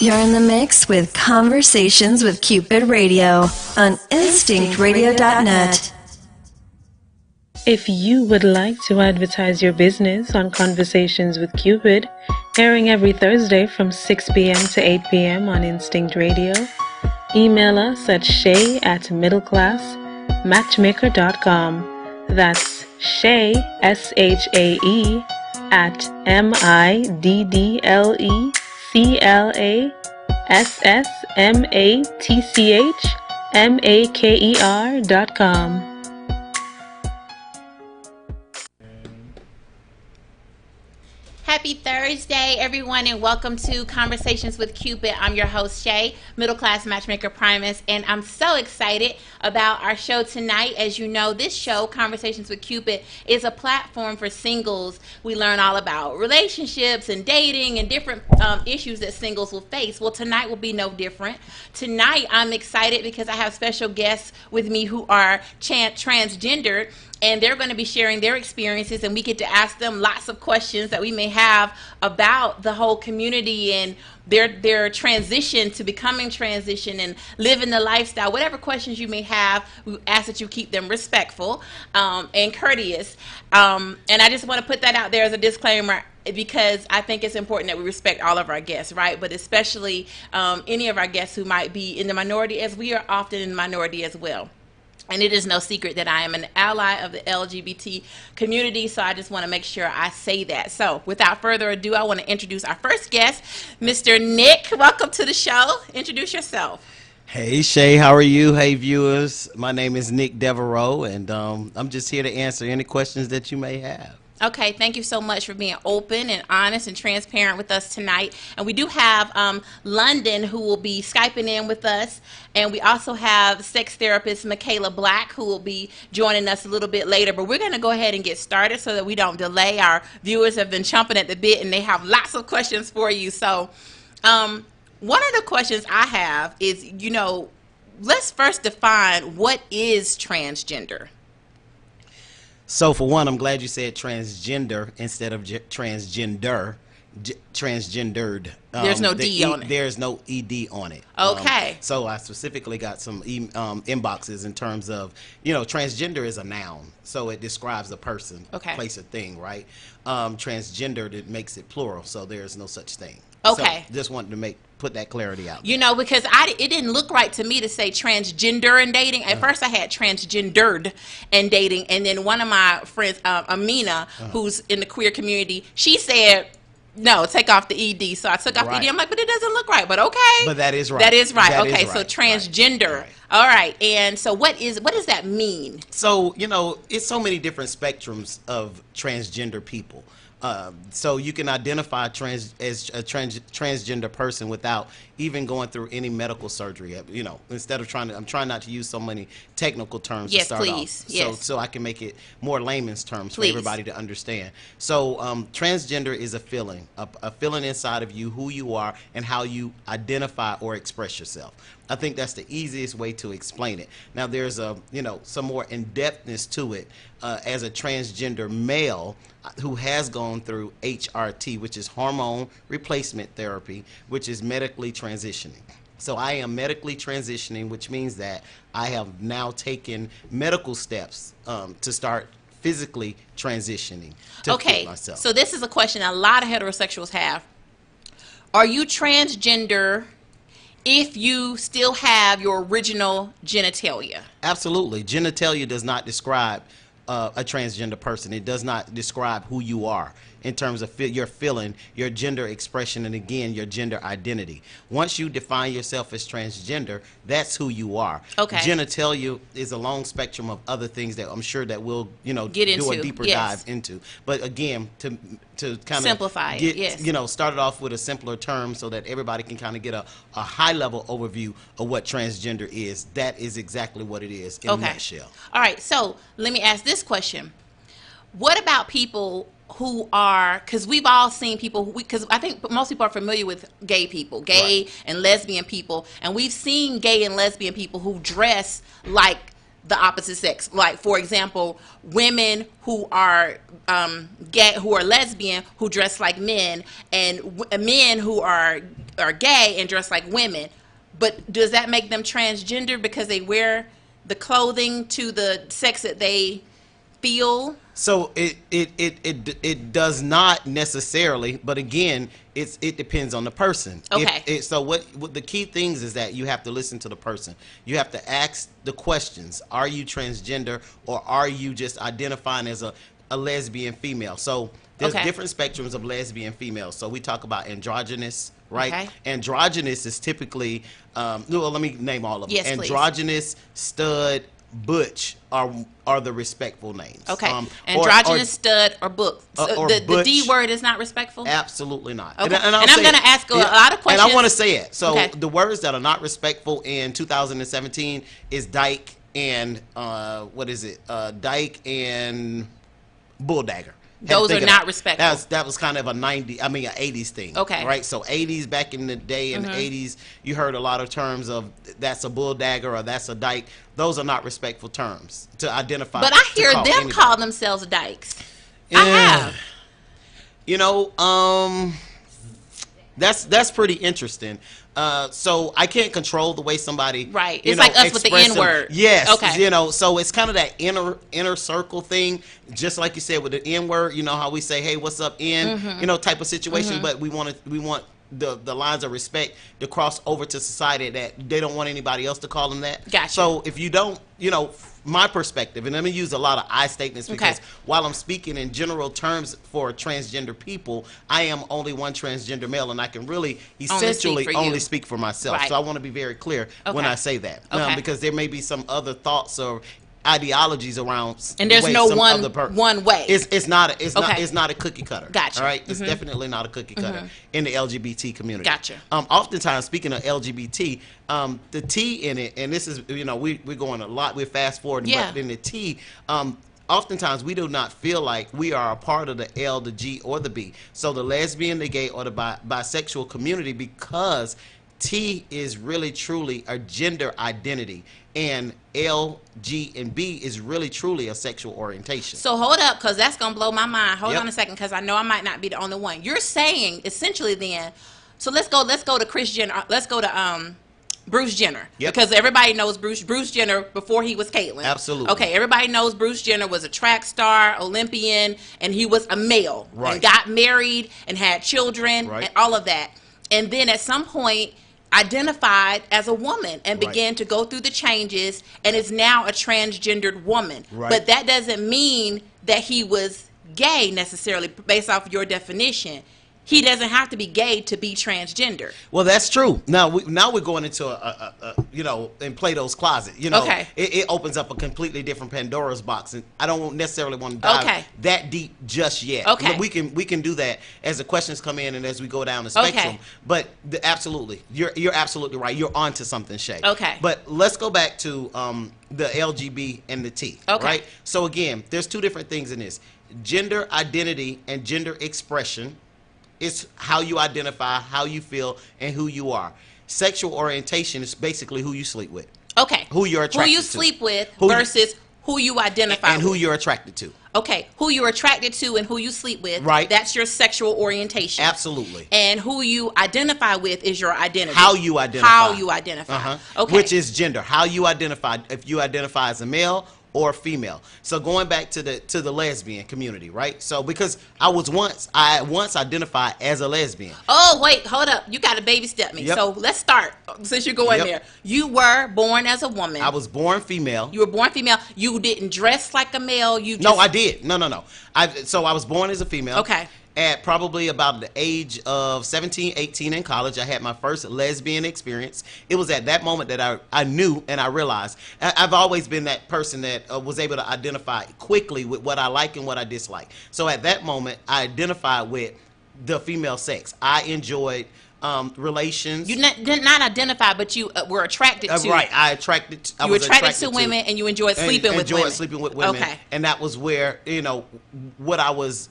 You're in the mix with Conversations with Cupid Radio on InstinctRadio.net. If you would like to advertise your business on Conversations with Cupid, airing every Thursday from 6 p.m. to 8 p.m. on Instinct Radio, email us at shay@middleclassmatchmaker.com. That's Shay, SHAE, at middleclassmatchmaker.com. Happy Thursday, everyone, and welcome to Conversations with Cupid. I'm your host, Shay, Middle Class Matchmaker Primus, and I'm so excited about our show tonight. As you know, this show, Conversations with Cupid, is a platform for singles. We learn all about relationships and dating and different issues that singles will face. Well, tonight will be no different. Tonight, I'm excited because I have special guests with me who are transgender, and they're going to be sharing their experiences, and we get to ask them lots of questions that we may have about the whole community and their transition to becoming transition and living the lifestyle. Whatever questions you may have, we ask that you keep them respectful and courteous. And I just want to put that out there as a disclaimer, because I think it's important that we respect all of our guests, right? But especially any of our guests who might be in the minority, as we are often in the minority as well. And it is no secret that I am an ally of the LGBT community, so I just want to make sure I say that. So without further ado, I want to introduce our first guest, Mr. Nick. Welcome to the show. Introduce yourself. Hey, Shay, how are you? Hey, viewers. My name is Nick Devereaux, and I'm just here to answer any questions that you may have. Okay, thank you so much for being open and honest and transparent with us tonight. And we do have London, who will be Skyping in with us. And we also have sex therapist Michaela Black, who will be joining us a little bit later. But we're going to go ahead and get started so that we don't delay. Our viewers have been chomping at the bit, and they have lots of questions for you. So one of the questions I have is, let's first define what is transgender. So, for one, I'm glad you said transgender instead of transgender. Transgendered. There's no D on it. There's no ED on it. Okay. So I specifically got some inboxes in terms of, transgender is a noun. So it describes a person, place, or thing, right? Transgendered, it makes it plural. So there's no such thing. Okay. So just wanted to put that clarity out. Because it didn't look right to me to say transgender and dating. At first I had transgendered and dating, and then one of my friends, Amina, who's in the queer community, she said, no, take off the ED. So I took off the ED. I'm like, but it doesn't look right. But okay. But that is right. That is right. That okay, is so right. transgender. Right. All right. And so what does that mean? So, it's so many different spectrums of transgender people. So you can identify as a transgender person without even going through any medical surgery. Instead of I'm trying not to use so many technical terms to start off. Yes. So I can make it more layman's terms for everybody to understand. So transgender is a feeling inside of you, who you are, and how you identify or express yourself. I think that's the easiest way to explain it. Now, there's some more in-depthness to it as a transgender male who has gone through HRT, which is hormone replacement therapy, which is medically transitioning. So I am medically transitioning, which means that I have now taken medical steps to start physically transitioning to fit myself. So this is a question a lot of heterosexuals have. Are you transgender if you still have your original genitalia? Absolutely. Genitalia does not describe a transgender person. It does not describe who you are in terms of your feeling, your gender expression, and again, your gender identity. Once you define yourself as transgender, that's who you are. Okay. Genitalia is a long spectrum of other things that I'm sure that we'll, get into. do a deeper dive into. But again, to kind of simplify it, start it off with a simpler term so that everybody can kind of get a high-level overview of what transgender is. That is exactly what it is in a nutshell. All right, so let me ask this question. What about people who are, because we've all seen people, because I think most people are familiar with gay people, gay and lesbian people, and we've seen gay and lesbian people who dress like the opposite sex. Like, for example, women who are gay, who are lesbian, who dress like men, and men who are gay and dress like women. But does that make them transgender because they wear the clothing to the sex that they feel? So it does not necessarily, but again, it depends on the person. Okay. So what the key things is that you have to listen to the person. You have to ask the questions. Are you transgender, or are you just identifying as a lesbian female? So there's different spectrums of lesbian females. So we talk about androgynous, right? Okay. Androgynous is typically, well, let me name all of them. Yes, please. Androgynous, stud, butch are the respectful names. Okay. or Androgynous, stud, or book. or The butch. D word is not respectful? Absolutely not. Okay. And I'm going to ask a lot of questions. And I want to say it. So Okay. the words that are not respectful in 2017 is dyke and what is it? Dyke and bulldagger. Those are not respectful. That was kind of an 80s thing. Okay. Right? So 80s, back in the day, in the 80s, you heard a lot of terms of that's a bulldagger or that's a dyke. Those are not respectful terms to identify. But I to hear call them anybody. call themselves dykes. I Yeah. have. You know, that's pretty interesting. So I can't control the way somebody, Right. you It's know, like us with the express N-word. Yes. Okay. You know, so it's kind of that inner circle thing, just like you said with the N-word. You know how we say, "Hey, what's up, N?" You know, type of situation. But we want the lines of respect to cross over to society that they don't want anybody else to call them that. Gotcha. So if you don't, you know, my perspective, and let me use a lot of I statements because while I'm speaking in general terms for transgender people, I am only one transgender male, and I can really essentially only speak for myself. Right. So I want to be very clear when I say that, Okay. because there may be some other thoughts or ideologies around, And there's the way no some one other one way. It's not a cookie cutter. Gotcha. All right, it's definitely not a cookie cutter in the LGBT community. Gotcha. Oftentimes, speaking of LGBT, the T in it, and this is, you know, we're going a lot, we're fast forwarding, Yeah. but in the T, oftentimes we do not feel like we are a part of the L, the G, or the B. So the lesbian, the gay, or the bisexual community, because T is really truly a gender identity, and L, G, and B is really truly a sexual orientation. So hold up, because that's going to blow my mind. Hold Yep. on a second, because I know I might not be the only one. You're saying, essentially then, so let's go to Kris Jenner. Let's go to Bruce Jenner. Yep. Because everybody knows Bruce Jenner before he was Caitlyn. Absolutely. Okay, everybody knows Bruce Jenner was a track star, Olympian, and he was a male. Right. And got married and had children Right. and all of that. And then at some point identified as a woman and Right. began to go through the changes and is now a transgendered woman. Right. But that doesn't mean that he was gay necessarily based off your definition. He doesn't have to be gay to be transgender. Well, that's true. Now we're going into a you know, in Plato's closet. You know, Okay. it opens up a completely different Pandora's box, and I don't necessarily want to dive that deep just yet. Okay. But we can do that as the questions come in and as we go down the spectrum. Okay. But absolutely, you're absolutely right. You're onto something, Shay. Okay. But let's go back to the LGB and the T. Okay. Right. So again, there's two different things in this: gender identity and gender expression. It's how you identify, how you feel, and who you are. Sexual orientation is basically who you sleep with. Okay. Who you're attracted to. Who you sleep with Who you- versus who you identify And who with. you're attracted to. Okay. Who you're attracted to and who you sleep with. Right. That's your sexual orientation. Absolutely. And who you identify with is your identity. How you identify. How you identify. Uh-huh. Okay. Which is gender. How you identify, if you identify as a male or female. So going back to the lesbian community, right? So because I once identified as a lesbian. Oh, wait, hold up. You got to baby step me. Yep. So let's start since you're going Yep. there. You were born as a woman. I was born female. You were born female. You didn't dress like a male. You just, No, I did. No. So I was born as a female. Okay. At probably about the age of 17, 18 in college, I had my first lesbian experience. It was at that moment that I knew and I realized. I've always been that person that was able to identify quickly with what I like and what I dislike. So at that moment, I identified with the female sex. I enjoyed relations. You did not identify, but you were attracted to. Right, I was attracted to women, and you enjoyed sleeping with women. Sleeping with women. Okay. And that was where, what I was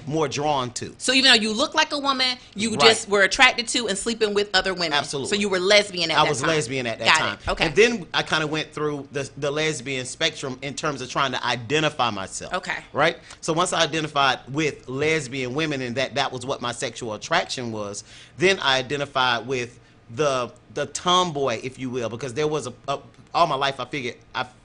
more drawn to. So even though you look like a woman, you just were attracted to and sleeping with other women. Absolutely. So you were lesbian at that time. I was lesbian at that time. Got it. Okay. And then I kind of went through the lesbian spectrum in terms of trying to identify myself. Okay. Right? So once I identified with lesbian women and that was what my sexual attraction was, then I identified with the tomboy, if you will, because there was all my life I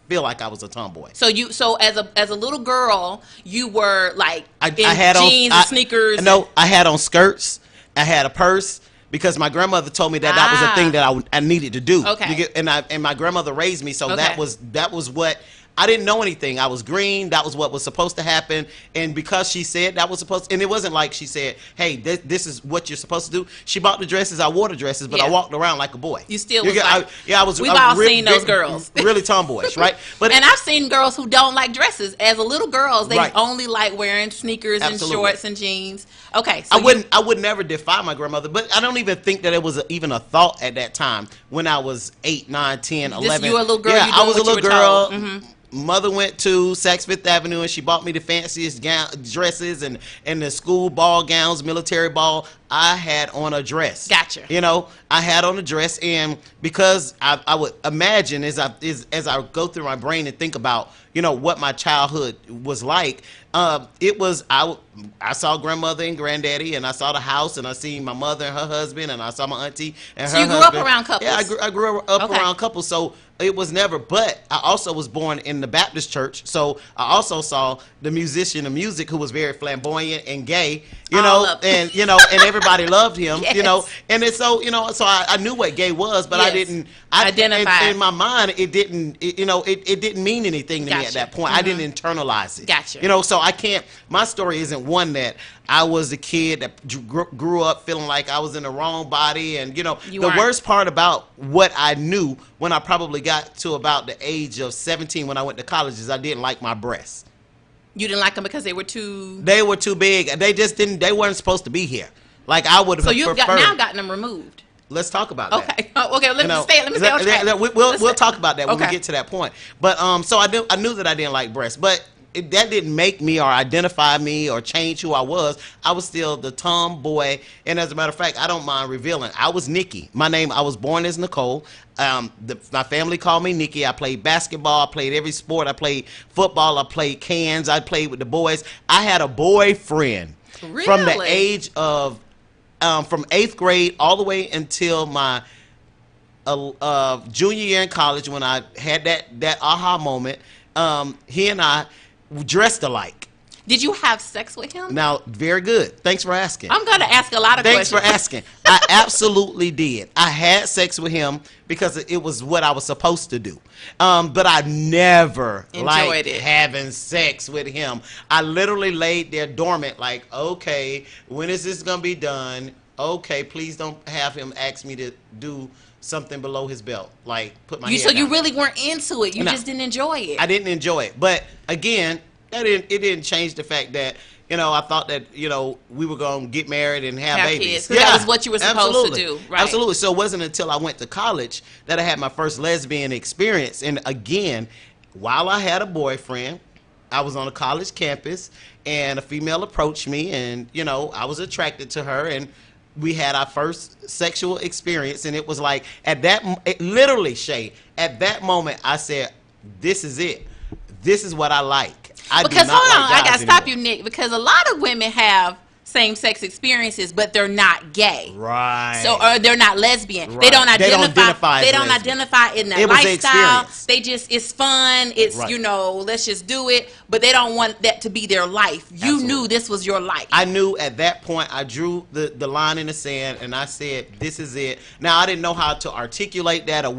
feel like I was a tomboy. So as a little girl, you were like I had jeans and sneakers. No, I had on skirts. I had a purse because my grandmother told me that was a thing that I needed to do. Okay. And my grandmother raised me, so Okay. that was what. I didn't know anything. I was green. That was what was supposed to happen. And because she said that was supposed to, and it wasn't like she said, hey, this is what you're supposed to do. She bought the dresses. I wore the dresses, but I walked around like a boy. You still was like, I was. We've all seen those girls. Really tomboyish, right? But and I've seen girls who don't like dresses. As a little girls, they Right. only like wearing sneakers Absolutely. and shorts and jeans. Okay. So I would never defy my grandmother, but I don't even think that it was even a thought at that time when I was 8, 9, 10, 11. You were a little girl. Yeah, you I was a what you little were girl. told. Mother went to Saks Fifth Avenue and she bought me the fanciest dresses and the school ball gowns, military ball. I had on a dress. Gotcha. I had on a dress, and because I would imagine as I go through my brain and think about what my childhood was like, it was I saw grandmother and granddaddy, and I saw the house, and I seen my mother and her husband, and I saw my auntie and her husband. So you grew up around couples. Yeah, I grew up around couples. So it was never. But I also was born in the Baptist church, so I also saw the musician of music who was very flamboyant and gay. And everybody loved him. Yes. And it's so I knew what gay was, but I didn't identify. In my mind, it didn't. It didn't mean anything to me at that point. I didn't internalize it. Gotcha. So I can't. My story isn't one that I was a kid that grew up feeling like I was in the wrong body, and the worst part about what I knew when I probably got to about the age of 17 when I went to college is I didn't like my breasts. You didn't like them because they were too. They were too big. They just didn't. They weren't supposed to be here. Like I would have. So you've now gotten them removed. Let's talk about that. Okay. Okay. Let me stay on track. We'll talk about that when we get to that point. But so I knew that I didn't like breasts, but that didn't make me or identify me or change who I was. I was still the tomboy, and as a matter of fact, I don't mind revealing. I was Nikki. I was born as Nicole. My family called me Nikki. I played basketball. I played every sport. I played football. I played cans. I played with the boys. I had a boyfriend from the age of from 8th grade all the way until my junior year in college when I had that aha moment. He and I dressed alike. Did you have sex with him? Now, very good. Thanks for asking. I'm going to ask a lot of questions. Thanks for asking. I absolutely did. I had sex with him because it was what I was supposed to do. But I never liked having sex with him. I literally laid there dormant like, okay, when is this going to be done? Okay, please don't have him ask me to do something below his belt, like put my head So you down. really weren't into it. You just didn't enjoy it. I didn't enjoy it. But again, it didn't change the fact that I thought that we were going to get married and have babies. Kids, that was what you were supposed to do. Right. Absolutely. So it wasn't until I went to college that I had my first lesbian experience. And again, while I had a boyfriend, I was on a college campus, and a female approached me, and I was attracted to her, and we had our first sexual experience, and it was like literally, Shay, at that moment, I said, "This is it. This is what I like." I gotta stop you, Nick, because a lot of women have same-sex experiences, but they're not gay. Right. So, or they're not lesbian. Right. They don't identify. They don't identify in their lifestyle. They just, it's fun. It's let's just do it. But they don't want that to be their life. You knew this was your life. I knew at that point. I drew the line in the sand, and I said, "This is it." Now I didn't know how to articulate that or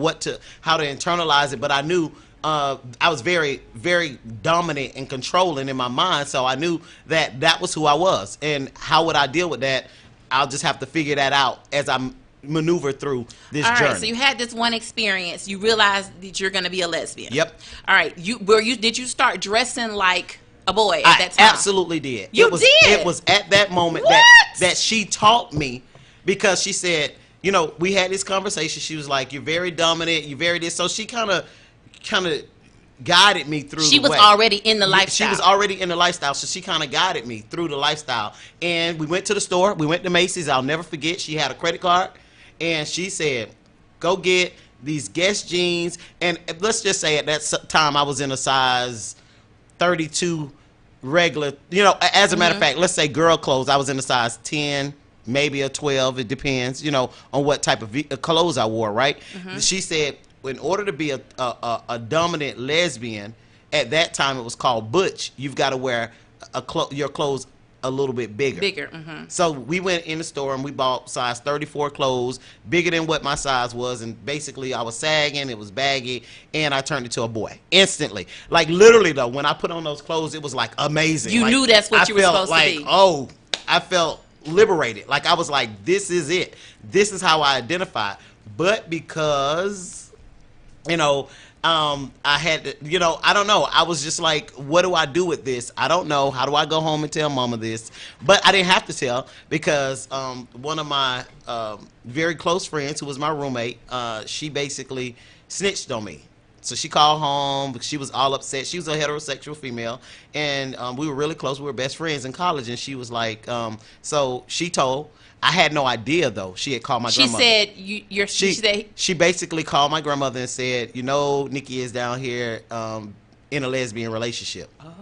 how to internalize it, but I knew. I was very, very dominant and controlling in my mind, so I knew that was who I was. And how would I deal with that? I'll just have to figure that out as I maneuver through this journey. All right, so you had this one experience. You realized that you're going to be a lesbian. Yep. All right, did you start dressing like a boy at that time? Absolutely did. You did? It was at that moment that she taught me because she said, we had this conversation. She was like, "You're very dominant. You're very this." So she kind of guided me through. She the was way. already in the lifestyle. She was already in the lifestyle, so she kind of guided me through the lifestyle. And we went to the store. We went to Macy's. I'll never forget. She had a credit card, and she said, "Go get these Guess jeans." And let's just say at that time I was in a size 32 regular. As a matter of fact, let's say girl clothes. I was in a size 10. Maybe a 12. It depends, on what type of clothes I wore, right? She said, in order to be a dominant lesbian, at that time it was called butch, you've got to wear your clothes a little bit bigger. So we went in the store and we bought size 34 clothes, bigger than what my size was, and basically I was sagging, it was baggy, and I turned into a boy instantly. Like literally though, when I put on those clothes, it was like amazing. You knew that's what you were supposed to be. I felt liberated. Like I was like, this is it. This is how I identify. But because, I had to, I don't know. I was just like, what do I do with this? I don't know. How do I go home and tell mama this? But I didn't have to tell because one of my very close friends, who was my roommate, she basically snitched on me. So she called home because she was all upset. She was a heterosexual female, and we were really close. We were best friends in college, and she was like, so she told. I had no idea, though. She had called my grandmother. She said, she basically called my grandmother and said, Nikki is down here in a lesbian relationship. Oh.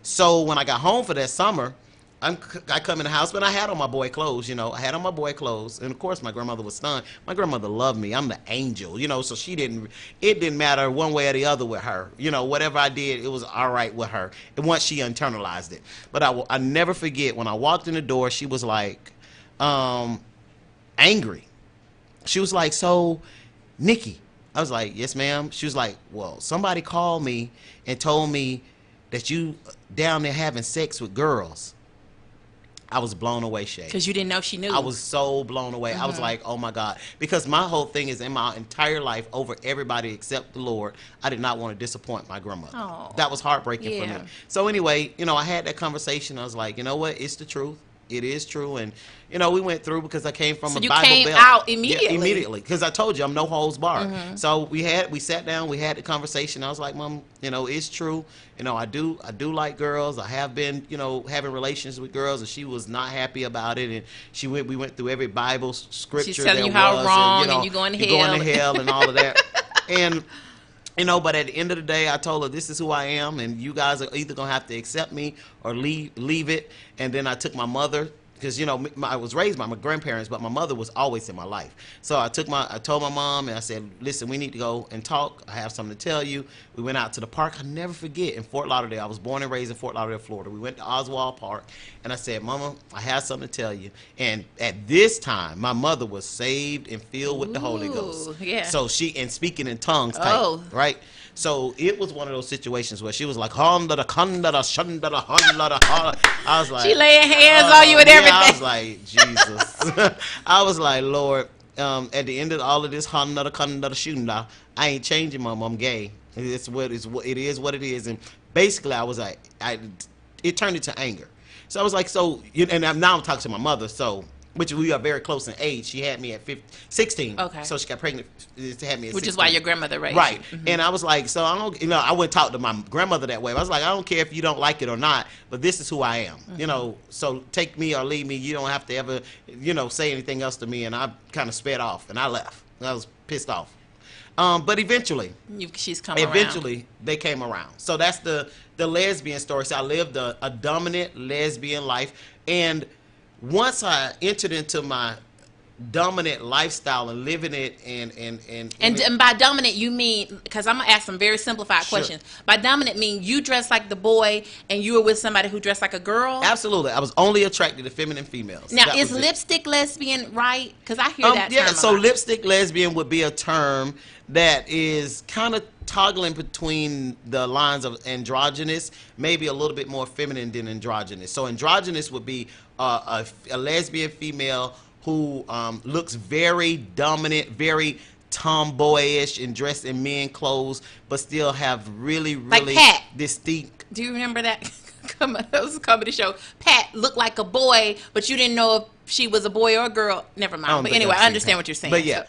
So when I got home for that summer, I come in the house, but I had on my boy clothes, I had on my boy clothes. And, of course, my grandmother was stunned. My grandmother loved me. I'm the angel, so it didn't matter one way or the other with her. Whatever I did, it was all right with her. And once she internalized it. But I never forget, when I walked in the door, she was like angry. She was like, "So, Nikki." I was like, "Yes, ma'am." She was like, "Well, somebody called me and told me that you down there having sex with girls." I was blown away, Shay. Because you didn't know she knew. I was so blown away. I was like, oh, my God. Because my whole thing is in my entire life, over everybody except the Lord, I did not want to disappoint my grandmother. Oh, that was heartbreaking for me. So anyway, I had that conversation. I was like, you know what? It's the truth. It is true. And, we went through because I came from a Bible belt. So you came out immediately? Yeah, immediately. Because I told you, I'm no holds barred. So we sat down, we had the conversation. I was like, Mom, it's true. I do like girls. I have been, having relations with girls, and she was not happy about it. And we went through every Bible scripture. She's telling you how wrong, and you're going to hell. You're going to hell and all of that. And, but at the end of the day, I told her, this is who I am, and you guys are either going to have to accept me or leave it. And then I took my mother, because, I was raised by my grandparents, but my mother was always in my life. So I told my mom, and I said, listen, we need to go and talk. I have something to tell you. We went out to the park. I'll never forget, in Fort Lauderdale. I was born and raised in Fort Lauderdale, Florida. We went to Oswald Park, and I said, Mama, I have something to tell you. And at this time, my mother was saved and filled with the Holy Ghost. Yeah. So and speaking in tongues type, right? So it was one of those situations where she was like, I was like, she laying hands on you and everything. I was like, Jesus. I was like, Lord, at the end of all of this, I ain't changing, Mom. I'm gay. It's what it is. What it is. And basically, I was like, it turned into anger. So I was like, and now I'm talking to my mother. So, which we are very close in age. She had me at 16. Okay. So she got pregnant to have me at 16. Which is why your grandmother raised right. you. And I was like, so I don't, I wouldn't talk to my grandmother that way. I was like, I don't care if you don't like it or not, but this is who I am. So take me or leave me. You don't have to ever, say anything else to me. And I kind of sped off and I left. I was pissed off. But eventually, they came around. So that's the lesbian story. So I lived a dominant lesbian life, and once I entered into my dominant lifestyle and living it, and by dominant you mean, because I'm gonna ask some very simplified questions. By dominant mean you dress like the boy and you were with somebody who dressed like a girl? Absolutely. I was only attracted to feminine females. Now, is lipstick lesbian right? Because I hear that term. Yeah, so lipstick lesbian would be a term that is kind of toggling between the lines of androgynous, maybe a little bit more feminine than androgynous. So androgynous would be a lesbian female who looks very dominant, very tomboyish, and dressed in men clothes, but still have really like Pat. distinct. Do you remember that that was a comedy show. Pat looked like a boy, but you didn't know if she was a boy or a girl. Never mind. But anyway, I understand what you're saying. But yeah,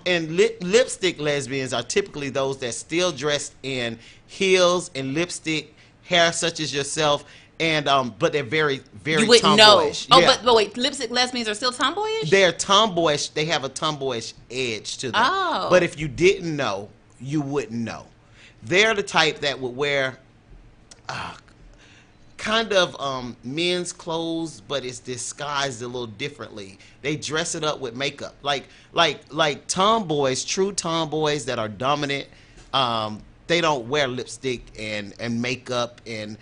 and lipstick lesbians are typically those that still dressed in heels and lipstick, hair such as yourself, and but they're very, very you wouldn't tomboyish. know. Oh, yeah. but wait, lipstick lesbians are still tomboyish? They're tomboyish. They have a tomboyish edge to them. Oh. But if you didn't know, you wouldn't know. They're the type that would wear kind of men's clothes, but it's disguised a little differently. They dress it up with makeup, like tomboys, true tomboys that are dominant. They don't wear lipstick and makeup and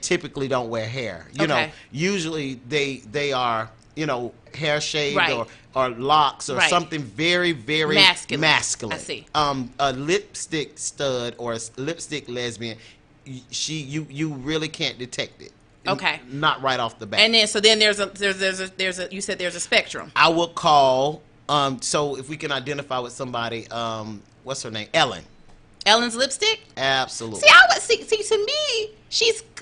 typically don't wear hair. You know, usually they are, you know, hair shaved or locks or something very, very masculine. I see. A lipstick stud or a lipstick lesbian, you really can't detect it. Okay. Not right off the bat. And then there's a you said there's a spectrum. I would call so if we can identify with somebody, what's her name? Ellen's lipstick? Absolutely. See, to me,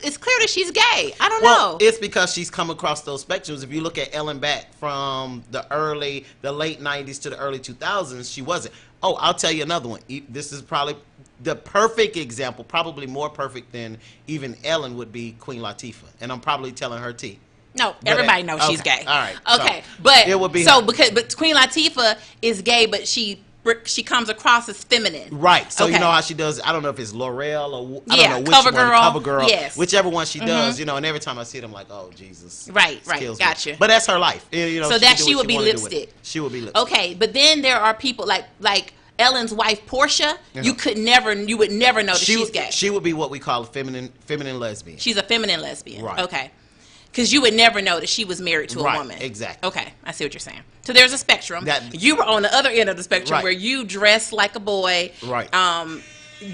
it's clear that she's gay. I don't know. It's because she's come across those spectrums. If you look at Ellen back from the late 90s to the early 2000s, she wasn't. Oh, I'll tell you another one. This is probably the perfect example, probably more perfect than even Ellen would be Queen Latifah. And I'm probably telling her tea. No, everybody knows she's gay. All right. Okay. But it would be but Queen Latifah is gay, but she comes across as feminine. Right. So you know how she does, I don't know if it's L'Oreal or I don't know which CoverGirl. Yes. Whichever one she does, you know, and every time I see it, I'm like, oh, Jesus. Right. Gotcha. But that's her life. You know, so she would be lipstick. She would be lipstick. Okay, but then there are people like Ellen's wife, Portia. You would never know that she's gay. She would be what we call a feminine lesbian. She's a feminine lesbian. Right. Okay. Because you would never know that she was married to a woman. Exactly. Okay, I see what you're saying. So there's a spectrum. You were on the other end of the spectrum where you dressed like a boy. Right.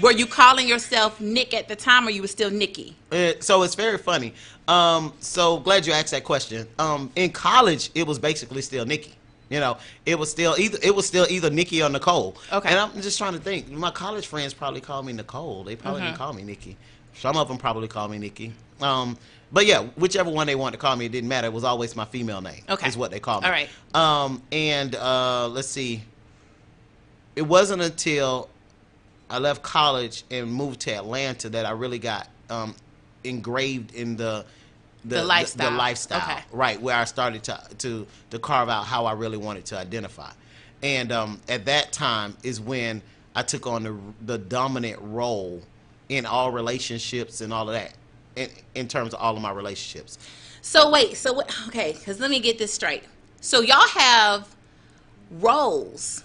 Were you calling yourself Nick at the time, or you were still Nikki? So it's very funny. So glad you asked that question. In college, it was basically still Nikki. You know, it was still either Nikki or Nicole. Okay. And I'm just trying to think. My college friends probably called me Nicole. They probably didn't call me Nikki. Some of them probably called me Nikki. But yeah, whichever one they wanted to call me, it didn't matter. It was always my female name. Okay. Is what they called me. All right. Let's see. It wasn't until I left college and moved to Atlanta that I really got engraved in the lifestyle. The lifestyle. Okay. Right, where I started to carve out how I really wanted to identify. And at that time is when I took on the dominant role in all relationships and all of that. In terms of all of my relationships. So okay, because let me get this straight. So y'all have roles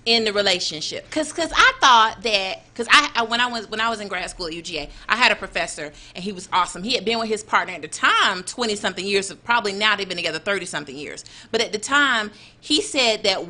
in the relationship, because I thought that, because when I was in grad school at UGA, I had a professor and he was awesome. He had been with his partner at the time 20-something years. Probably now they've been together 30-something years. But at the time, he said that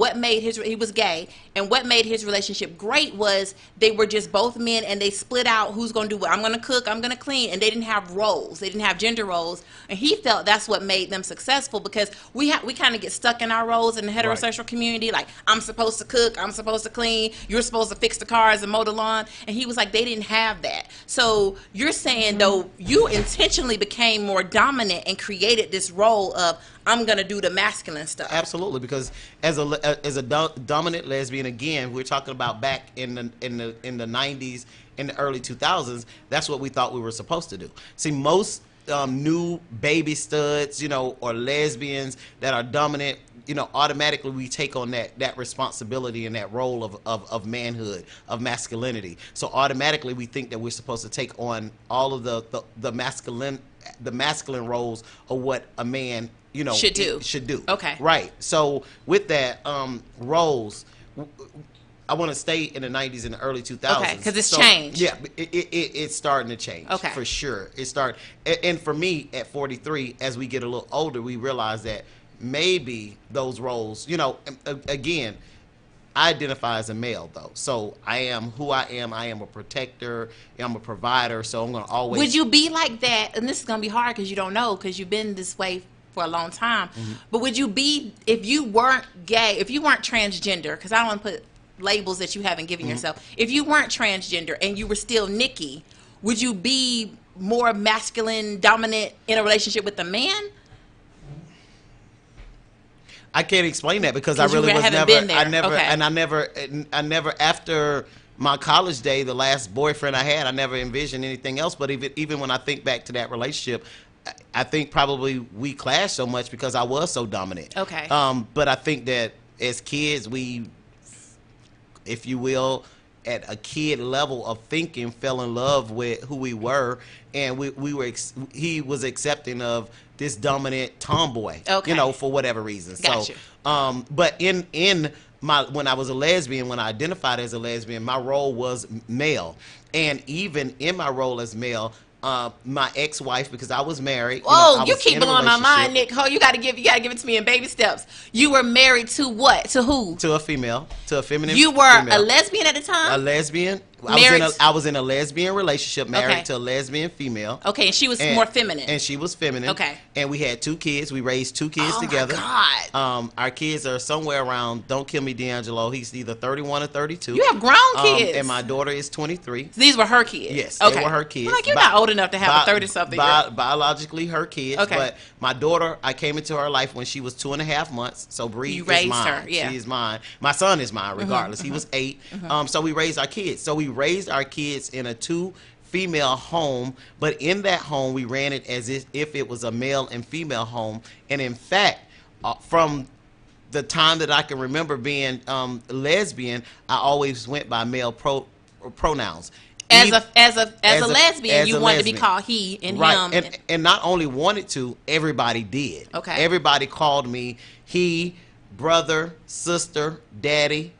he was gay, and what made his relationship great was they were just both men, and they split out who's going to do what. I'm going to cook, I'm going to clean, and they didn't have roles. They didn't have gender roles, and he felt that's what made them successful, because we kind of get stuck in our roles in the heterosexual community. Like, I'm supposed to cook, I'm supposed to clean, you're supposed to fix the cars and mow the lawn, and he was like, they didn't have that. So you're saying, though, you intentionally became more dominant and created this role of, I'm gonna do the masculine stuff. Absolutely, because as a dominant lesbian, again, we're talking about back in the 90s, in the early 2000s. That's what we thought we were supposed to do. See, most new baby studs, you know, or lesbians that are dominant, you know, automatically we take on that responsibility and that role of manhood, of masculinity. So automatically we think that we're supposed to take on all of the masculine roles of what a man, you know, should do. Okay. Right. So with that, roles, I want to stay in the 90s and the early 2000s. Okay, because it's changed. Yeah, it's starting to change. Okay. For sure. It started. And for me, at 43, as we get a little older, we realize that maybe those roles, you know, again, I identify as a male, though. So I am who I am. I am a protector. I'm a provider. So I'm going to always... Would you be like that? And this is going to be hard because you don't know, because you've been this way for a long time. Mm-hmm. But would you be, if you weren't gay, if you weren't transgender, because I don't want to put labels that you haven't given yourself, if you weren't transgender and you were still Nikki, would you be more masculine, dominant in a relationship with a man? I can't explain that because I 'Cause you really was haven't never, been there. I Okay. never after my college day, the last boyfriend I had, I never envisioned anything else. But even when I think back to that relationship, I think probably we clashed so much because I was so dominant. Okay. But I think that as kids, we, if you will, at a kid level of thinking, fell in love with who we were, and he was accepting of this dominant tomboy, Okay. for whatever reason. Gotcha. So, but in my, when I was a lesbian, when I identified as a lesbian, my role was male, and even in my role as male, my ex-wife, because I was married. Oh, I you was keep in a blowing my mind, relationship Nick. Oh, you gotta give it to me in baby steps. You were married to what? To who? to a female, to a feminine. You were female. a lesbian at the time? A lesbian. Married- I was in a lesbian relationship, married Okay. to a lesbian female. Okay, and she was And- more feminine. And she was feminine. Okay. And we had 2 kids. We raised 2 kids Oh, together. my God. Our kids are somewhere around, don't kill me, D'Angelo. He's either 31 or 32. You have grown kids. And my daughter is 23. These were her kids. Yes, Okay. they were her kids. I'm like, you're not old enough to have a 30-something. Biologically her kids. Okay. But my daughter, I came into her life when she was 2.5 months. So Bree You is raised mine. her, yeah. She is mine. My son is mine, regardless. He was 8. So we raised our kids. So we raised our kids in a 2-female home, but in that home we ran it as if it was a male and female home. And in fact, from the time that I can remember being lesbian, I always went by male pronouns. As a lesbian, as you a wanted to be lesbian. called he and Right. him. And not only wanted to, everybody did. Okay. Everybody called me he, brother, sister, daddy,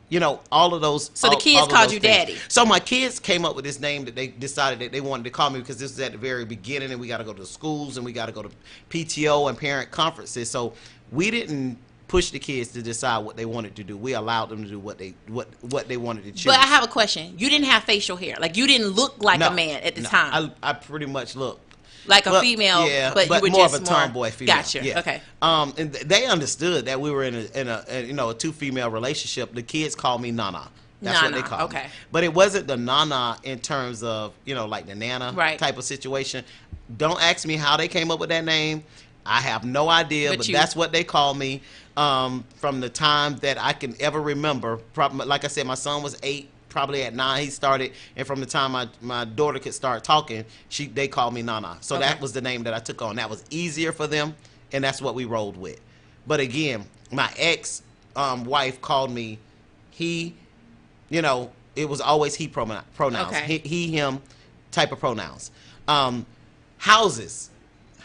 all of those. So the kids all of called those you things. daddy. So my kids came up with this name that they decided that they wanted to call me because this was at the very beginning, and we got to go to schools and we got to go to PTO and parent conferences. So we didn't push the kids to decide what they wanted to do. We allowed them to do what they wanted to choose. But I have a question. You didn't have facial hair. Like, you didn't look like a man at the time. I pretty much looked like a female, yeah, but you were more just of a tomboy female. Gotcha. Yeah. Okay. And they understood that we were in a 2-female relationship. The kids called me Nana. That's what Nana, they called me. okay. But it wasn't the Nana in terms of like the Nana Right. type of situation. Don't ask me how they came up with that name. I have no idea, but that's what they called me from the time that I can ever remember. Probably, like I said, my son was 8. Probably at 9 he started, and from the time my daughter could start talking, they called me Nana. So Okay. that was the name that I took on. That was easier for them, and that's what we rolled with. But again, my ex wife called me he. It was always he pronouns. Okay. He, him type of pronouns.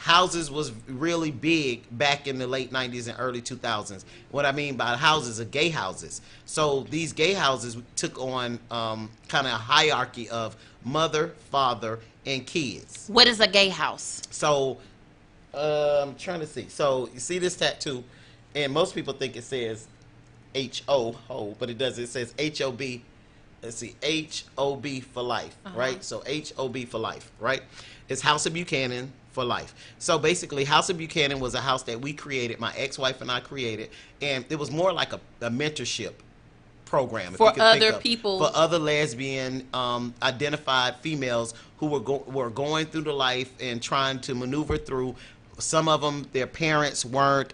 Houses was really big back in the late 90s and early 2000s. What I mean by houses are gay houses. So these gay houses took on kind of a hierarchy of mother, father, and kids. What is a gay house? So I'm trying to see. So you see this tattoo, and most people think it says H-O, but it doesn't. It says H-O-B. Let's see, H-O-B for life, right? So H-O-B for life, right? It's House of Buchanan for life. So basically, House of Buchanan was a house that we created, my ex-wife and I created, and it was more like a mentorship program. if For you could think other of, people. For other lesbian identified females who were going through the life and trying to maneuver through. Some of them, their parents weren't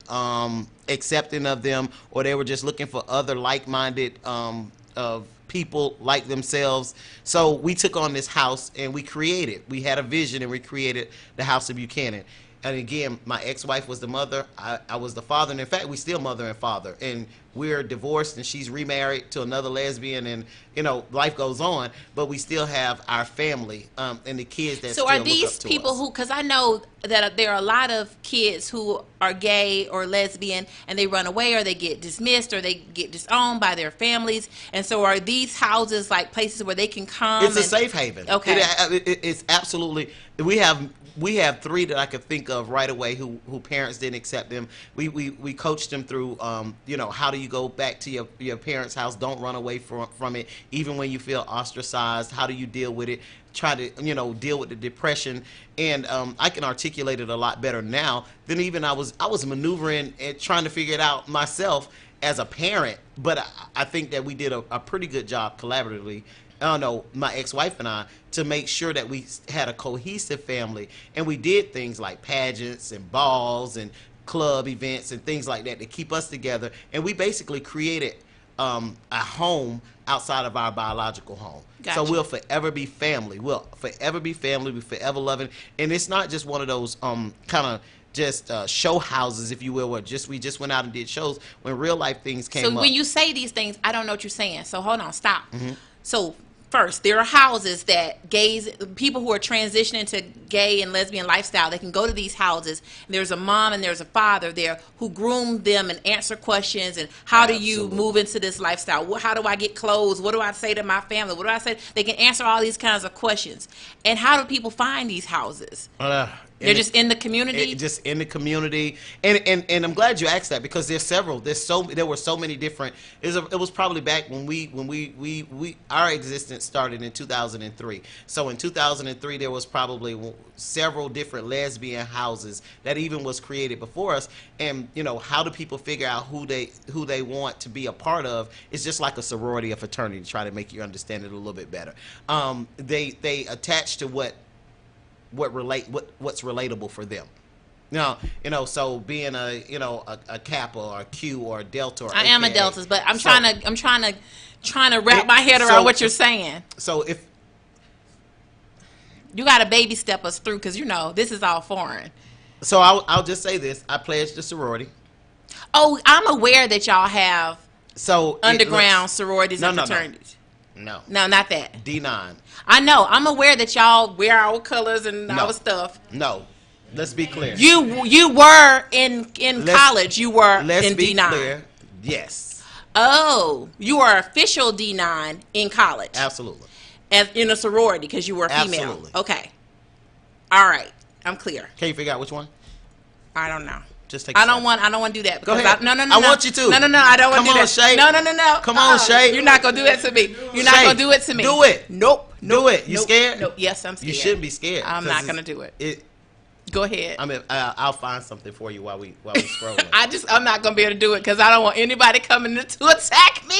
accepting of them, or they were just looking for other like-minded of people like themselves. So we took on this house and we had a vision, and we created the House of Buchanan. And again, my ex-wife was the mother, I was the father, and in fact we still mother and father, and we're divorced, and she's remarried to another lesbian, and life goes on, but we still have our family and the kids that So still are look these up to people us. who, because I know that there are a lot of kids who are gay or lesbian and they run away or they get dismissed or they get disowned by their families, and so are these houses like places where they can come? It's a safe haven. Okay. It's absolutely. We have 3 that I could think of right away who parents didn't accept them. We coached them through how do you go back to your parents' house? Don't run away from it, even when you feel ostracized. How do you deal with it? Try to deal with the depression, and I can articulate it a lot better now than even I was maneuvering and trying to figure it out myself as a parent. But I think that we did a pretty good job collaboratively no, my ex-wife and I, to make sure that we had a cohesive family, and we did things like pageants and balls and club events and things like that to keep us together. And we basically created a home outside of our biological home. Gotcha. So we'll forever be family. We'll forever be family. We forever loving. And it's not just one of those kind of just show houses, if you will, where we just went out and did shows. When real life things came up. So when you say these things, I don't know what you're saying. So hold on, stop. So first, there are houses that people who are transitioning to gay and lesbian lifestyle, they can go to these houses. And there's a mom and there's a father there who groom them and answer questions. And how do you move into this lifestyle? How do I get clothes? What do I say to my family? What do I say? They can answer all these kinds of questions. And how do people find these houses? They're just in the community. Just in the community, and I'm glad you asked that, because there's several. There were so many different. It was probably back when our existence started in 2003. So in 2003 there was probably several different lesbian houses that even was created before us. And how do people figure out who they want to be a part of? It's just like a sorority or fraternity, to try to make you understand it a little bit better. They attach to what's relatable for them. So being a Kappa or a Q or a Delta or I am a AKA. Delta, but I'm trying to wrap my head around what you're saying. So if you got to baby step us through, because this is all foreign. So I'll just say this: I pledged the sorority. Oh, I'm aware that y'all have so underground sororities and fraternities. No, not that. D9. I know. I'm aware that y'all wear our colors and our stuff. No, let's be clear. You were in college. You were in D9. Clear. Yes. Oh, you were official D9 in college. Absolutely. As in a sorority, because you were a female. Absolutely. Okay. All right. I'm clear. Can you figure out which one? I don't know. Just take. I don't want to do that. Go ahead. No. I want you to. No. I don't want to do that. Shay. No. Come on, Shay. You're not gonna do that to me. You're not gonna do it to me. Do it. Nope. Do it. You scared? Nope. Yes, I'm scared. You shouldn't be scared. I'm not gonna do it. Go ahead. I mean, I'll find something for you while we scrolling. I'm not gonna be able to do it, because I don't want anybody coming to attack me.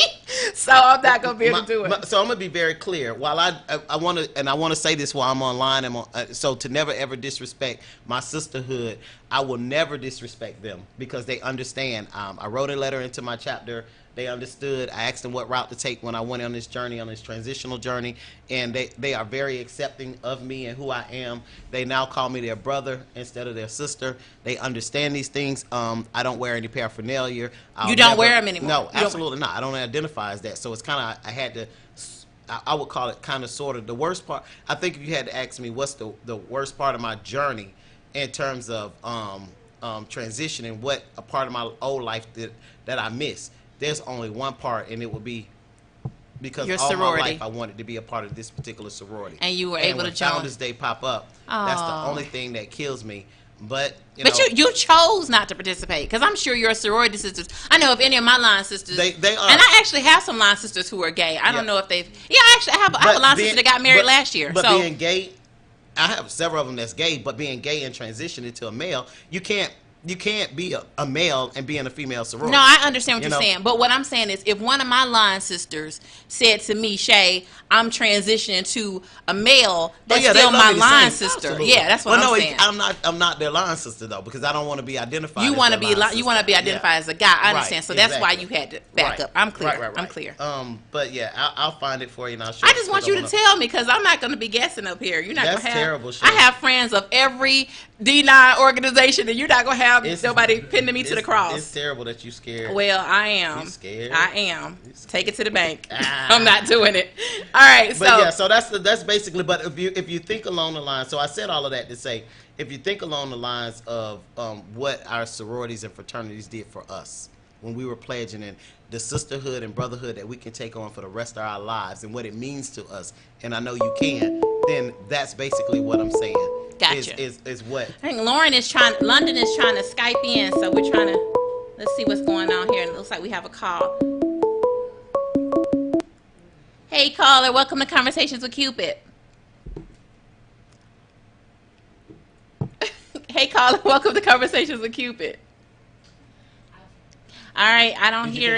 So I'm not gonna be able to do it. So I'm gonna be very clear. While I want to say this while I'm online. So to never ever disrespect my sisterhood, I will never disrespect them, because they understand. I wrote a letter into my chapter. They understood. I asked them what route to take when I went on this journey, on this transitional journey, and they are very accepting of me and who I am. They now call me their brother instead of their sister. They understand these things. I don't wear any paraphernalia. You don't wear them anymore? No, absolutely not. I don't identify as that. So it's kind of, I had to, I would call it kind of sort of the worst part. I think if you had to ask me what's the worst part of my journey in terms of transitioning, what a part of my old life that I miss, there's only one part, and it would be because your all sorority. my life I wanted to be a part of this particular sorority. And you were able to join. Founders Day pop up. That's the only thing that kills me. But you chose not to participate, because I'm sure your sorority sisters. I know if any of my line sisters, they are, and I actually have some line sisters who are gay. I don't know if they've. Yeah, actually, I have a line sister that got married last year. But so being gay, I have several of them that's gay. But being gay and transitioning to a male, you can't be a male and be in a female sorority. No, I understand what you're saying. But what I'm saying is, if one of my line sisters said to me, Shay, I'm transitioning to a male, that's still my line sister. Absolutely. Yeah, that's what I'm saying. I'm not their line sister, though, because I don't want to be identified. You want to be identified as a guy. I understand. Right, so that's why you had to back up. I'm clear. Right. I'm clear. But yeah, I'll find it for you, and I'll show you. I just want you to tell me, because I'm not going to be guessing up here. You're not going to have. That's terrible, Shay. I have friends of every D9 organization, and you're not going to have nobody pinning me to the cross. It's terrible that you scared. Well, I am. You scared? I am. Take it to the bank. I'm not doing it. All right. So that's basically. But if you think along the lines, so I said all of that to say, if you think along the lines of what our sororities and fraternities did for us when we were pledging, and the sisterhood and brotherhood that we can take on for the rest of our lives, and what it means to us, and I know you can, then that's basically what I'm saying. Gotcha. Is what I think London is trying to Skype in, so we're trying to, let's see what's going on here. And it looks like we have a call. Hey caller, welcome to Conversations with Cupid. Hey caller, welcome to Conversations with Cupid. All right, I don't hear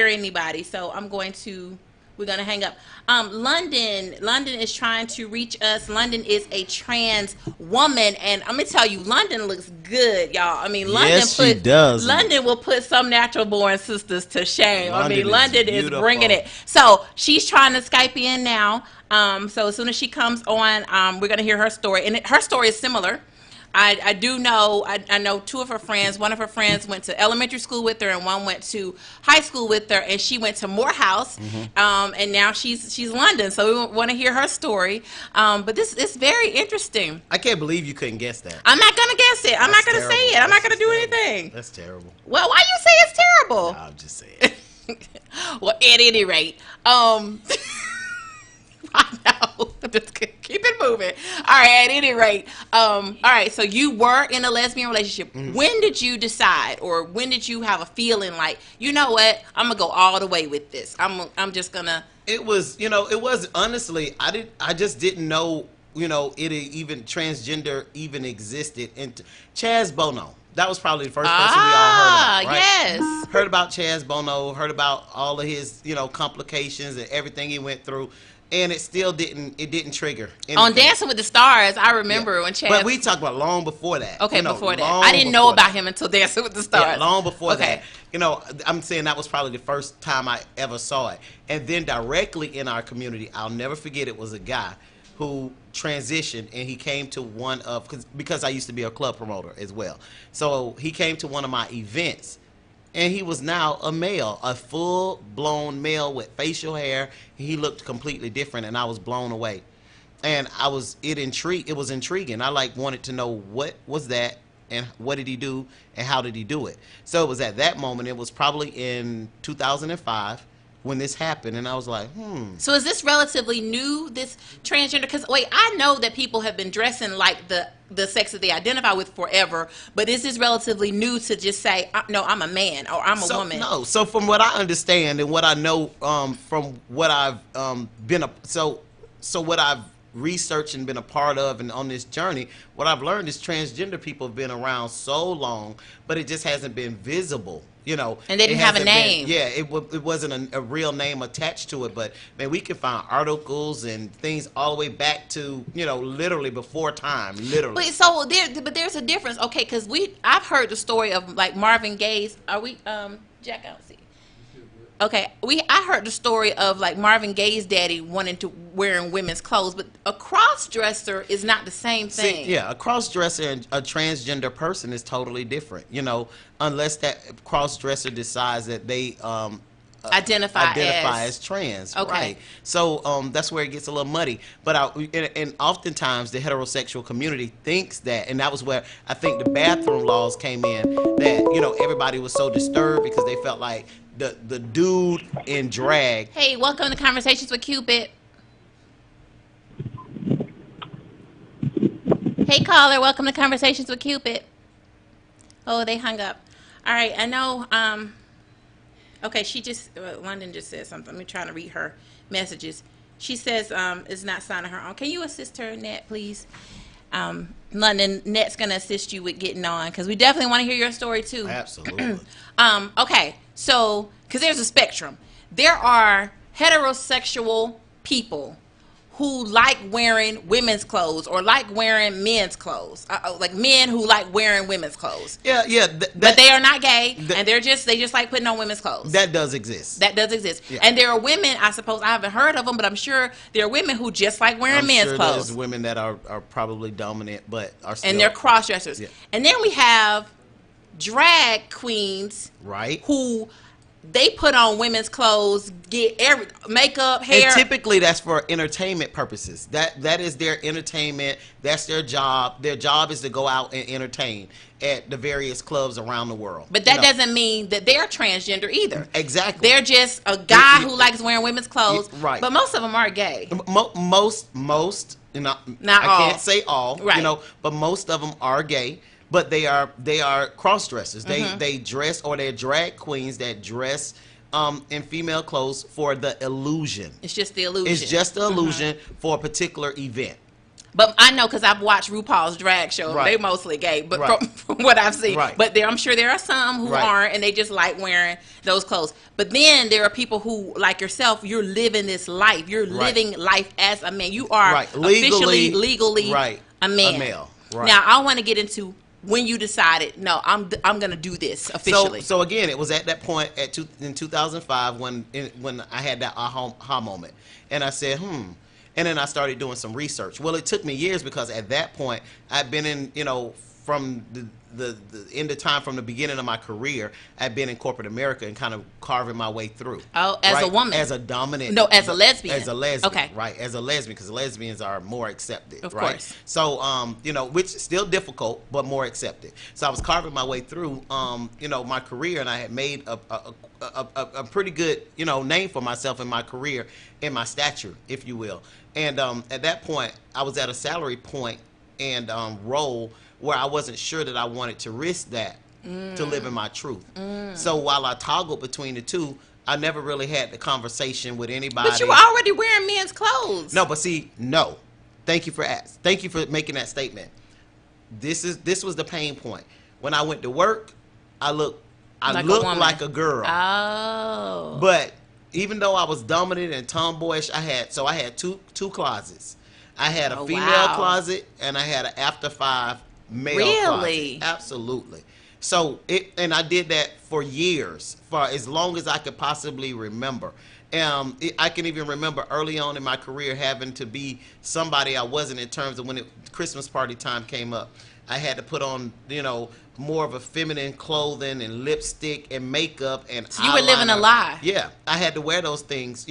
anybody, so I'm going to We're gonna hang up. London is trying to reach us. London is a trans woman, and I'm gonna tell you, London looks good, y'all. I mean, she does. London will put some natural born sisters to shame. London is beautiful. bringing it. So she's trying to Skype in now. So as soon as she comes on, we're gonna hear her story, and her story is similar. I do know, I know two of her friends. One of her friends went to elementary school with her, and one went to high school with her, and she went to Morehouse, and now she's London. So we want to hear her story. But this is very interesting. I can't believe you couldn't guess that. I'm not going to guess it. I'm not going to say it. I'm not going to do anything. That's terrible. Well, why you say it's terrible? No, I'm just saying. Well, at any rate, I know. Just keep it moving. All right. At any rate, all right. So you were in a lesbian relationship. When did you decide, or when did you have a feeling like, you know what, I'm gonna go all the way with this. I'm just gonna. It was, it was honestly. I just didn't know, it even transgender even existed. And Chaz Bono. That was probably the first person we all heard about, right? Yes. Heard about Chaz Bono. Heard about all of his, complications and everything he went through. And it still didn't trigger anything. On Dancing with the Stars, I remember when Chad. But we talked about long before that. Okay, before that. I didn't know about him until Dancing with the Stars. Yeah, long before that. I'm saying that was probably the first time I ever saw it. And then directly in our community, I'll never forget, it was a guy who transitioned, and he came to one of, because I used to be a club promoter as well. So he came to one of my events. And he was now a male, a full-blown male with facial hair. He looked completely different, and I was blown away. And it was intriguing. I wanted to know what was that, and what did he do, and how did he do it. So it was at that moment. It was probably in 2005 when this happened, and I was like, So is this relatively new, this transgender? Because I know that people have been dressing like the sex that they identify with forever, but is this relatively new to just say, no, I'm a man, or I'm a woman? No. So from what I understand and what I know, from what I've what I've researched and been a part of, and on this journey, what I've learned is transgender people have been around so long, but it just hasn't been visible. And they didn't have a name. It wasn't a real name attached to it. But man, we can find articles and things all the way back to literally before time, literally. But there's a difference, okay? Because I've heard the story of like Marvin Gaye's. Are we Jack? I don't see. Okay, I heard the story of like Marvin Gaye's daddy wanting to wearing women's clothes, but a cross-dresser is not the same thing. See, a cross-dresser and a transgender person is totally different. Unless that cross-dresser decides that they identify as trans. Okay. Right. So that's where it gets a little muddy. But and oftentimes the heterosexual community thinks that, and that was where I think the bathroom laws came in, that everybody was so disturbed because they felt like the dude in drag. Hey, welcome to Conversations with Cupid. Hey, caller, welcome to Conversations with Cupid. Oh, they hung up. All right, I know. Okay, London just said something. I'm trying to read her messages. She says it's not signing her on. Can you assist her, Net, please? London, Net's going to assist you with getting on, because we definitely want to hear your story, too. Absolutely. Okay, so, because there's a spectrum. There are heterosexual people who like wearing women's clothes or like wearing men's clothes, like men who like wearing women's clothes. Yeah. But they are not gay, and they just like putting on women's clothes. That does exist. Yeah. And there are women, I suppose, I haven't heard of them, but I'm sure there are women who just like wearing men's clothes. There's women that are probably dominant, but are still. And they're cross-dressers. Yeah. And then we have drag queens, right? Who they put on women's clothes, get makeup, hair. And typically that's for entertainment purposes. That is their entertainment. That's their job. Their job is to go out and entertain at the various clubs around the world. But that doesn't mean that they're transgender either. Exactly. They're just a guy who likes wearing women's clothes. Right. But most of them are gay. Most, not all. I can't say all, right. But most of them are gay. But they are cross dressers. They dress, or they're drag queens that dress in female clothes for the illusion. It's just the illusion. It's just the illusion for a particular event. But I know because I've watched RuPaul's drag show. Right. They mostly gay, but Right. from what I've seen. Right. But I'm sure there are some who Right. aren't, and they just like wearing those clothes. But then there are people who, like yourself, you're living this life. You're Right. living life as a man. You are Right. officially, legally right. a man. A male. Right. Now, I want to get into when you decided, no, I'm going to do this officially. So again, it was at that point in 2005 when I had that aha moment, and I said, and then I started doing some research. Well, it took me years because at that point I'd been in, from the end of time, from the beginning of my career, I've been in corporate America and kind of carving my way through. Oh, as right? a woman, as a dominant, no, as a lesbian, okay, right, as a lesbian, because lesbians are more accepted, of right? course. So, which is still difficult, but more accepted. So I was carving my way through, my career, and I had made a pretty good, name for myself in my career, in my stature, if you will. And at that point, I was at a salary point and role where I wasn't sure that I wanted to risk that to live in my truth. So while I toggled between the two, I never really had the conversation with anybody. But you were already wearing men's clothes. No, but see, no. Thank you for making that statement. This was the pain point. When I went to work, I looked like a girl. Oh. But even though I was dominant and tomboyish, I had two closets. I had a female closet and I had an after 5 male really? closet. Absolutely. So and I did that for years, for as long as I could possibly remember. I can even remember early on in my career having to be somebody I wasn't, in terms of when Christmas party time came up. I had to put on, more of a feminine clothing and lipstick and makeup and so you were living a lie. Yeah, I had to wear those things,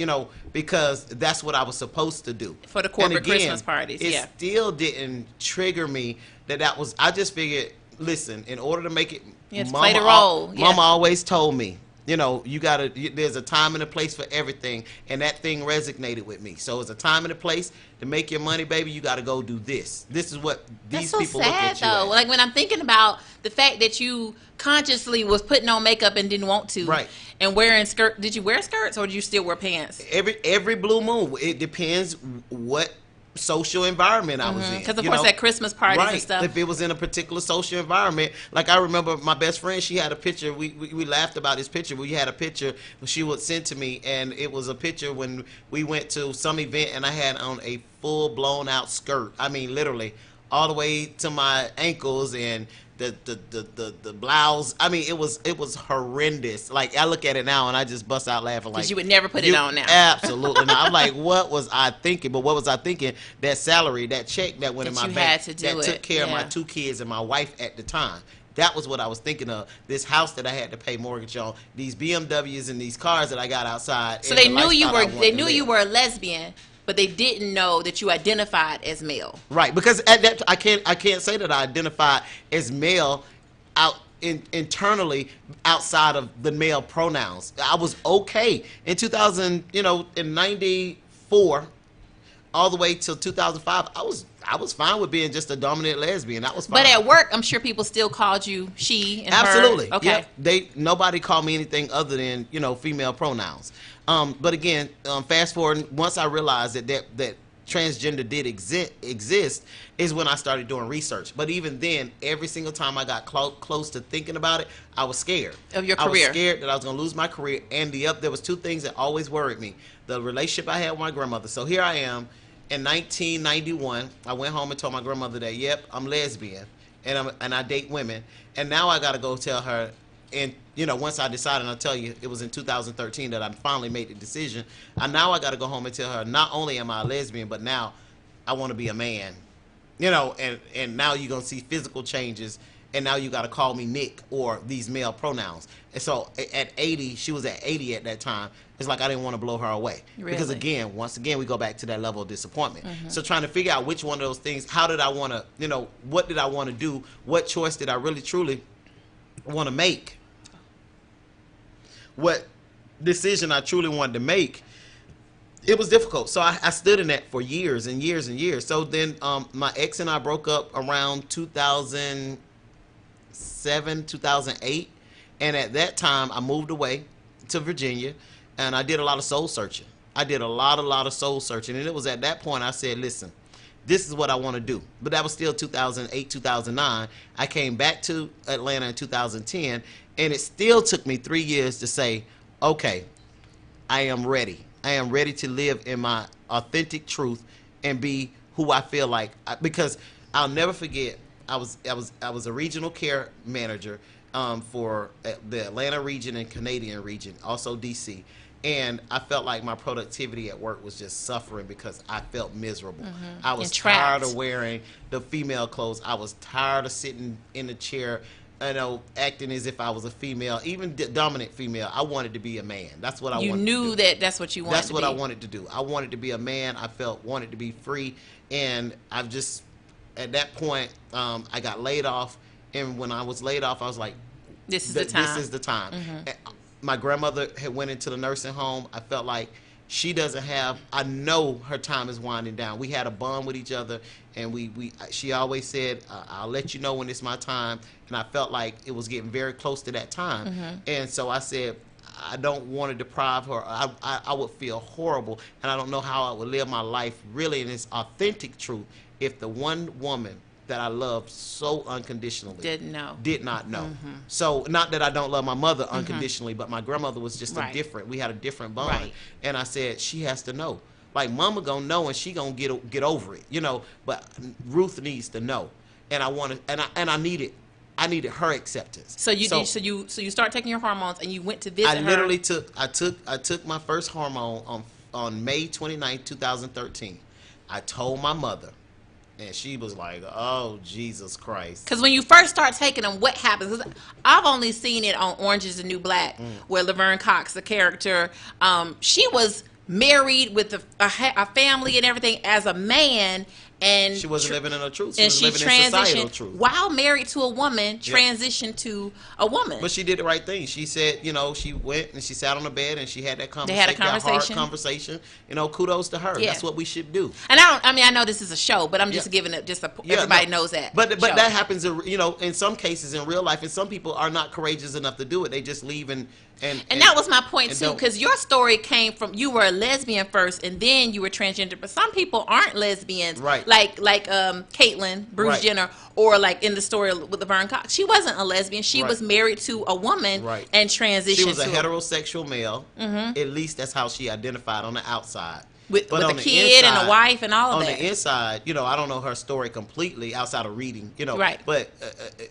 because that's what I was supposed to do for the corporate again, Christmas parties. It still didn't trigger me that was. I just figured, listen, in order to make it, play the role. Mama always told me, you gotta. There's a time and a place for everything, and that thing resonated with me. So it's a time and a place to make your money, baby. You got to go do this. This is what these people look at you though. as. Like when I'm thinking about the fact that you consciously was putting on makeup and didn't want to, right? And wearing skirt. Did you wear skirts or did you still wear pants? Every blue moon. It depends what social environment I was in. Because of course at Christmas parties and stuff. If it was in a particular social environment, like I remember my best friend, she had a picture. We laughed about this picture. We had a picture she would send to me, and it was a picture when we went to some event, and I had on a full blown out skirt. I mean, literally all the way to my ankles, and the blouse. I mean, it was horrendous. Like I look at it now and I just bust out laughing. Like you would never put it on now. Absolutely not. I'm like, what was I thinking? But what was I thinking? That salary, that check that went in my bank, that took care of my 2 kids and my wife at the time. That was what I was thinking of. This house that I had to pay mortgage on, these BMWs and these cars that I got outside. So they knew you were a lesbian, but they didn't know that you identified as male. Right, because at that I can't say that I identified as male internally outside of the male pronouns. I was okay in 2000, in 94 all the way till 2005. I was fine with being just a dominant lesbian. That was fine. But at work, I'm sure people still called you she and absolutely. her. Okay. Yep. Nobody called me anything other than female pronouns. But again, fast forward, once I realized that transgender did exist is when I started doing research. But even then, every single time I got close to thinking about it, I was scared of your career. I was scared that I was going to lose my career. And there was 2 things that always worried me: the relationship I had with my grandmother. So here I am. In 1991, I went home and told my grandmother that, yep, I'm lesbian, and I date women. And now I got to go tell her, and once I decided, I'll tell you, it was in 2013 that I finally made the decision. And now I got to go home and tell her, not only am I a lesbian, but now I want to be a man. And now you're going to see physical changes, and now you got to call me Nick or these male pronouns. And so at 80, she was at 80 at that time. It's like I didn't want to blow her away. Really? Because once again, we go back to that level of disappointment. So trying to figure out which one of those things, how did I want to, what did I want to do? What choice did I really truly want to make? What decision I truly wanted to make? It was difficult. So I stood in that for years and years and years. So then my ex and I broke up around 2007, 2008. And at that time, I moved away to Virginia, and I did a lot of soul searching. I did a lot of soul searching. And it was at that point I said, listen, this is what I want to do. But that was still 2008, 2009. I came back to Atlanta in 2010, and it still took me 3 years to say, okay, I am ready. I am ready to live in my authentic truth and be who I feel like. Because I'll never forget, I was a regional care manager for the Atlanta region and Canadian region, also DC. And I felt like my productivity at work was just suffering because I felt miserable. I was tired of wearing the female clothes. I was tired of sitting in the chair, acting as if I was a female, even dominant female. I wanted to be a man. That's what I wanted to do. You knew that's what you wanted to be. That's what I wanted to do. I wanted to be a man. I wanted to be free. And I've just, at that point, I got laid off. And when I was laid off, I was like, this is the time. This is the time. My grandmother had went into the nursing home. I felt like she doesn't have, I know her time is winding down. We had a bond with each other, and she always said, I'll let you know when it's my time. And I felt like it was getting very close to that time. And so I said, I don't want to deprive her. I would feel horrible, and I don't know how I would live my life really in its authentic truth if the one woman that I loved so unconditionally did not know. So not that I don't love my mother unconditionally, but my grandmother was just we had a different bond. And I said, she has to know. Like, mama gonna know, and she gonna get over it, but Ruth needs to know. And I needed her acceptance. So you start taking your hormones, and you went to visit her. I literally took my first hormone on May 29th, 2013. I told my mother. And she was like, oh, Jesus Christ. Because when you first start taking them, what happens? I've only seen it on Orange is the New Black, where Laverne Cox, the character, she was married with a family and everything as a man. And she wasn't living in her truth. She was living in societal truth. While married to a woman, transitioned to a woman. But she did the right thing. She said, she went and she sat on the bed and she had that conversation. They had a conversation. That hard conversation. Kudos to her. That's what we should do. And I know this is a show, but I'm just giving it everybody knows that. But that happens, in some cases in real life, and some people are not courageous enough to do it. They just leave and that was my point too, because your story came from, you were a lesbian first and then you were transgender, but some people aren't lesbians, right? Like Caitlyn, Bruce Jenner, or like in the story with Laverne Cox. She wasn't a lesbian. She was married to a woman and transitioned. She was a heterosexual male. At least that's how she identified on the outside. With a kid and a wife and all of that. On the inside, I don't know her story completely outside of reading, Right. But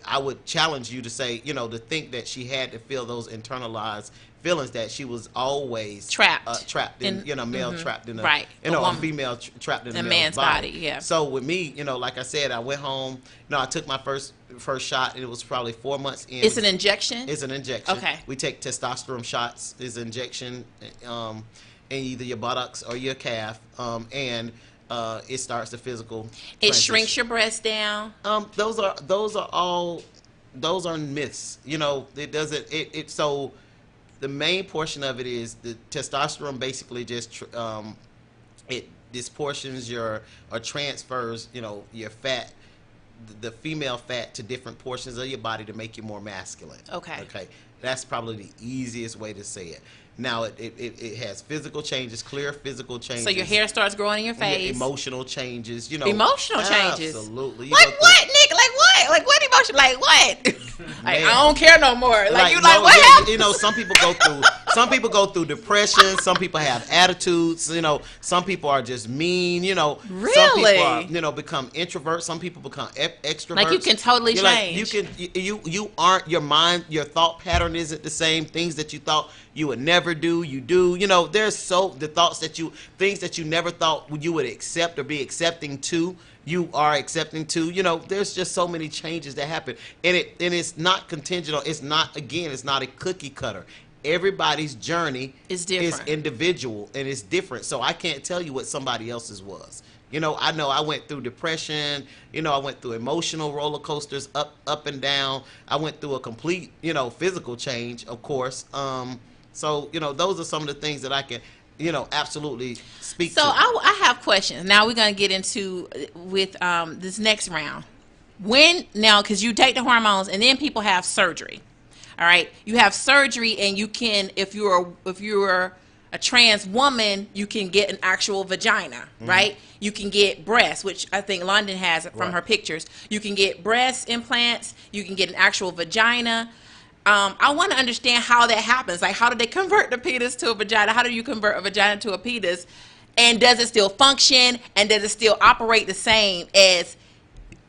I would challenge you to say, to think that she had to feel those internalized feelings, that she was always trapped in male trapped in a female trapped in a man's body. Yeah. So with me, like I said, I went home. I took my first shot, and it was probably 4 months in. It's an injection? It's an injection. Okay. We take testosterone shots. It's an injection. In either your buttocks or your calf, and it starts the physical. It shrinks your breasts down. Those are myths. It doesn't. So the main portion of it is the testosterone basically just it disportions or transfers your fat, the female fat, to different portions of your body to make you more masculine. Okay. That's probably the easiest way to say it. Now, it has physical changes, clear physical changes. So your hair starts growing in your face. Emotional changes, Emotional changes? Absolutely. Like what, Nick? Like what? Like what emotion? Like what? Like, I don't care no more. What happened? Some people go through depression. Some people have attitudes. Some people are just mean. Really? Some people are, become introverts. Some people become extroverts. Like you can totally change. You aren't, your mind, your thought pattern isn't the same. Things that you thought you would never do, you do. There's things that you never thought you would accept or be accepting to, you are accepting to. There's just so many changes that happen, and it's not contingent. It's not a cookie cutter. Everybody's journey is different, is individual, and it's different. So I can't tell you what somebody else's was. I know I went through depression. I went through emotional roller coasters, up and down. I went through a complete, physical change, of course. So, those are some of the things that I can, absolutely speak to. So I have questions. Now we're going to get into with this next round. Because you take the hormones and then people have surgery. All right. You have surgery, and you can, if you're a trans woman, you can get an actual vagina, right? You can get breasts, which I think London has from her pictures. You can get breast implants. You can get an actual vagina. I want to understand how that happens. Like, how do they convert the penis to a vagina? How do you convert a vagina to a penis? And does it still function? And does it still operate the same as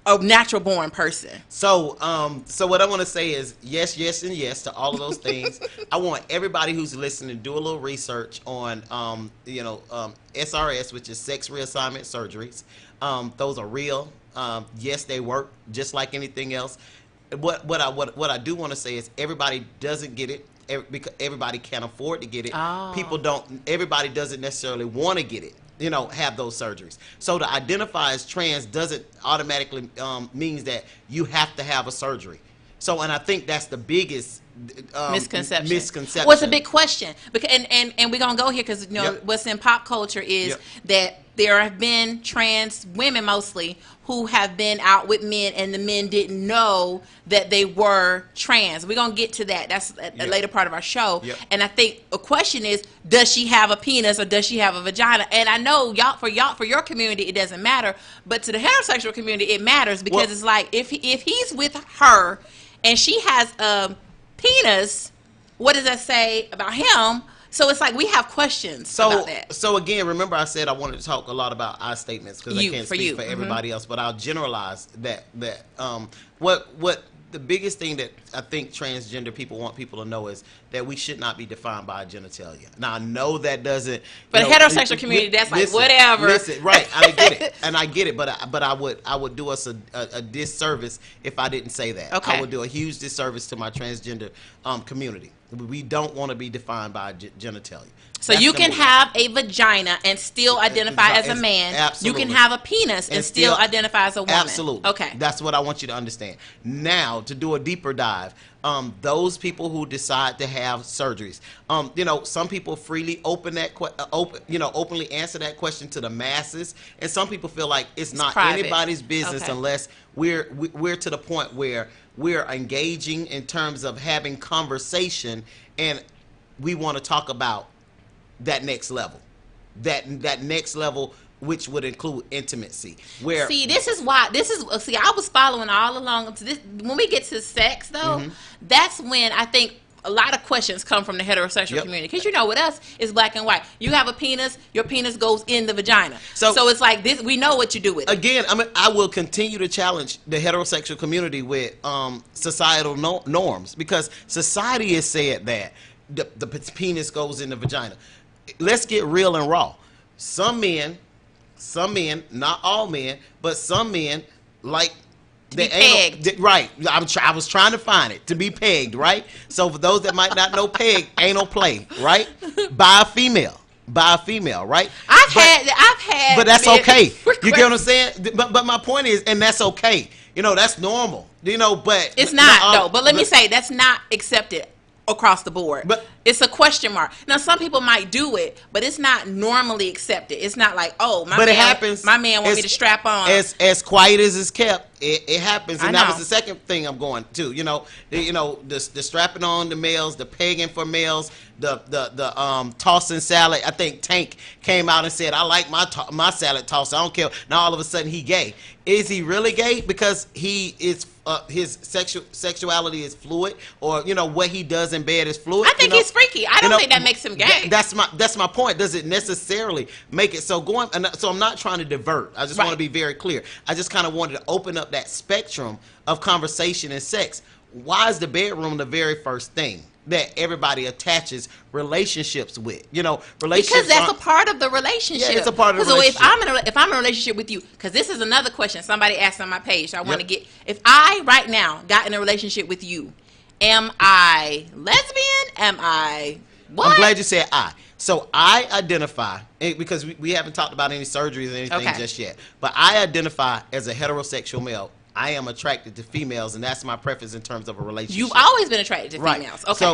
a natural born person? So what I want to say is yes, yes, and yes to all of those things. I want everybody who's listening to do a little research on, SRS, which is sex reassignment surgeries. Those are real. Yes, they work just like anything else. What I do want to say is everybody doesn't get it. Because everybody can't afford to get it. Everybody doesn't necessarily want to get it, have those surgeries. So to identify as trans doesn't automatically means that you have to have a surgery. So, and I think that's the biggest misconception. Well, it's a big question, because and we're gonna go here because what's in pop culture is that there have been trans women mostly who have been out with men, and the men didn't know that they were trans. We're gonna get to that. That's a later part of our show. And I think a question is, does she have a penis or does she have a vagina? And I know for your community it doesn't matter, but to the heterosexual community it matters, because it's like if he's with her and she has a penis, what does that say about him? So it's like we have questions about that. So again, remember I said I wanted to talk a lot about I statements because I can't speak for everybody else, but I'll generalize that. What the biggest thing that I think transgender people want people to know is that we should not be defined by our genitalia. Now I know that doesn't. But heterosexual community, that's like whatever. Right? I get it. But I would do us a disservice if I didn't say that. Okay. I would do a huge disservice to my transgender community. We don't want to be defined by genitalia. So you can have a vagina and still identify as a man. Absolutely. You can have a penis and still identify as a woman. Absolutely. Okay. That's what I want you to understand. Now, to do a deeper dive, those people who decide to have surgeries, some people freely openly answer that question to the masses, and some people feel like it's not private. Anybody's business unless we're to the point where we're engaging in terms of having conversation, and we want to talk about that next level, that next level, which would include intimacy. Where I was following all along to this. When we get to sex, though, that's when I think a lot of questions come from the heterosexual community, because with us it's black and white. You have a penis, your penis goes in the vagina. So it's like this. We know what you do with it. Again, I will continue to challenge the heterosexual community with societal norms, because society has said that the penis goes in the vagina. Let's get real and raw. Some men, not all men, but some men like the anal, right. I was trying to find it, to be pegged, right? So for those that might not know peg, anal play, right? By a female, right? I've had, but that's okay. You get what I'm saying? But my point is, and that's okay. That's normal. But it's not though. But let me say, that's not accepted across the board. But it's a question mark. Now, some people might do it, but it's not normally accepted. It's not like, it happens. My man wants me to strap on. As quiet as it's kept, it happens. And that was the second thing I'm going to. The strapping on the males, the pegging for males, the tossing salad. I think Tank came out and said, I like my salad tossed. I don't care. Now all of a sudden he gay. Is he really gay because he is his sexuality is fluid, or what he does in bed is fluid? I think he's freaky. I don't think that makes him gay. That's my point. Does it necessarily make it so? So I'm not trying to divert. I just want to be very clear. I just kind of wanted to open up that spectrum of conversation and sex. Why is the bedroom the very first thing that everybody attaches relationships with? Relationships, because that's a part of the relationship. Yeah, it's a part of the relationship. So if I'm in a relationship with you, because this is another question somebody asked on my page, I want to get. If I right now got in a relationship with you, am I lesbian? Am I what? I'm glad you said I. So I identify, because we haven't talked about any surgeries or anything just yet, but I identify as a heterosexual male. I am attracted to females, and that's my preference in terms of a relationship. You've always been attracted to females. Okay.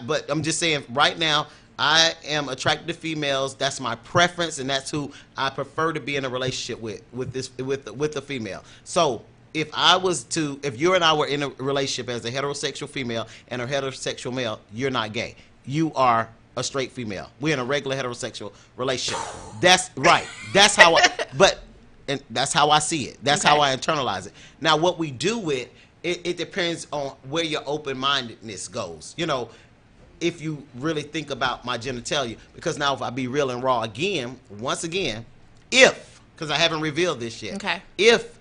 But I'm just saying right now, I am attracted to females. That's my preference, and that's who I prefer to be in a relationship with the female. So if you and I were in a relationship as a heterosexual female and a heterosexual male, you're not gay. You are a straight female. We're in a regular heterosexual relationship. That's right. That's how and that's how I see it. That's how I internalize it. Now, what we do with it depends on where your open-mindedness goes. You know, if you really think about my genitalia, because now if I be real and raw once again, because I haven't revealed this yet. Okay. If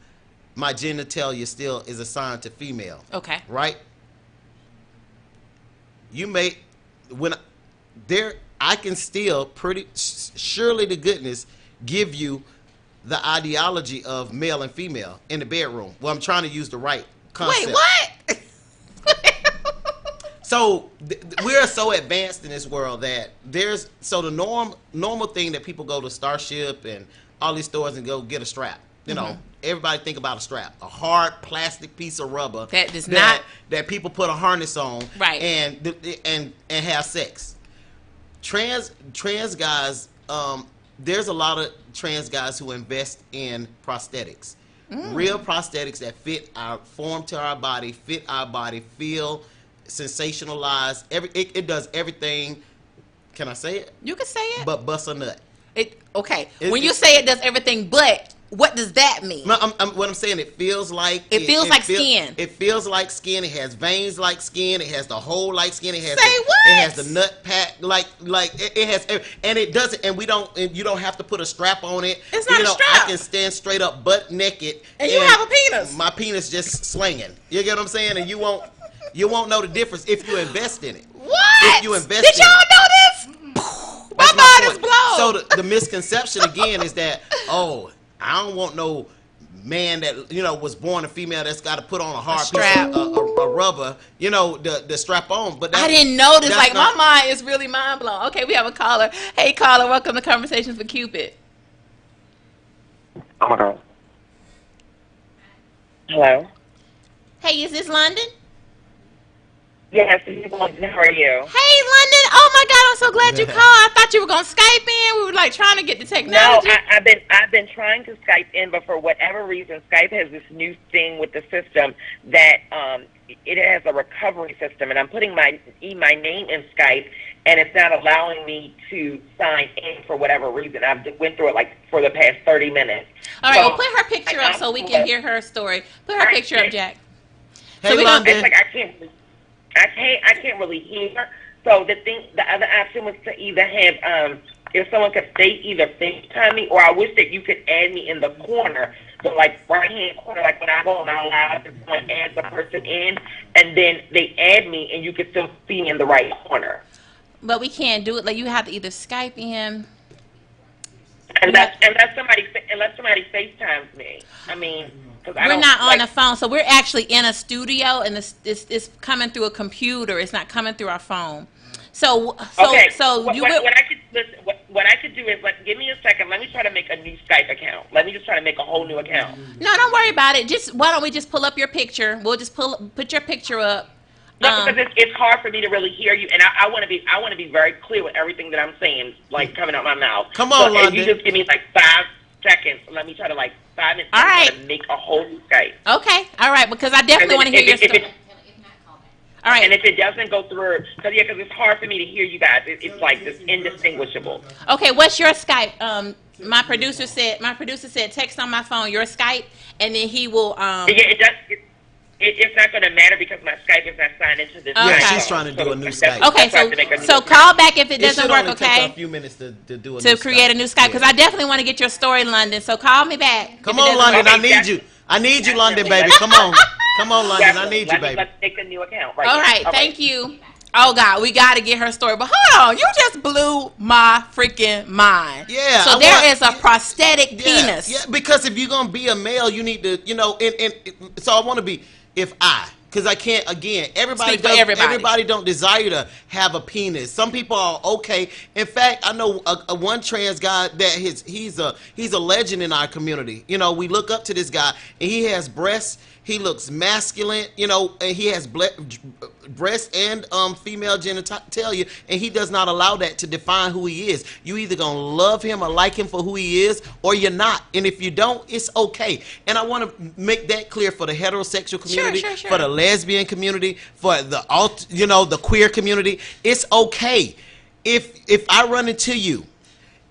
my genitalia still is assigned to female. Okay. Right? You may, I can still pretty surely to goodness give you the ideology of male and female in the bedroom. Well, I'm trying to use the right concept. Wait, what? So we're so advanced in this world that the normal thing that people go to Starship and all these stores and go get a strap. You know, everybody think about a strap, a hard plastic piece of rubber that people put a harness on, right, and have sex. Trans guys, there's a lot of trans guys who invest in prosthetics, real prosthetics that fit our form to our body, feel sensationalized. It does everything. Can I say it? You can say it. But bust a nut. When you say it does everything, but what does that mean? No, what I'm saying, it feels like skin. It feels like skin. It has veins like skin. It has the hole like skin. It has It has the nut pack like it has, and it doesn't. And you don't have to put a strap on it. It's not a strap. I can stand straight up, butt naked, and you have a penis. My penis just slinging. You get what I'm saying? And you won't know the difference if you invest in it. What? If you invest Did y'all know this? My mind is blown. So the misconception again is that, I don't want no man that was born a female that's got to put on a hard strap, piece of a rubber, the strap on. But I didn't know this. Like my mind is really mind blown. Okay, we have a caller. Hey, caller, welcome to Conversations with Cupid. Oh my God. Hello. Hey, is this London? Yes, this is London. How are you? Hey, London. Oh my God, I'm so glad you called. I thought you were gonna Skype in. We were like trying to get the technology. No, I've been trying to Skype in, but for whatever reason, Skype has this new thing with the system that it has a recovery system, and I'm putting my name in Skype, and it's not allowing me to sign in for whatever reason. I've went through it like for the past 30 minutes. All right, well, put her picture up so we can hear her story. Put her picture up, Jack. Hey, so London. It's like I can't really hear. So the other option was to either have if someone could either FaceTime me, or I wish that you could add me in the corner. So like right hand corner, like when I go and I allow someone add the person in, and then they add me, and you can still see me in the right corner. But we can't do it. Like you have to either Skype in. Unless somebody FaceTimes me. I mean. We're not on the phone, so we're actually in a studio, and it's coming through a computer. It's not coming through our phone. So what I could do is give me a second. Let me try to make a new Skype account. Let me just try to make a whole new account. No, don't worry about it. Why don't we just pull up your picture? We'll just put your picture up. No, because it's hard for me to really hear you, and I want to be very clear with everything that I'm saying, like coming out my mouth. Come on, London. If you just give me like 5 seconds, let me try to 5 minutes. All right. To make a whole new Skype. Okay. All right. Because I definitely want to hear your story. All right. And if it doesn't go through, because it's hard for me to hear you guys. It's like just indistinguishable. Okay. What's your Skype? My producer said text on my phone your Skype, and then he will. Yeah, it does. It's not going to matter because my Skype is not signed into this. Okay. Yeah, she's trying to do a new Skype. Okay, so call back if it doesn't work. It should okay. take a few minutes to do a to create a new Skype, because I definitely want to get your story, London. So call me back. Come on, London. I need you. I need you, London, baby. Come on, London. I need you, baby. Let's make a new account. All right. Thank you. Oh God, we got to get her story. But hold on, you just blew my freaking mind. Yeah. So there is a prosthetic penis. Yeah, because if you're gonna be a male, you need to, so I want to be because I can't, again, everybody don't desire to have a penis. Some people are okay. In fact, I know one trans guy that he's a legend in our community. We look up to this guy, and he has breasts. He looks masculine, and he has breast and female genitalia, and he does not allow that to define who he is. You either gonna love him or like him for who he is, or you're not. And if you don't, it's okay. And I want to make that clear for the heterosexual community, Sure. for the lesbian community, for the the queer community. It's okay. if I run into you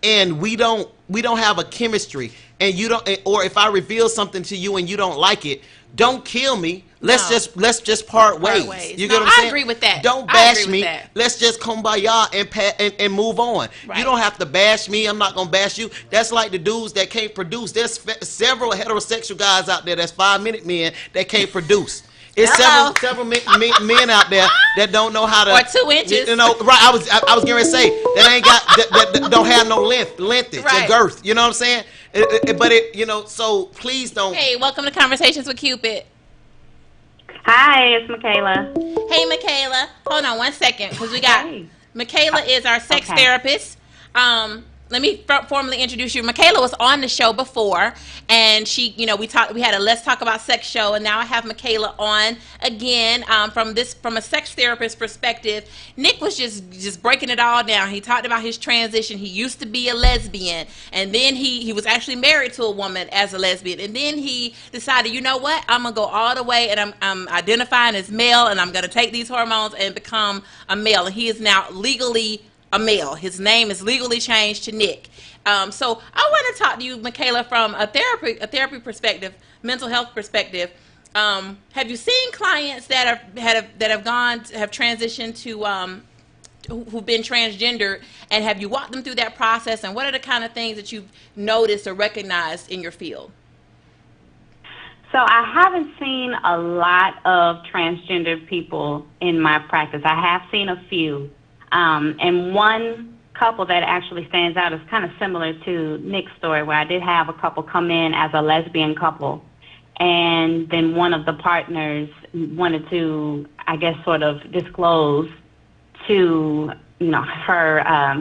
and we don't have a chemistry, and you don't, or if I reveal something to you and you don't like it, don't kill me. Let's just part ways. You get what I'm saying? I agree with that. Don't bash me. Let's just kumbaya and move on. Right. You don't have to bash me. I'm not gonna bash you. That's like the dudes that can't produce. There's several heterosexual guys out there that's 5-minute men that can't produce. It's several men out there that don't know how to, or 2 inches. You know, right? I was getting ready to say that ain't got that don't have no lengthage right. and girth. You know what I'm saying? But you know, so please don't. Hey, welcome to Conversations with Cupid. Hi, it's Michaela. Hey, Michaela. Hold on 1 second, because we got Michaela is our sex therapist. Let me formally introduce you. Michaela was on the show before, and she, you know, we had a Let's Talk About Sex show, and now I have Michaela on again from a sex therapist perspective. Nick was just breaking it all down. He talked about his transition. He used to be a lesbian, and then he was actually married to a woman as a lesbian, and then he decided, you know what, I'm gonna go all the way, and I'm identifying as male, and I'm gonna take these hormones and become a male, and he is now legally a male. His name is legally changed to Nick. So I want to talk to you, Michaela, from a therapy perspective, mental health perspective. Have you seen clients that have transitioned to who've been transgender, and have you walked them through that process? And what are the kind of things that you've noticed or recognized in your field? So I haven't seen a lot of transgender people in my practice. I have seen a few. And one couple that actually stands out is kind of similar to Nick's story, where I did have a couple come in as a lesbian couple, and then one of the partners wanted to, I guess, sort of disclose to, you know,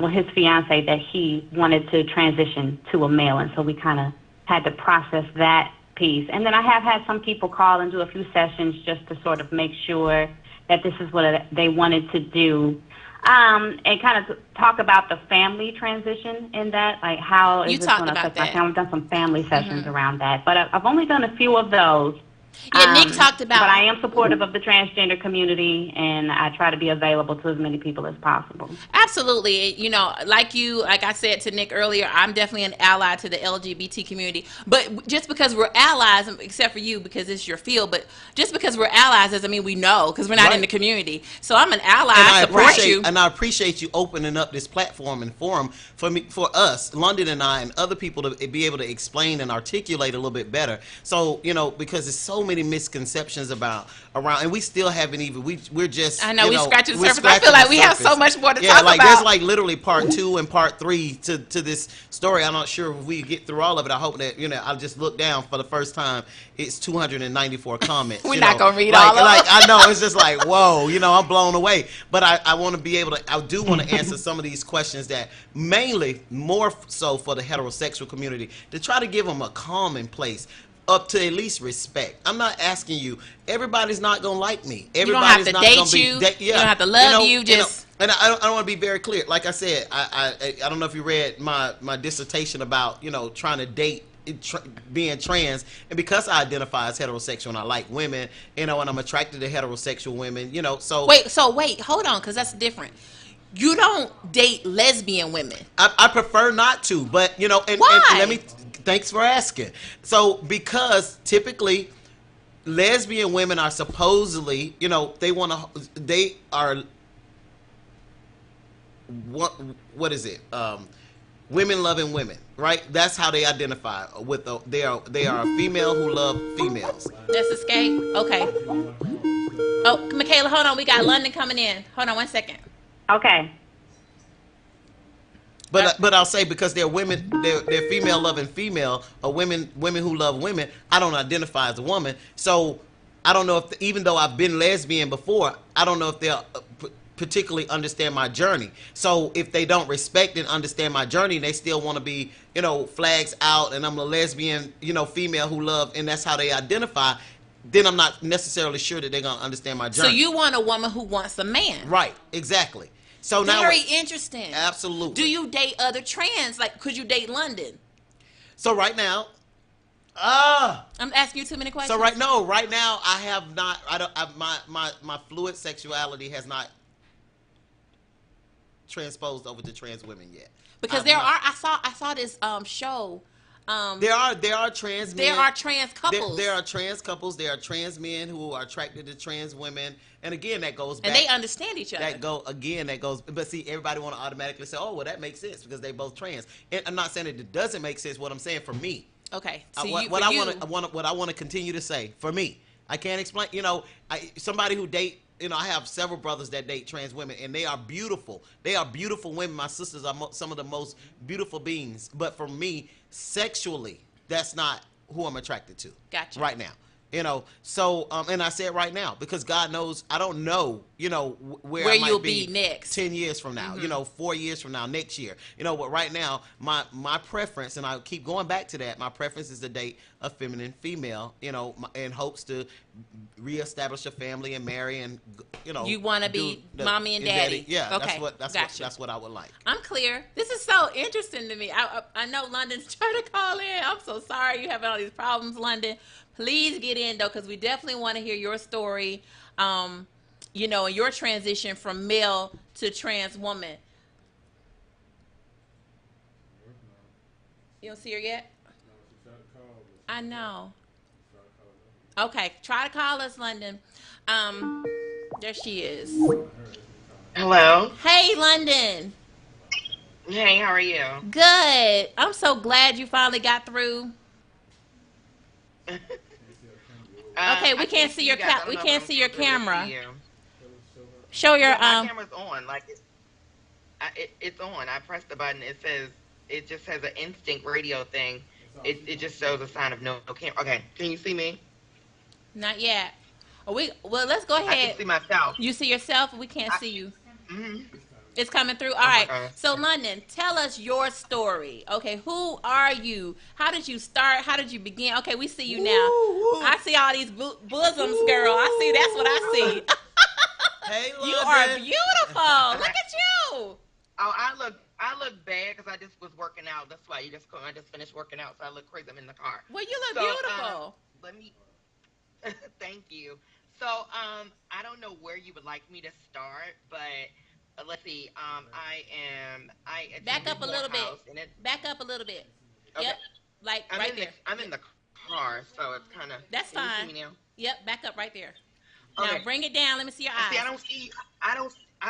his fiance that he wanted to transition to a male, and so we kind of had to process that piece. And then I have had some people call and do a few sessions just to sort of make sure that this is what they wanted to do. And kind of talk about the family transition in that, like how is this going to affect my family? I've done some family sessions around that, but I've only done a few of those. Yeah, Nick talked about. But I am supportive of the transgender community, and I try to be available to as many people as possible. Absolutely. You know, like I said to Nick earlier, I'm definitely an ally to the LGBT community. But just because we're allies, except for you because it's your field, but just because we're allies doesn't mean we know, because we're not in the community. So I'm an ally. I support you. And I appreciate you opening up this platform and forum for us, London and I, and other people to be able to explain and articulate a little bit better. So, you know, because there's so many misconceptions around, and we still haven't even, we're just, I know, we're scratching the surface. I feel like we have so much more to talk like, about. There's like literally part 2 and part 3 to this story. I'm not sure if we get through all of it. I hope that, you know, I'll just look down for the first time. It's 294 comments. We're not going to read all of them. I know, it's just like, whoa, you know, I'm blown away. But I want to be able to, I do want to answer some of these questions that mainly more so for the heterosexual community, to try to give them a common place up to at least respect. I'm not asking you. Everybody's not gonna like me. Everybody's not gonna be. You don't have to love you. And I want to be very clear. Like I said, I don't know if you read my dissertation about, you know, trying to date being trans, and because I identify as heterosexual and I like women, you know, and I'm attracted to heterosexual women, you know. So wait, hold on, because that's different. You don't date lesbian women. I prefer not to, but you know, and let me. Thanks for asking. So, because typically lesbian women are supposedly, you know, they are what is it? Women loving women, right? That's how they identify with they are a female who love females. That's escape. Okay. Oh, Michaela, hold on. We got London coming in. Hold on 1 second. Okay. But I'll say, because they're women, they're female loving female, or women who love women. I don't identify as a woman, so I don't know if, even though I've been lesbian before, I don't know if they'll particularly understand my journey. So if they don't respect and understand my journey, they still want to be, you know, flags out, and I'm a lesbian, you know, female who love, and that's how they identify. Then I'm not necessarily sure that they're gonna understand my journey. So you want a woman who wants a man, right? Exactly. So now, very interesting. Absolutely. Do you date other trans? Like, could you date London? So right now, I'm asking you too many questions. So right now I have not. My fluid sexuality has not. transposed over to trans women yet. Because I saw this show. There are trans men. There are trans couples. There are trans couples. There are trans men who are attracted to trans women. And again, that goes back. And they understand each other. That goes. But see, everybody want to automatically say, "Oh, well, that makes sense because they both trans." And I'm not saying that it doesn't make sense. What I'm saying for me. Okay. What I want to continue to say for me, I can't explain. Somebody who date. I have several brothers that date trans women, and they are beautiful. They are beautiful women. My sisters are some of the most beautiful beings. But for me, sexually, that's not who I'm attracted to. Gotcha. Right now. So and I say it right now because God knows I don't know, where I might you'll be next 10 years from now, 4 years from now, next year, but right now my preference, and I keep going back to that, my preference is to date a feminine female, in hopes to reestablish a family and marry and, you want to be mommy and daddy. Yeah. Okay. That's what I would like. I'm clear. This is so interesting to me. I know London's trying to call in. I'm so sorry you having all these problems, London. Please get in, though, because we definitely want to hear your story, and your transition from male to trans woman. You don't see her yet? I know. Okay, try to call us, London. There she is. Hello. Hey, London. Hey, how are you? Good. I'm so glad you finally got through. Okay, we can't see your we can't see your camera. Show your my camera's on. Like it's on. I pressed the button. It just says an instinct radio thing. It just shows a sign of no camera. Okay, can you see me? Not yet. Well, let's go ahead. I can see myself. You see yourself? We can't see you. Mm-hmm. It's coming through. All right. So, London, tell us your story. Okay, who are you? How did you start? How did you begin? Okay, we see you now. I see all these bosoms, girl. I see. That's what I see. Hey, London. You are beautiful. Look at you. Oh, I look bad because I just was working out. That's why I just finished working out, so I look crazy. I'm in the car. Well, you look beautiful. Thank you. So, I don't know where you would like me to start, but let's see. I back up a little bit. Back up a little bit. Okay. Yep. Like right there. I'm in the car, so it's kind of. That's fine. You see me now? Yep. Back up right there. Okay. Now bring it down. Let me see your eyes. See, I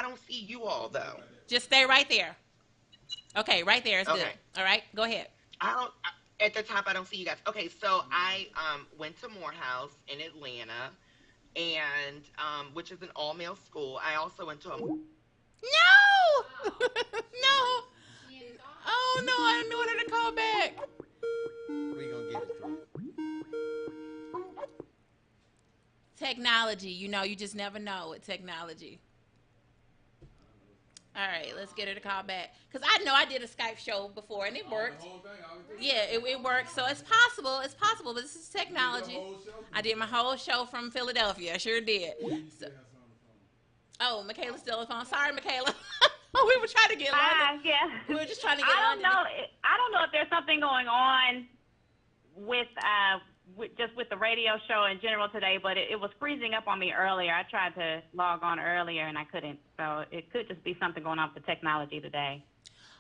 don't see you all though. Just stay right there. Okay, right there is okay. Good. All right, go ahead. At the top, I don't see you guys. Okay, so I went to Morehouse in Atlanta, and which is an all-male school. I also went to a. No! No! Oh no! I didn't want her to call back. We gonna get it through. Technology, you just never know with technology. All right, let's get her to call back. Because I know I did a Skype show before, and it worked. Yeah, it worked. So it's possible. It's possible, but this is technology. I did my whole show from Philadelphia. I sure did. So, Michaela's still on the phone. Sorry, Michaela. We were trying to get London. Yeah. We were just trying to get London. I don't know if there's something going on with the radio show in general today, but it was freezing up on me earlier. I tried to log on earlier and I couldn't. So it could just be something going on with the technology today.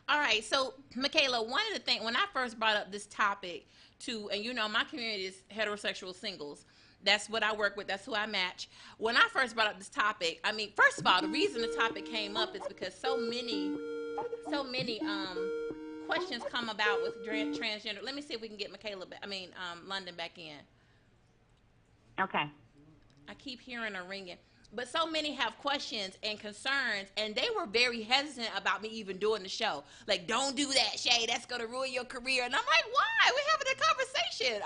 All right. So, Michaela, one of the things, when I first brought up this topic and my community is heterosexual singles. That's what I work with. That's who I match. When I first brought up this topic, I mean, first of all, the reason the topic came up is because so many questions come about with transgender. Let me see if we can get London back in. Okay. I keep hearing her ringing. But so many have questions and concerns, and they were very hesitant about me even doing the show. Like, don't do that, Shay. That's going to ruin your career. And I'm like, why? We're having a conversation.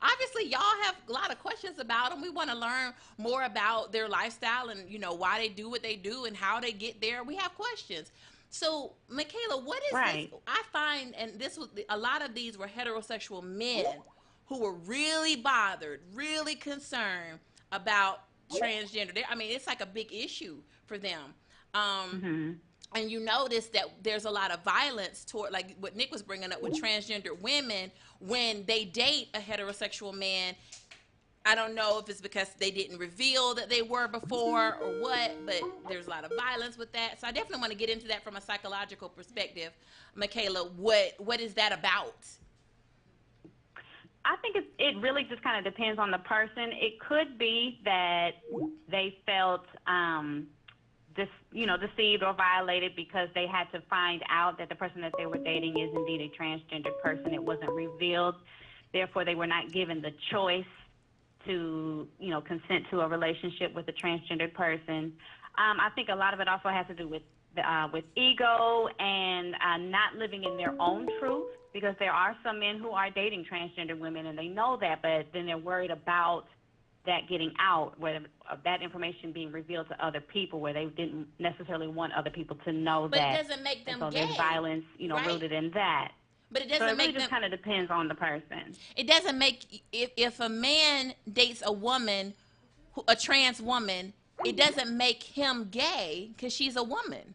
Obviously, y'all have a lot of questions about them. We want to learn more about their lifestyle and, why they do what they do and how they get there. We have questions. So, Michaela, what is this? I find, and a lot of these were heterosexual men who were really bothered, really concerned about transgender. It's like a big issue for them. And you notice that there's a lot of violence toward, like what Nick was bringing up with transgender women when they date a heterosexual man. I don't know if it's because they didn't reveal that they were before or what, but there's a lot of violence with that. So I definitely want to get into that from a psychological perspective. Michaela, what is that about? I think it really just kind of depends on the person. It could be that they felt deceived or violated because they had to find out that the person that they were dating is indeed a transgender person. It wasn't revealed. Therefore, they were not given the choice to, consent to a relationship with a transgendered person. I think a lot of it also has to do with ego and not living in their own truth, because there are some men who are dating transgender women and they know that, but then they're worried about that getting out, where that information being revealed to other people, where they didn't necessarily want other people to know But that. it doesn't make them so gay. There's violence, right? Rooted in that. But it doesn't so it make really just kind of depends on the person. It doesn't make if a man dates a woman, a trans woman, it doesn't make him gay because she's a woman.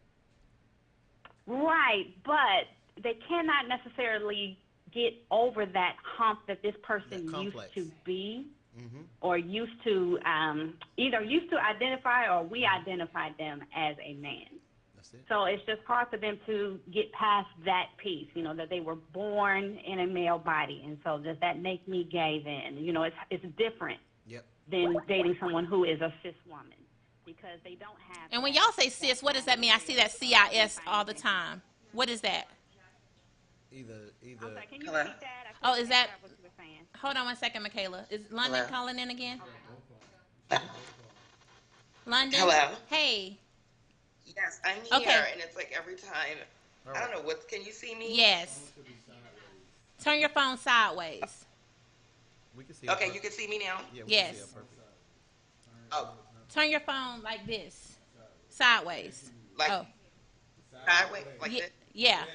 Right, but they cannot necessarily get over that hump that this person used to be, or used to either used to identify, or we identified them as a man. That's it. So it's just hard for them to get past that piece, that they were born in a male body. And so does that make me gay then? It's different than dating someone who is a cis woman, because they don't have. And when y'all say cis, what does that mean? I see that CIS all the time. What is that? Either. Sorry, can you repeat that? Oh, is that? What you were saying. Hold on one second, Michaela. Is London Hello? calling in again? London. Hello? Hey. Yes, I'm here, Okay. and it's like every time. I don't know what. Can you see me? Yes. Turn your phone sideways. We can see. Okay, you can see me now. Yeah, we Yes. Can see her perfect. Oh, Turn your phone like this, sideways. like Oh. sideways, like Yeah. this. Yeah.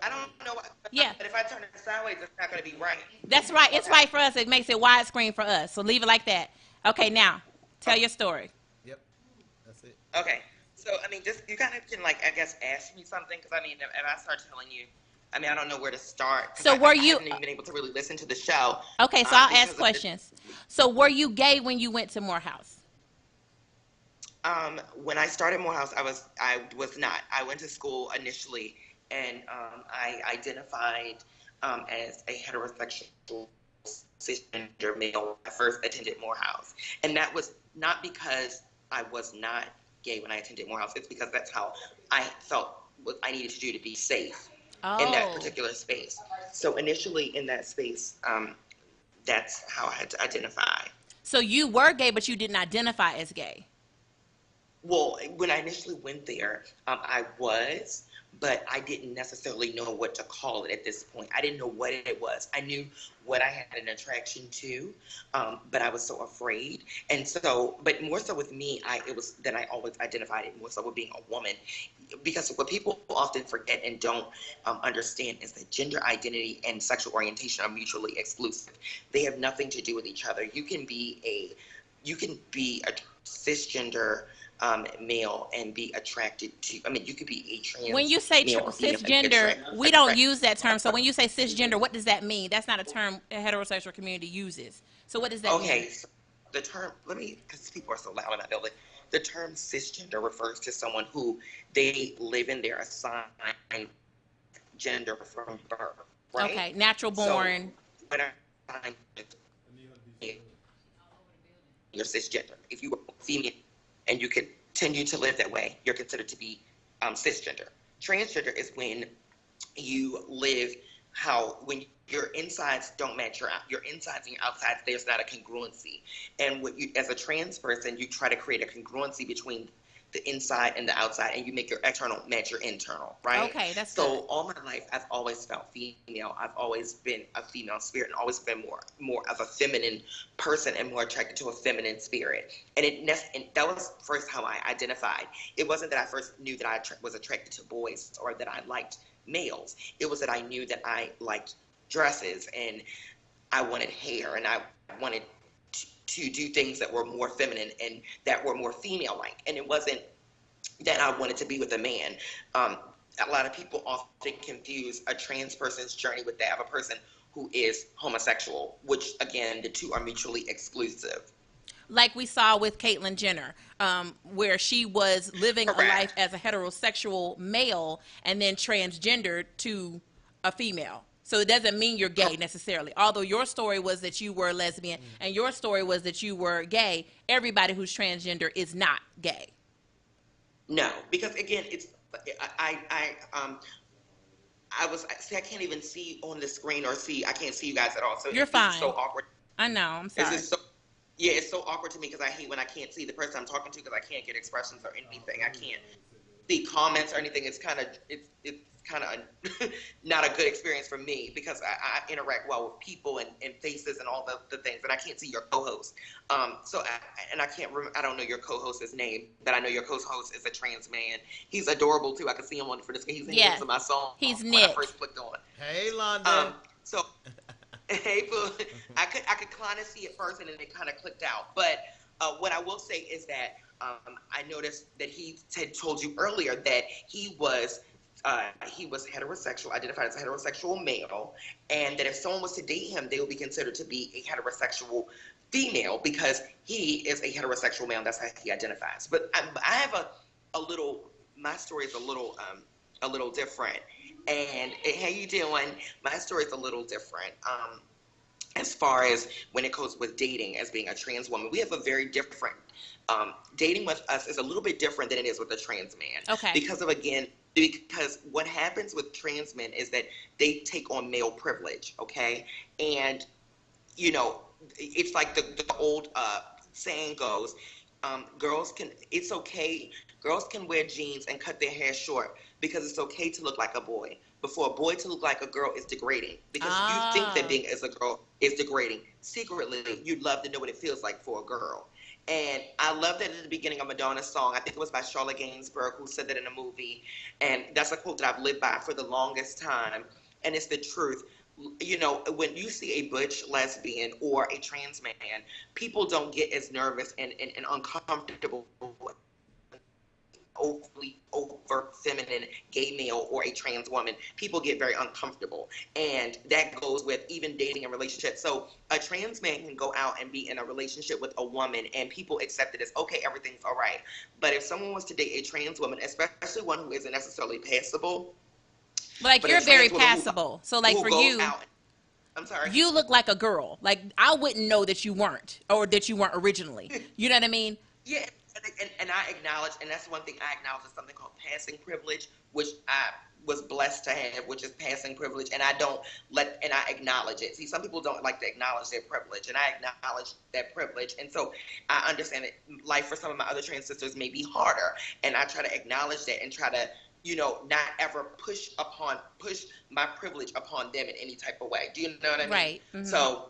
I don't know. Yeah. But if I turn it sideways, it's not going to be right. That's right. It's right for us. It makes it widescreen for us. So leave it like that. Okay, now tell your story. Yep. That's it. Okay. So just you kind of can I guess ask me something, because if I start telling you, I don't know where to start. So were you? I haven't even been able to really listen to the show. Okay, so I'll because ask questions. So were you gay when you went to Morehouse? When I started Morehouse, I was not. I went to school initially, and I identified as a heterosexual cisgender male when I first attended Morehouse, and that was not because I was not gay when I attended Morehouse. It's because that's how I felt what I needed to do to be safe in that particular space. So initially in that space, that's how I had to identify. So you were gay, but you didn't identify as gay. Well, when I initially went there, I was, but I didn't necessarily know what to call it at this point. I didn't know what it was. I knew what I had an attraction to, but I was so afraid. And so, but more so with me, it was that I always identified it more so with being a woman. Because what people often forget and don't understand is that gender identity and sexual orientation are mutually exclusive. They have nothing to do with each other. You can be a cisgender male and be attracted to. You could be a trans. When you say cisgender, we don't use that term. So when you say cisgender, what does that mean? That's not a term the heterosexual community uses. So what does that mean? Okay, so the term, because people are so loud in my building, the term cisgender refers to someone who they live in their assigned gender from birth, right? Okay, natural born. So, when you're cisgender. If you were female and you continue to live that way, you're considered to be cisgender. Transgender is when you live when your insides don't match your insides and your outsides, there's not a congruency. And as a trans person, you try to create a congruency between the inside and the outside, and you make your external match your internal, right? Okay, that's so. Good. All my life, I've always felt female. I've always been a female spirit, and always been more of a feminine person, and more attracted to a feminine spirit. And that was first how I identified. It wasn't that I first knew that I was attracted to boys or that I liked males. It was that I knew that I liked dresses, and I wanted hair, and I wanted to do things that were more feminine and that were more female-like. And it wasn't that I wanted to be with a man. A lot of people often confuse a trans person's journey with that of a person who is homosexual, which again, the two are mutually exclusive. Like we saw with Caitlyn Jenner, where she was living a life as a heterosexual male and then transgendered to a female. So it doesn't mean you're gay necessarily. Although your story was that you were lesbian and your story was that you were gay, everybody who's transgender is not gay. No, because again, it's I can't even see on the screen I can't see you guys at all. So you're fine. It's so awkward. I know. I'm sorry. It's so awkward to me because I hate when I can't see the person I'm talking to because I can't get expressions or anything. I can't see comments or anything. It's kind of not a good experience for me because I interact well with people and faces and all the things, and I can't see your co-host. I don't know your co-host's name, but I know your co-host is a trans man. He's adorable too. I can see him for this. He's in my song. He's when Nick. I first clicked on. Hey, London. So. Hey, boo. I could kind of see it first, and then it kind of clicked out. But what I will say is that I noticed that he had told you earlier that he was heterosexual, identified as a heterosexual male, and that if someone was to date him, they would be considered to be a heterosexual female because he is a heterosexual male. And that's how he identifies. But I have my story is a little different. And how you doing? My story is a little different. As far as when it goes with dating as being a trans woman, we have a very different dating with us is a little bit different than it is with a trans man. Okay. Because what happens with trans men is that they take on male privilege. Okay. And it's like the old saying goes, girls can wear jeans and cut their hair short because it's okay to look like a boy. But for a boy to look like a girl is degrading because you think that being as a girl is degrading. Secretly, you'd love to know what it feels like for a girl. And I love that at the beginning of Madonna's song. I think it was by Charlotte Gainsbourg who said that in a movie. And that's a quote that I've lived by for the longest time. And it's the truth. When you see a butch lesbian or a trans man, people don't get as nervous and uncomfortable overly over feminine gay male or a trans woman. People get very uncomfortable, and that goes with even dating and relationships. So a trans man can go out and be in a relationship with a woman and people accept it as okay, everything's all right. But if someone wants to date a trans woman, especially one who isn't necessarily passable, but you're very passable, so like for you, I'm sorry, you look like a girl. Like I wouldn't know that you weren't, or that you weren't originally. You know what I mean? Yeah. And I acknowledge, and that's one thing I acknowledge, is something called passing privilege, which I was blessed to have, which is passing privilege, and I acknowledge it. See, some people don't like to acknowledge their privilege, and I acknowledge that privilege, and so I understand that life for some of my other trans sisters may be harder, and I try to acknowledge that and try to, not ever push my privilege upon them in any type of way. Do you know what I mean? Right. Mm-hmm. So,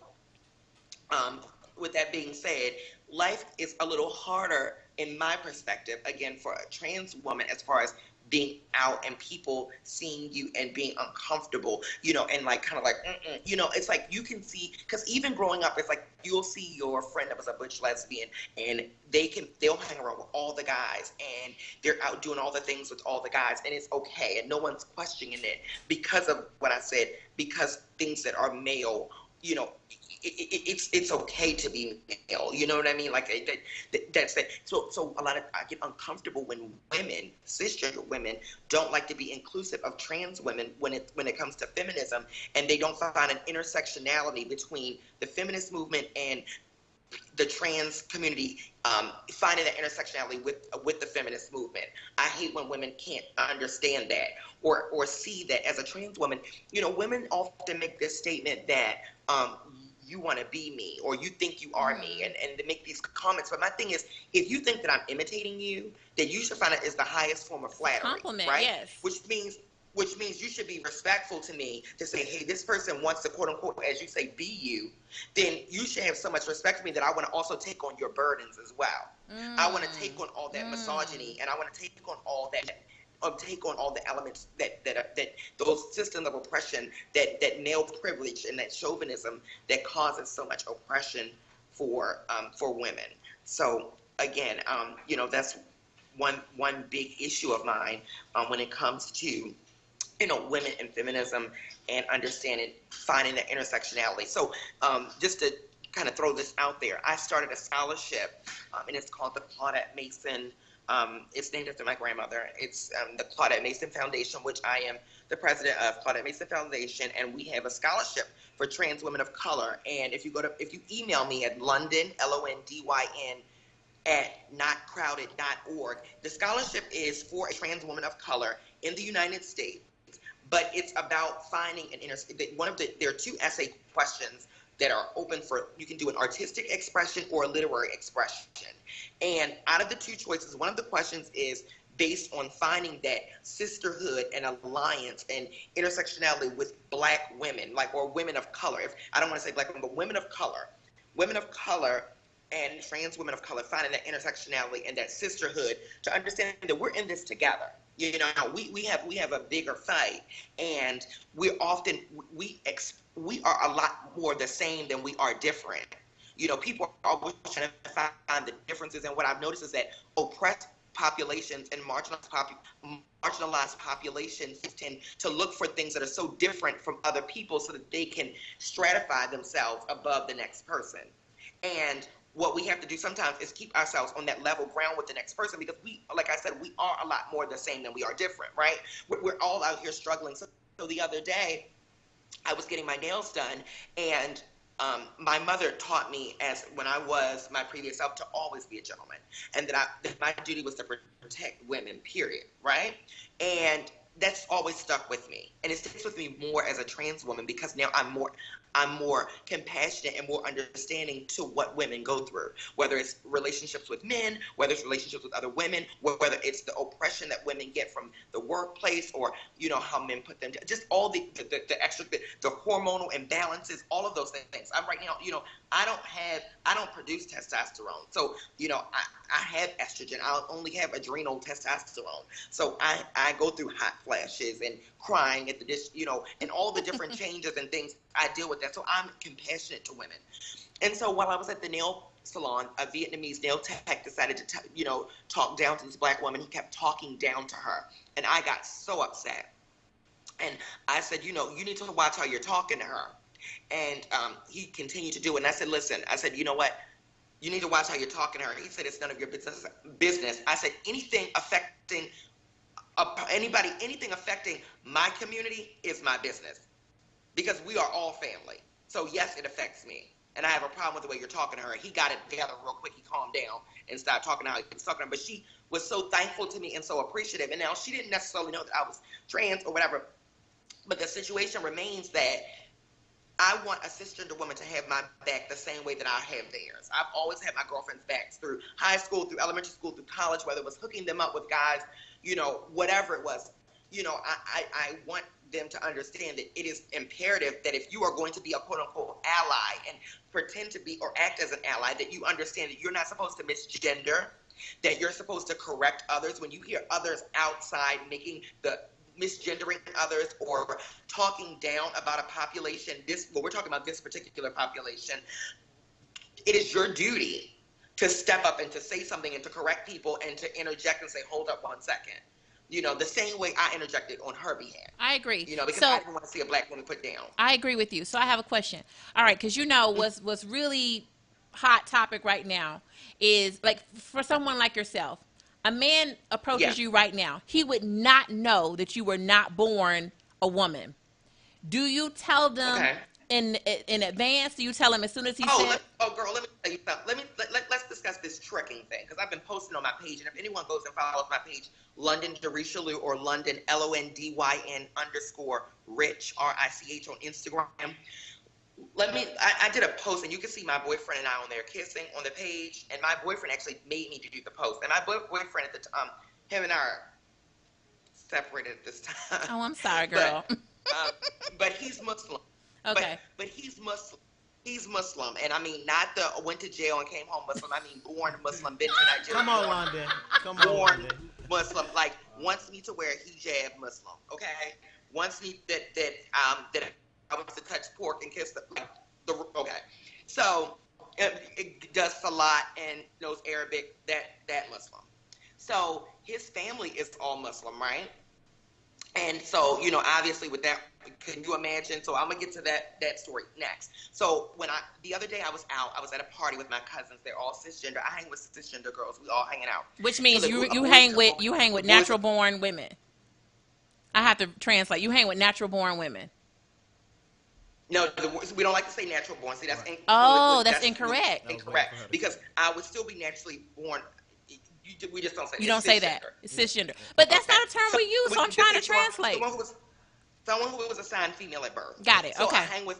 with that being said, life is a little harder in my perspective, again, for a trans woman, as far as being out and people seeing you and being uncomfortable, and like kind of like, it's like you can see, because even growing up, it's like you'll see your friend that was a butch lesbian and they'll hang around with all the guys and they're out doing all the things with all the guys and it's okay and no one's questioning it because of what I said, because things that are male, it's okay to be male. You know what I mean? Like that's it. So I get uncomfortable when women, cisgender women, don't like to be inclusive of trans women when it comes to feminism, and they don't find an intersectionality between the feminist movement and the trans community, finding that intersectionality with the feminist movement. I hate when women can't understand that or see that as a trans woman. Women often make this statement that you want to be me or you think you are me, and they make these comments. But my thing is, if you think that I'm imitating you, then you should find it is the highest form of flattery. Compliment, right? Yes. Which means you should be respectful to me to say, hey, this person wants to, quote unquote, as you say, be you. Then you should have so much respect for me that I want to also take on your burdens as well. I want to take on all that misogyny, and I want to take on all the elements that those systems of oppression, that male privilege and that chauvinism that causes so much oppression for women. So again, that's one big issue of mine when it comes to women and feminism and understanding, finding that intersectionality. So just to kind of throw this out there, I started a scholarship, and it's called the Claudette Mason. It's named after my grandmother. It's the Claudette Mason Foundation, which I am the president of Claudette Mason Foundation, and we have a scholarship for trans women of color. And if you email me at London, LONDYN, at notcrowded.org, the scholarship is for a trans woman of color in the United States, but it's about finding there are 2 essay questions that are open for, you can do an artistic expression or a literary expression. And out of the 2 choices, one of the questions is based on finding that sisterhood and alliance and intersectionality with Black women, or women of color. I don't want to say Black women, but women of color and trans women of color, finding that intersectionality and that sisterhood to understand that we're in this together. We have a bigger fight, and we are a lot more the same than we are different. People are always trying to find the differences, and what I've noticed is that oppressed populations and marginalized populations tend to look for things that are so different from other people so that they can stratify themselves above the next person. And what we have to do sometimes is keep ourselves on that level ground with the next person, because like I said, we are a lot more the same than we are different, right? We're all out here struggling. So the other day, I was getting my nails done, and my mother taught me, as when I was my previous self, to always be a gentleman, and that my duty was to protect women, period, right? And that's always stuck with me, and it sticks with me more as a trans woman, because now I'm more compassionate and more understanding to what women go through, whether it's relationships with men, whether it's relationships with other women, whether it's the oppression that women get from the workplace, or how men put them down, just all the extra, the hormonal imbalances, all of those things. I'm right now, I don't produce testosterone, so I have estrogen. I only have adrenal testosterone, so I go through hot flashes and crying at the dish, and all the different changes and things I deal with that. So I'm compassionate to women. And so while I was at the nail salon, a Vietnamese nail tech decided to talk down to this Black woman. He kept talking down to her, and I got so upset. And I said, you need to watch how you're talking to her. And he continued to do it. And I said, listen, you know what? You need to watch how you're talking to her. He said, it's none of your business. I said, anything affecting anything affecting my community is my business, because we are all family. So yes, it affects me, and I have a problem with the way you're talking to her. He got it together real quick. He calmed down and started talking to how he was talking to her. But she was so thankful to me and so appreciative. And now she didn't necessarily know that I was trans or whatever, but the situation remains that I want a cisgender woman to have my back the same way that I have theirs. I've always had my girlfriend's backs through high school, through elementary school, through college, whether it was hooking them up with guys, whatever it was. I want them to understand that it is imperative that if you are going to be a quote-unquote ally and pretend to be or act as an ally, that you understand that you're not supposed to misgender, that you're supposed to correct others. When you hear others outside misgendering others or talking down about a population, we're talking about this particular population, it is your duty to step up and to say something and to correct people and to interject and say, hold up 1 second. The same way I interjected on her behalf. I agree. Because I didn't want to see a Black woman put down. I agree with you. So I have a question. All right, because what's really hot topic right now is, like, for someone like yourself, a man approaches you right now. He would not know that you were not born a woman. Do you tell them in advance? Do you tell him as soon as he said? Girl, let me tell you something. Let's discuss this tricking thing, because I've been posting on my page, and if anyone goes and follows my page, London Richelieu, or London LONDYN _ Rich RICH on Instagram. I did a post, and you can see my boyfriend and I on there kissing on the page, and my boyfriend actually made me to do the post. And my boyfriend at the time, him and I are separated at this time. Oh, I'm sorry, girl. But he's Muslim. Okay. But he's Muslim. He's Muslim, and I mean not the went to jail and came home Muslim. I mean born Muslim, been to Nigeria. Come on, London. Born Muslim, like wants me to wear a hijab Muslim. Okay, wants me that I was to touch pork and kiss the okay. So it does salat and knows Arabic. That Muslim. So his family is all Muslim, right? And so, obviously with that, can you imagine? So I'm gonna get to that story next. So the other day I was out, I was at a party with my cousins. They're all cisgender. I hang with cisgender girls. We all hanging out. Which means So you hang with natural born women. I have to translate. You hang with natural born women. No, we don't like to say natural born. See, that's that's incorrect. Incorrect, because I would still be naturally born. We just don't say. You don't say that. It's cisgender, but that's not a term we use. So I'm trying to translate. Someone who was assigned female at birth. Got it. So okay. I hang with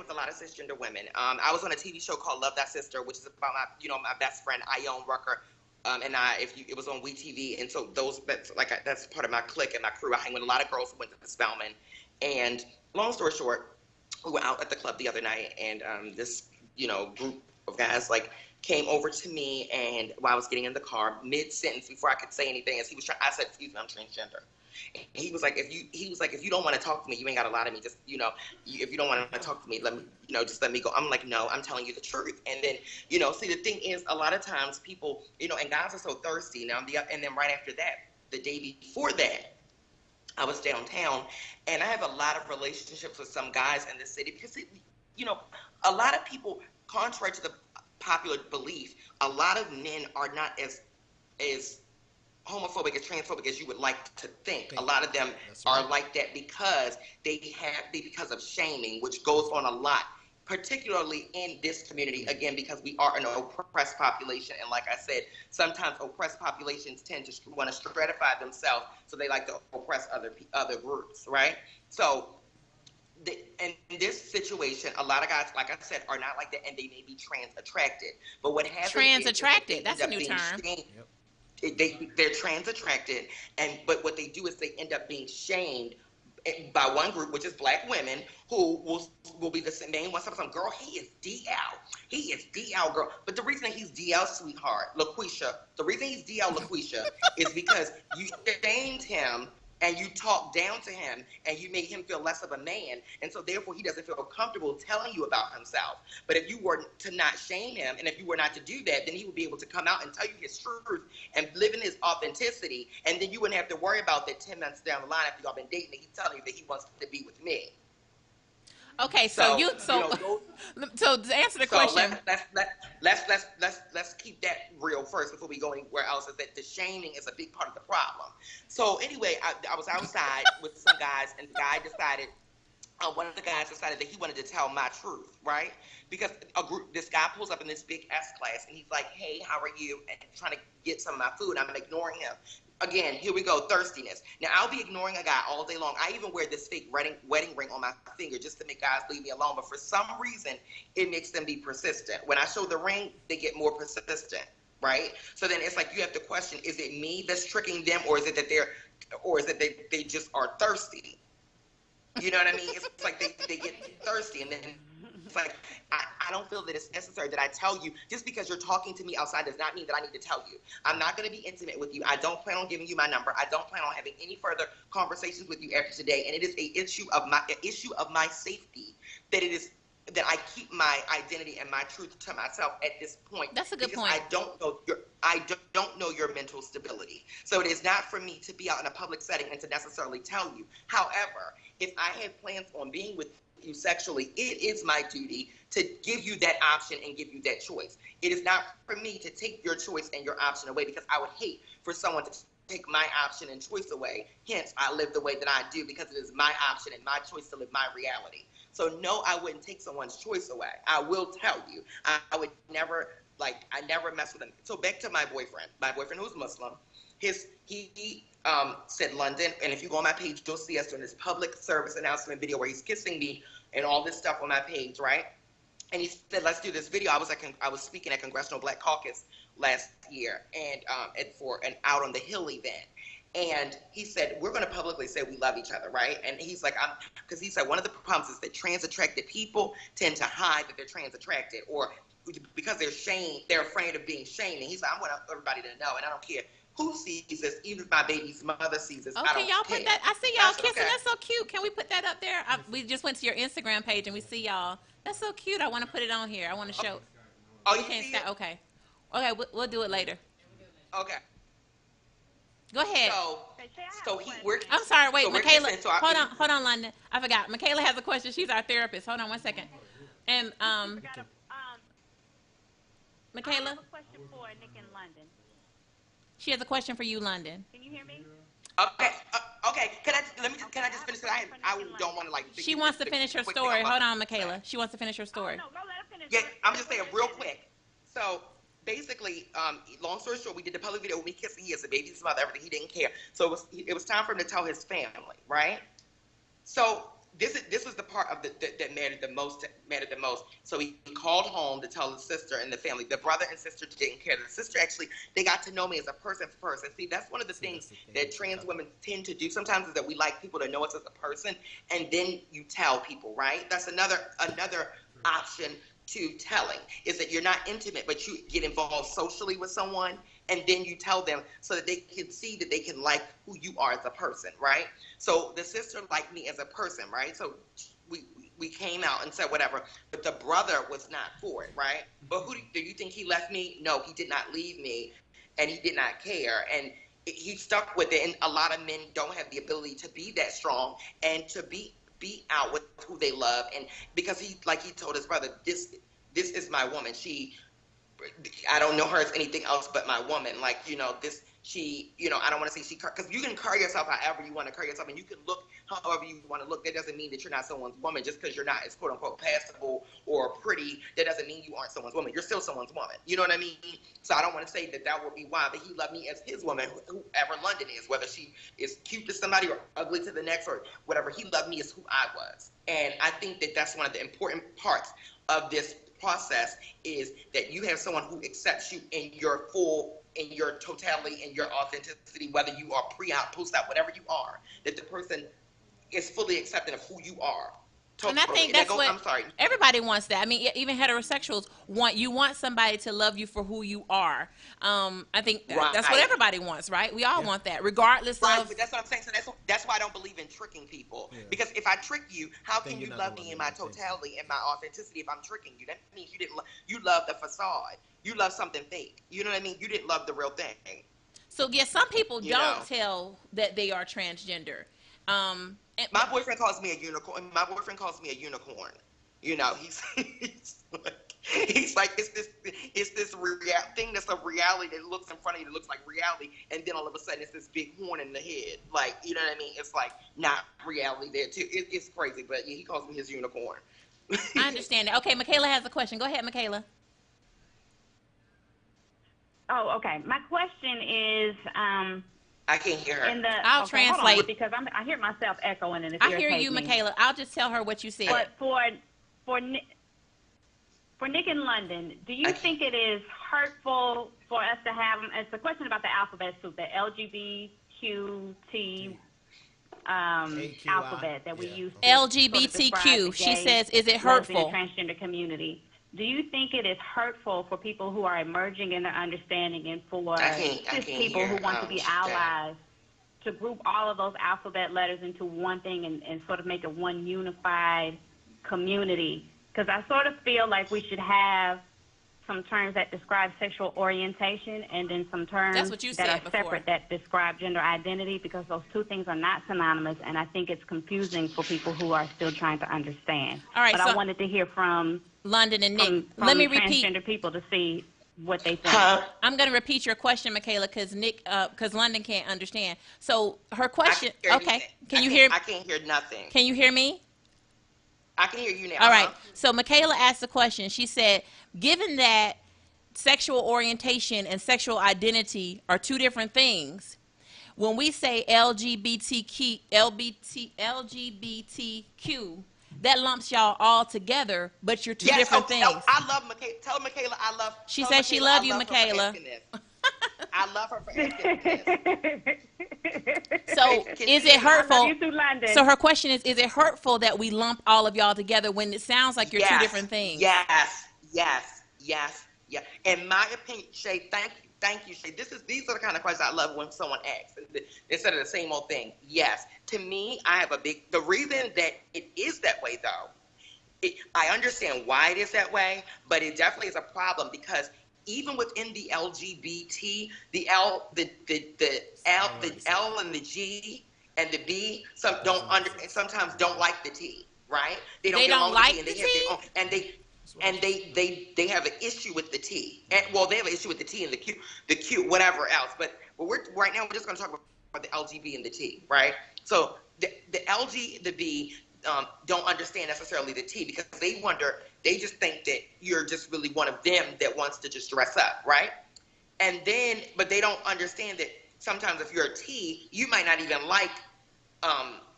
a lot of cisgender women. I was on a TV show called Love That Sister, which is about my best friend Ione Rucker. And it was on WeTV, and so that's part of my clique and my crew. I hang with a lot of girls who went to the Spelman. And long story short, we were out at the club the other night, and this group of guys came over to me, and while I was getting in the car, mid sentence before I could say anything, as he was trying, I said, "Excuse me, I'm transgender." And he was like, "If you don't want to talk to me, you ain't got to lie to me. Just if you don't want to talk to me, just let me go." I'm like, "No, I'm telling you the truth." And then see, the thing is, a lot of times people and guys are so thirsty now. And then right after that, the day before that, I was downtown, and I have a lot of relationships with some guys in the city because a lot of people, contrary to the popular belief, a lot of men are not as homophobic, as transphobic as you would like to think. A lot of them are like that because because of shaming, which goes on a lot, particularly in this community, again, because we are an oppressed population. And like I said, sometimes oppressed populations tend to want to stratify themselves, so they like to oppress other groups, right? So in this situation, a lot of guys, like I said, are not like that, and they may be trans attracted. But what happens trans attracted, that's a new term. They're trans attracted, but what they do is they end up being shamed by one group, which is black women, who will be the main ones. Some girl, he is DL. He is DL, girl. But the reason he's DL, sweetheart, LaQuisha, the reason he's DL, LaQuisha, is because you shamed him and you talked down to him and you made him feel less of a man. And so therefore he doesn't feel comfortable telling you about himself. But if you were to not shame him, and if you were not to do that, then he would be able to come out and tell you his truth and live in his authenticity. And then you wouldn't have to worry about that 10 months down the line after y'all been dating and he's telling you that he wants to be with me. Okay, so to answer the question, let's keep that real first before we go anywhere else. Is that the shaming is a big part of the problem. So anyway, I was outside with some guys, and one of the guys decided that he wanted to tell my truth, right? Because this guy pulls up in this big S class, and he's like, "Hey, how are you?" and trying to get some of my food. I'm ignoring him. Again, here we go, thirstiness. Now, I'll be ignoring a guy all day long. I even wear this fake wedding ring on my finger just to make guys leave me alone. But for some reason, it makes them be persistent. When I show the ring, they get more persistent, right? So then it's like you have to question, is it me that's tricking them, or is it that they just are thirsty? You know what I mean? It's like they get thirsty, and then it's like, I don't feel that it's necessary that I tell you. Just because you're talking to me outside does not mean that I need to tell you. I'm not going to be intimate with you. I don't plan on giving you my number. I don't plan on having any further conversations with you after today. And it is an issue of my safety that I keep my identity and my truth to myself at this point. That's a good point. I don't know your mental stability. So it is not for me to be out in a public setting and to necessarily tell you. However, if I had plans on being with you sexually, it is my duty to give you that option and give you that choice. It is not for me to take your choice and your option away, because I would hate for someone to take my option and choice away. Hence, I live the way that I do because it is my option and my choice to live my reality. So no, I wouldn't take someone's choice away. I will tell you, I would never, I never mess with him. So back to my boyfriend who's Muslim. He said London, and if you go on my page, you'll see us doing this public service announcement video where he's kissing me and all this stuff on my page, right? And he said, let's do this video. I was speaking at Congressional Black Caucus last year, and for an Out on the Hill event. And he said, we're going to publicly say we love each other, right? And he's like, because he said one of the problems is that trans-attracted people tend to hide that they're trans-attracted, or because they're afraid of being shamed. And he's like, I want everybody to know, and I don't care who sees this, even if my baby's mother sees this. Okay, y'all put that. I see y'all kissing. Okay. That's so cute. Can we put that up there? We just went to your Instagram page and we see y'all. That's so cute. I want to put it on here. I want to show. Oh, you can't see it? Okay. Okay, we'll do it later. Okay. Go ahead. I'm sorry. Wait, so we're Michaela. kissing, so Hold on, London. I forgot. Michaela has a question. She's our therapist. Hold on 1 second. And Michaela. I have a question for Nick in London. She has a question for you, London. Can you hear me? Okay. Can I just finish? I don't want to like. She wants to finish her story. Hold on, Michaela. She wants to finish her story. No, let her finish. Yeah, I'm just saying real quick. So basically, long story short, we did the public video with me kissing. He has a baby, his mother, everything. He didn't care. So it was time for him to tell his family, right? So this was the part of that mattered the most. So he called home to tell his sister and the family. The brother and sister didn't care. The sister actually, they got to know me as a person first. And see, that's one of the things that trans women tend to do sometimes, is that we like people to know us as a person, and then you tell people, right? That's another option to telling, is that you're not intimate, but you get involved socially with someone, and then you tell them so that they can see that they can like who you are as a person, right? So the sister liked me as a person, right? So we came out and said whatever, but the brother was not for it, right? But who do you think he left me? No, he did not leave me, and he did not care, and he stuck with it. And a lot of men don't have the ability to be that strong and to be out with who they love. And because he told his brother, this is my woman. I don't know her as anything else but my woman. Like, I don't want to say because you can carry yourself however you want to carry yourself, and you can look however you want to look. That doesn't mean that you're not someone's woman. Just because you're not as quote unquote passable or pretty, that doesn't mean you aren't someone's woman. You're still someone's woman. You know what I mean? So I don't want to say that would be why, but he loved me as his woman, whoever London is, whether she is cute to somebody or ugly to the next or whatever. He loved me as who I was. And I think that that's one of the important parts of this process, is that you have someone who accepts you in your totality, in your authenticity, whether you are pre-out, post-out, whatever you are, that the person is fully accepting of who you are. And I think that's what everybody wants. That, I mean, even heterosexuals want somebody to love you for who you are. I think that's what everybody wants, right? We all want that, regardless of. But that's what I'm saying. So that's why I don't believe in tricking people. Yeah. Because if I trick you, how can you love me in my totality and my authenticity if I'm tricking you? That means you love the facade. You love something fake. You know what I mean? You didn't love the real thing. So yes, some people don't tell that they are transgender. My boyfriend calls me a unicorn. You know, he's like, it's this thing that's a reality that looks in front of you, that looks like reality, and then all of a sudden it's this big horn in the head. Like, you know what I mean? It's like not reality there too. It's crazy, but yeah, he calls me his unicorn. I understand that. Okay, Michaela has a question. Go ahead, Michaela. Oh, okay. My question is, I can't hear her. I'll translate because I hear myself echoing, and it's I hear you, Michaela. I'll just tell her what you said. But for Nick in London, do you think it is hurtful for us to have? It's a question about the alphabet soup, the LGBTQT alphabet that we use. LGBTQ. She says, is it hurtful? The transgender community. Do you think it is hurtful for people who are emerging in their understanding, and for people who want to be allies, to group all of those alphabet letters into one thing and sort of make it one unified community? Because I sort of feel like we should have some terms that describe sexual orientation, and then some terms that are separate that describe gender identity, because those two things are not synonymous, and I think it's confusing for people who are still trying to understand. All right, but I wanted to hear from London and Nick. From Let me repeat. Transgender people to see what they think. I'm going to repeat your question, Michaela, because London can't understand. So her question. Okay, can you hear? I can't hear nothing. Can you hear me? I can hear you now. All right. So Michaela asked the question. She said, given that sexual orientation and sexual identity are two different things, when we say LGBTQ, that lumps y'all all together, but you're two different things. I love Michaela. Tell Michaela I love. She said she loved you, Michaela. I love her for asking this. So is it hurtful? So her question is it hurtful that we lump all of y'all together when it sounds like you're two different things? Yes. In my opinion, Shay, thank you, Shay. These are the kind of questions I love when someone asks instead of the same old thing. Yes, to me, the reason that it is that way though, I understand why it is that way, but it definitely is a problem because even within the LGBT, the L, the L and the G and the B, sometimes don't like the T, right? They don't like the T, and T? have their own, they have an issue with the T, and well, they have an issue with the T and the Q, whatever else. But we're right now we're just going to talk about the LGB and the T, right? So the LG, the B, don't understand necessarily the T, because they just think that you're just really one of them that wants to just dress up, right? And then, but they don't understand that sometimes if you're a T, you might not even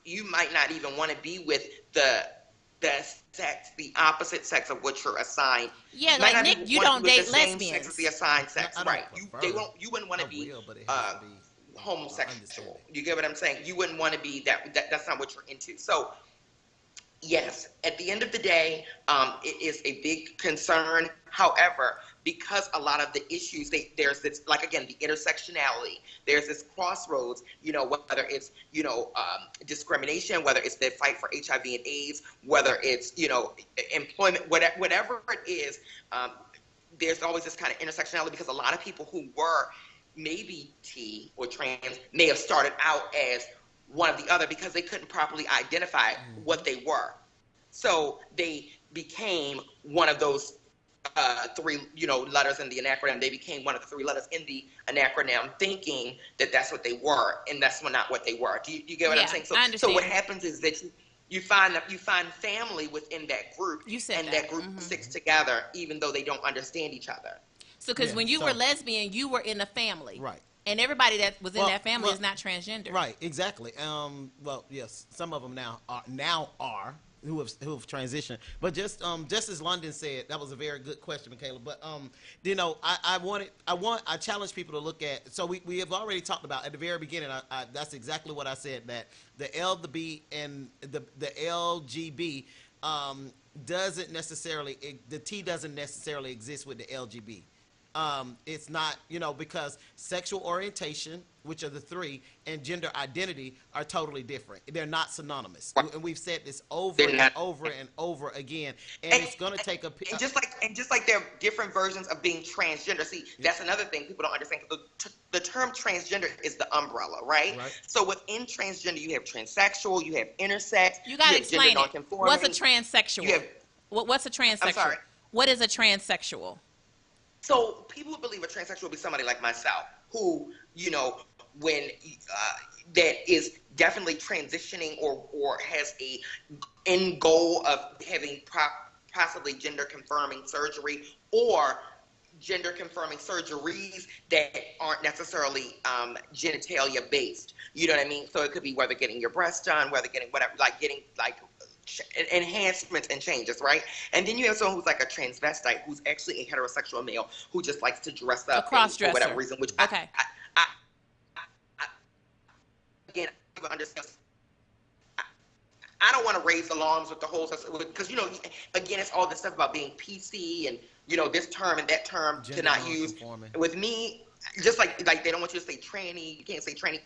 you might not even want to be with the sex, the opposite sex of what you're assigned. Yeah, like Nick, you don't date lesbians. Same sex as the assigned sex, right? You wouldn't want to be homosexual. You get what I'm saying? You wouldn't want to be that. That's not what you're into. So, yes, at the end of the day, it is a big concern. However, because a lot of the issues, there's this, like, again, the intersectionality, there's this crossroads, whether it's, discrimination, whether it's the fight for HIV and AIDS, whether it's, employment, whatever it is, there's always this kind of intersectionality, because a lot of people who were maybe T or trans may have started out as one of the other because they couldn't properly identify what they were. So they became one of those three, letters in the acronym. They became one of the three letters in the acronym, thinking that that's what they were, and that's not what they were. Do you get what I'm saying? So what happens is that you find family within that group, and that group sticks together, even though they don't understand each other. So, because when you were lesbian, you were in a family, right? And everybody that was in that family is not transgender, right? Exactly. Well, yes, some of them now are. Who have transitioned, but just as London said, that was a very good question, Michaela. But I challenge people to look at. So we have already talked about at the very beginning. That's exactly what I said, that the L, the B, and the LGB doesn't necessarily, the T doesn't necessarily exist with the LGB. It's not, because sexual orientation, which are the three, and gender identity are totally different. They're not synonymous, and we've said this over and over and over again. And it's going to take and just like there are different versions of being transgender. See, that's another thing people don't understand. The term transgender is the umbrella, right? So within transgender, you have transsexual, you have intersex. You got to explain it. What's a transsexual? What's a transsexual? I'm sorry. What is a transsexual? So people who believe a transsexual will be somebody like myself, who, when that is definitely transitioning or has a end goal of having possibly gender confirming surgery, or gender confirming surgeries that aren't necessarily genitalia based. You know what I mean? So it could be whether getting your breast done, whether getting whatever, getting enhancements and changes, right? And then you have someone who's like a transvestite, who's actually a heterosexual male who just likes to dress up for whatever reason. Which I again, I understand. I don't want to raise alarms with the whole, because again, it's all this stuff about being PC and this term and that term to not use. With me, just like they don't want you to say tranny, you can't say tranny.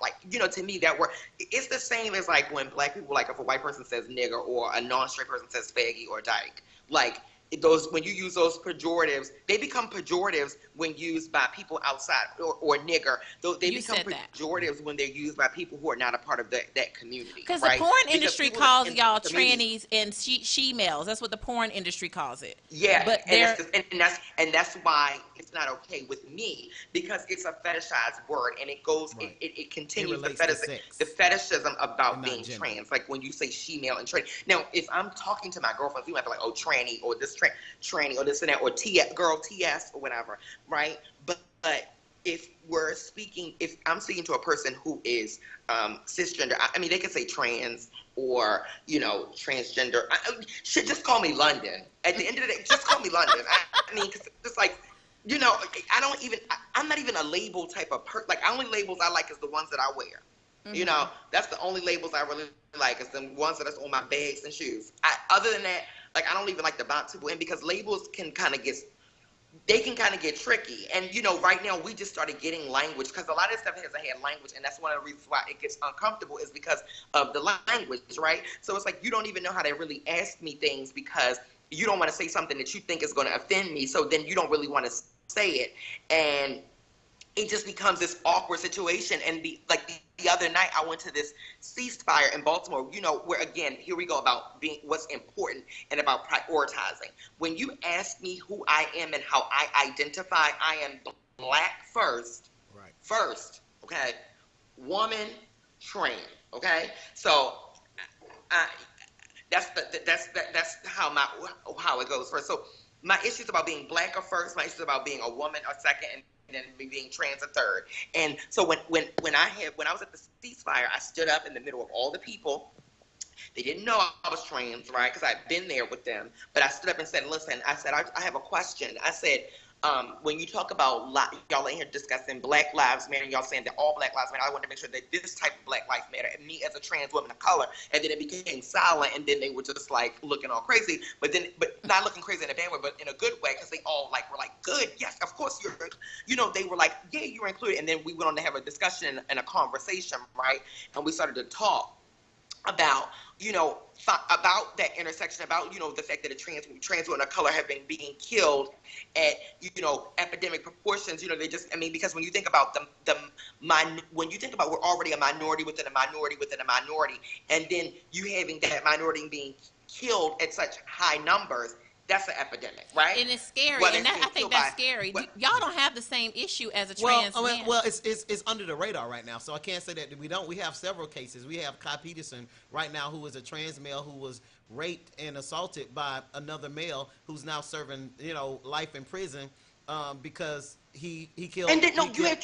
To me that word, it's the same as like when black people, like if a white person says nigger or a non-straight person says faggy or dyke, when you use those pejoratives, they become pejoratives when used by people outside, or nigger. They become pejoratives when they're used by people who are not a part of that community. Because the porn industry calls y'all trannies and she-males. That's what the porn industry calls it. Yeah, but that's why it's not okay with me, because it's a fetishized word, and it goes, it continues the fetishism about being trans. Like when you say she-male and tranny. Now, if I'm talking to my girlfriends, you might be like, oh, tranny, or this tranny, or this and that, or girl TS, or whatever, right? But if I'm speaking to a person who is cisgender, I mean, they could say trans or transgender. Should just call me London. At the end of the day, just call me London. I mean, cause it's like, I'm not even a label type of person. Like, only labels I like is the ones that I wear. Mm-hmm. That's the only labels I really like, is the ones that's on my bags and shoes. Other than that, I don't even like to bounce people in, because labels can kind of get tricky. And, right now we just started getting language, because a lot of this stuff hasn't had language, and that's one of the reasons why it gets uncomfortable, is because of the language, right? So it's like you don't even know how to really ask me things, because you don't want to say something that you think is going to offend me, so then you don't really want to say it, and it just becomes this awkward situation. And the other night, I went to this ceasefire in Baltimore, where again, here we go about being what's important and about prioritizing. When you ask me who I am and how I identify, I am Black first, right? First, okay, woman, trans, okay. So, that's how it goes first. So my issues about being Black are first. My issues about being a woman are second, and then me being trans a third. And so when I was at the ceasefire, I stood up in the middle of all the people. They didn't know I was trans, right? Because I'd been there with them. But I stood up and said, listen, I said, I have a question. I said, when you talk about, y'all in here discussing Black Lives Matter, and y'all saying that all Black Lives Matter, I wanted to make sure that this type of Black Lives Matter, and me as a trans woman of color, and then it became silent, and then they were just like looking all crazy, but not looking crazy in a bad way, but in a good way, because they all were like, good, yes, of course they were like, yeah, you're included, and then we went on to have a discussion and a conversation, right, and we started to talk about, about that intersection, about, the fact that trans women of color have been being killed at, epidemic proportions. Because when you think about when you think about we're already a minority within a minority within a minority, and then you having that minority being killed at such high numbers, that's an epidemic, right? And it's scary, I think that's scary. Y'all don't have the same issue as a trans man. Well, it's under the radar right now, so I can't say that we don't. We have several cases. We have Kai Peterson right now, who is a trans male who was raped and assaulted by another male who's now serving, life in prison, because he killed. And you had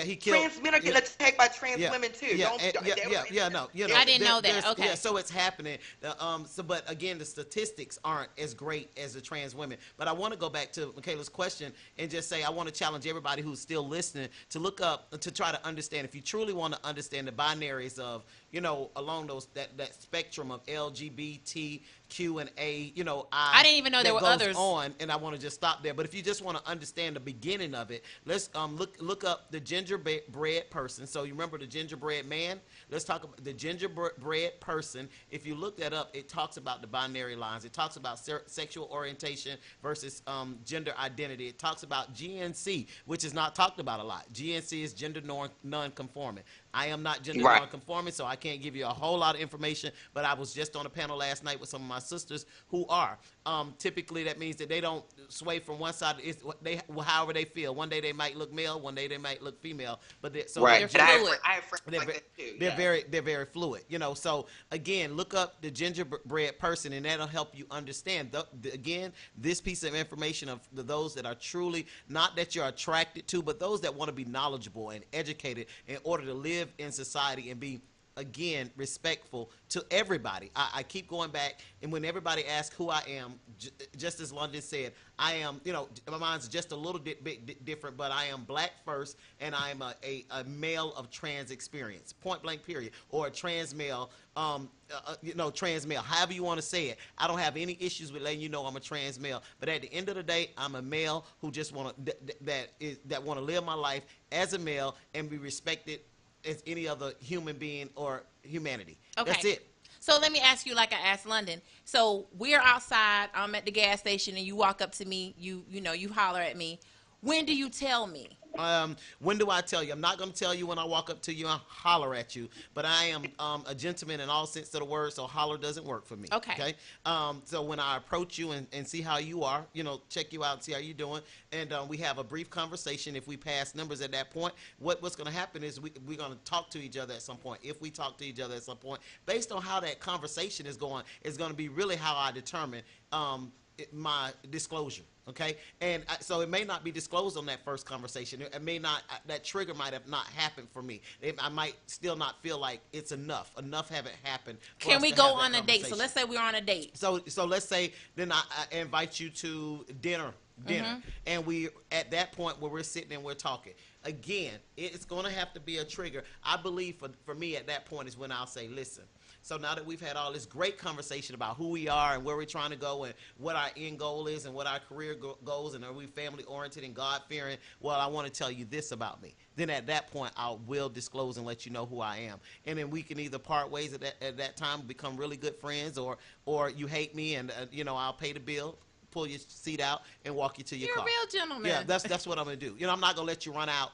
he killed. Trans men are getting attacked by trans women too. No. I didn't know that. Okay. Yeah, so it's happening. But again, the statistics aren't as great as the trans women. But I want to go back to Michaela's question and just say I want to challenge everybody who's still listening to look up, to try to understand. If you truly want to understand the binaries of, along that spectrum of LGBT, Q and A, I didn't even know there were others on, and I want to just stop there. But if you just want to understand the beginning of it, let's look up the gingerbread person. So you remember the gingerbread man? Let's talk about the gingerbread person. If you look that up, it talks about the binary lines. It talks about sexual orientation versus gender identity. It talks about GNC, which is not talked about a lot. GNC is gender non-conforming. I am not gender non-conforming, so I can't give you a whole lot of information, but I was just on a panel last night with some of my sisters who are. Typically, that means that they don't sway from one side. It's however they feel. One day they might look male, one day they might look female, but they're fluid. I have friends like that too. They're very fluid. So again, look up the gingerbread person, and that'll help you understand. Again, this piece of information of those that are truly, not that you're attracted to, but those that want to be knowledgeable and educated in order to live in society and be, again, respectful to everybody. I keep going back, and when everybody asks who I am, just as London said, I am, my mind's just a little bit different, but I am Black first, and I am a male of trans experience, point blank period, or a trans male, trans male, however you want to say it. I don't have any issues with letting you know I'm a trans male, but at the end of the day, I'm a male who just want to, that want to live my life as a male and be respected as any other human being or humanity. Okay. That's it. So let me ask you, like I asked London. So we're outside. I'm at the gas station, and you walk up to me. You holler at me. When do you tell me? When do I tell you? I'm not going to tell you when I walk up to you and holler at you, but I am a gentleman in all sense of the word, so holler doesn't work for me. Okay. So when I approach you and see how you are, check you out and see how you're doing, and we have a brief conversation. If we pass numbers at that point, what's going to happen is we're going to talk to each other at some point. If we talk to each other at some point, based on how that conversation is going to be really how I determine my disclosure. Okay, and so it may not be disclosed on that first conversation. It may not. That trigger might have not happened for me. I might still not feel like it's enough. Enough haven't happened. Can we go on a date? So let's say we're on a date. So let's say then I invite you to dinner, and we at that point where we're sitting and we're talking. Again, it's going to have to be a trigger. I believe for me at that point is when I'll say, listen. So now that we've had all this great conversation about who we are and where we're trying to go and what our end goal is and what our career goals and are we family oriented and God fearing, well, I want to tell you this about me. Then at that point, I will disclose and let you know who I am. And then we can either part ways at that time, become really good friends, or you hate me and I'll pay the bill. pull your seat out and walk you to your You're car. a real gentleman. Yeah, that's what I'm gonna do. I'm not gonna let you run out.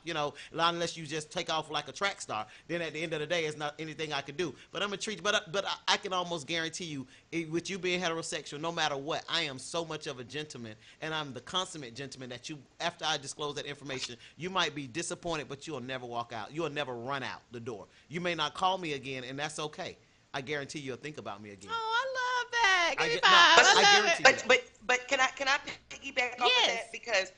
Unless you just take off like a track star. Then at the end of the day, it's not anything I can do. But I'm gonna treat you. But I can almost guarantee you, with you being heterosexual, no matter what, I am so much of a gentleman, and I'm the consummate gentleman that you. After I disclose that information, you might be disappointed, but you'll never walk out. You'll never run out the door. You may not call me again, and that's okay. I guarantee you'll think about me again. Oh, I love that. Give me five. No, I love guarantee it. you. But can I piggyback off of that, because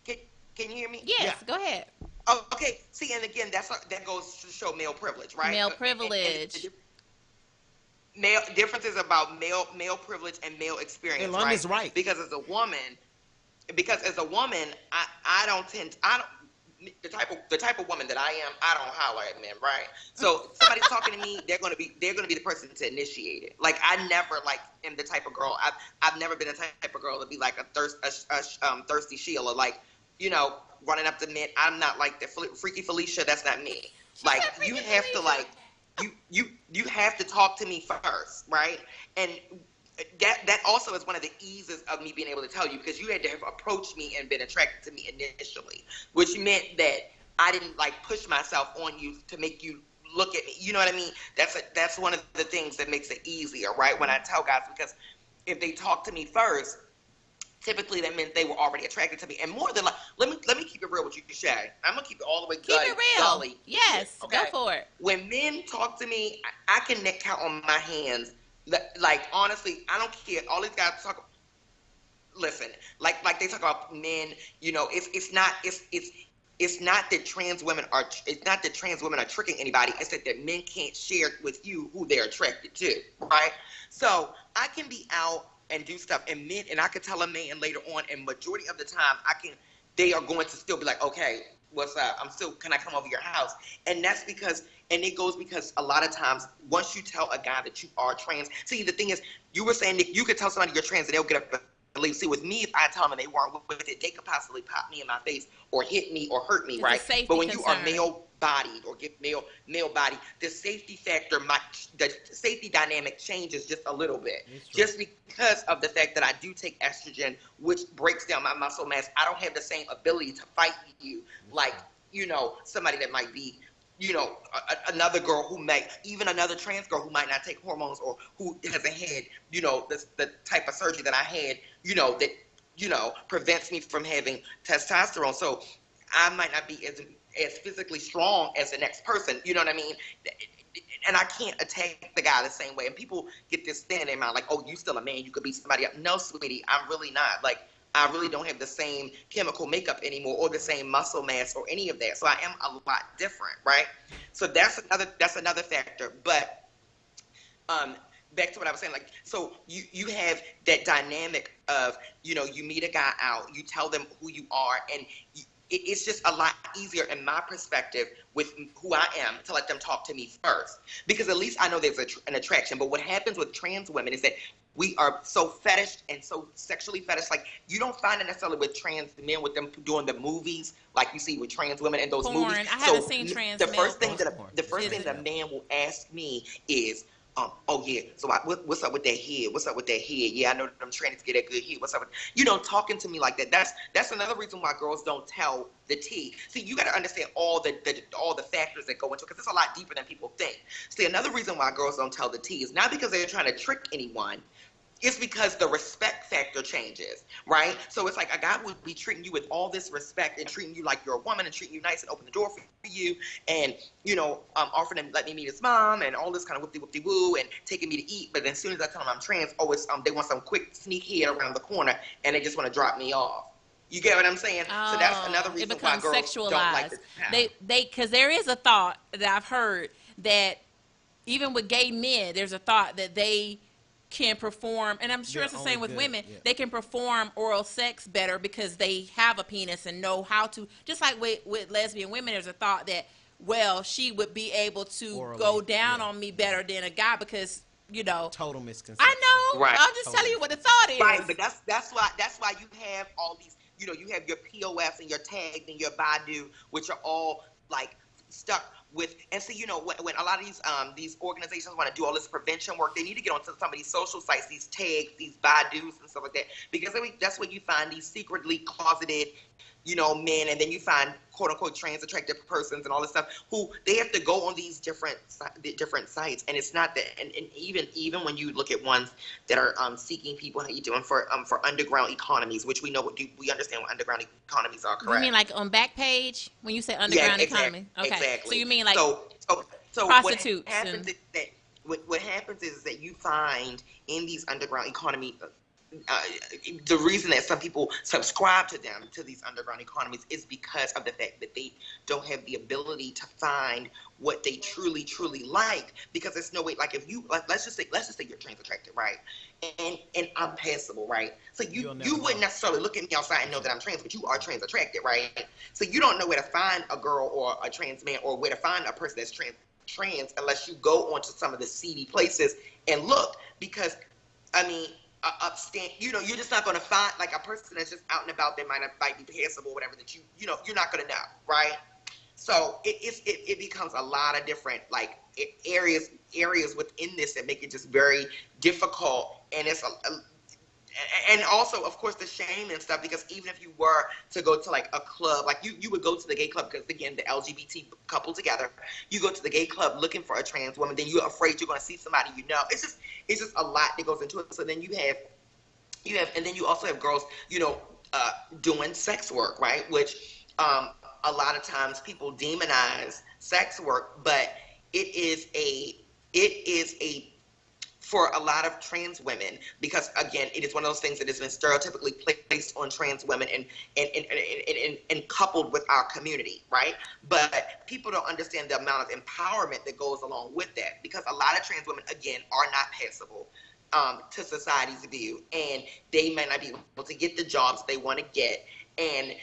can you hear me? Yes, Yeah. go ahead. Oh, okay. See, and again, that goes to show male privilege, right? Male privilege. Male differences about male privilege and male experience. And London's right. Because as a woman, the type of woman that I am, I don't holler at men, right? So somebody's talking to me, they're gonna be the person to initiate it. Like, I never am the type of girl. I've never been the type of girl to be like a thirsty Sheila, like, running up to men. I'm not like the freaky Felicia. That's not me. Like, you have to you have to talk to me first, right? And that also is one of the eases of me being able to tell you, because you had to have approached me and been attracted to me initially, which meant that I didn't push myself on you to make you look at me. You know what I mean? That's one of the things that makes it easier, right? When I tell guys, because if they talk to me first, typically that meant they were already attracted to me. And more than let me keep it real with you, Shay. I'm gonna keep it all the way Keep it real. gully. Yes, okay? Go for it. When men talk to me, I can count on my hands. Like, honestly, I don't care. All these guys talk. Listen, like they talk about men. It's not that trans women are tricking anybody. It's that men can't share with you who they're attracted to, right? So I can be out and do stuff, and I could tell a man later on, and majority of the time they are going to still be like, okay, what's up? Can I come over your house? And that's because a lot of times, once you tell a guy that you are trans, see, the thing is, you were saying that you could tell somebody you're trans and they'll get up and leave. See, with me, if I tell them they weren't with it, they could possibly pop me in my face or hit me or hurt me, it's right? But when concern. you are male-bodied or get male body, the safety factor, the safety dynamic changes just a little bit. Just because of the fact that I do take estrogen, which breaks down my muscle mass, I don't have the same ability to fight you like, somebody that might be, another girl even another trans girl who might not take hormones, or who hasn't had, the type of surgery that I had, that, prevents me from having testosterone. So I might not be as physically strong as the next person. You know what I mean? And I can't attack the guy the same way. And people get this thing in their mind, like, oh, you still a man, you could be somebody else. No, sweetie, I'm really not. Like, I really don't have the same chemical makeup anymore, or the same muscle mass, or any of that. So I am a lot different, right? So that's another factor. But back to what I was saying, like, so you have that dynamic of, you meet a guy out, you tell them who you are, and it's just a lot easier in my perspective with who I am to let them talk to me first, because at least I know there's an attraction. But what happens with trans women is that we are so fetish and so sexually fetish. Like, you don't find it necessarily with trans men, with them doing the movies like you see with trans women in those Porn. movies. I haven't seen trans The men. first thing that a man will ask me is, oh yeah, so what's up with that head? What's up with that head? Yeah, I know them trannies get that good head. What's up with, talking to me like that. That's another reason why girls don't tell the tea. See, you got to understand all the factors that go into it, because it's a lot deeper than people think. See, another reason why girls don't tell the tea is not because they're trying to trick anyone. It's because the respect factor changes, right? So it's like a guy would be treating you with all this respect and treating you like you're a woman and treating you nice and open the door for you and, offering him, let me meet his mom and all this kind of whoopty-whoopty-woo and taking me to eat. But then as soon as I tell them I'm trans, they want some quick sneak head around the corner and they just want to drop me off. You get what I'm saying? Oh, so that's another reason why girls sexualized. don't like this. Because there is a thought that I've heard that even with gay men, there's a thought that they can perform, and I'm sure it's the same with women. Yeah. They can perform oral sex better because they have a penis and know how to. Just like with lesbian women, there's a thought that, well, she would be able to orally go down on me better than a guy because, total misconception. I know. Right. I'm just telling you what the thought is. Right, but that's why you have all these. You have your POF and your tagged and your Badu, which are all like stuck and so when a lot of these organizations want to do all this prevention work, they need to get onto some of these social sites, these tags, these Badus and stuff like that, because that's where you find these secretly closeted men, and then you find quote unquote trans attractive persons and all this stuff who they have to go on these different sites, and it's not that. And even when you look at ones that are seeking people, how you doing for underground economies, which we understand what underground economies are, correct? You mean like on Backpage when you say underground economy? Okay, exactly. So you mean like so prostitutes? What happens is that you find in these underground economy. The reason that some people subscribe to these underground economies is because of the fact that they don't have the ability to find what they truly like, because there's no way, like if you let's just say you're trans attracted, right, and I'm passable, right, so you wouldn't necessarily look at me outside and know that I'm trans, but you are trans attracted, right, so you don't know where to find a girl or a trans man or where to find a person that's trans unless you go onto some of the seedy places and look, because I mean, you're just not going to find like a person that's just out and about that might be passable or whatever, that you're not going to know, right? So it becomes a lot of different like areas within this that make it just very difficult, and and also of course the shame and stuff, because even if you were to go to like a club, like you would go to the gay club, because again the LGBT couple together, you go to the gay club looking for a trans woman, then you're afraid you're going to see somebody it's just a lot that goes into it. So then you have and then you also have girls doing sex work, right, which a lot of times people demonize sex work, but it is a for a lot of trans women, because again, it is one of those things that has been stereotypically placed on trans women and coupled with our community, right? But people don't understand the amount of empowerment that goes along with that, because a lot of trans women, again, are not passable to society's view, and they may not be able to get the jobs they want to get, and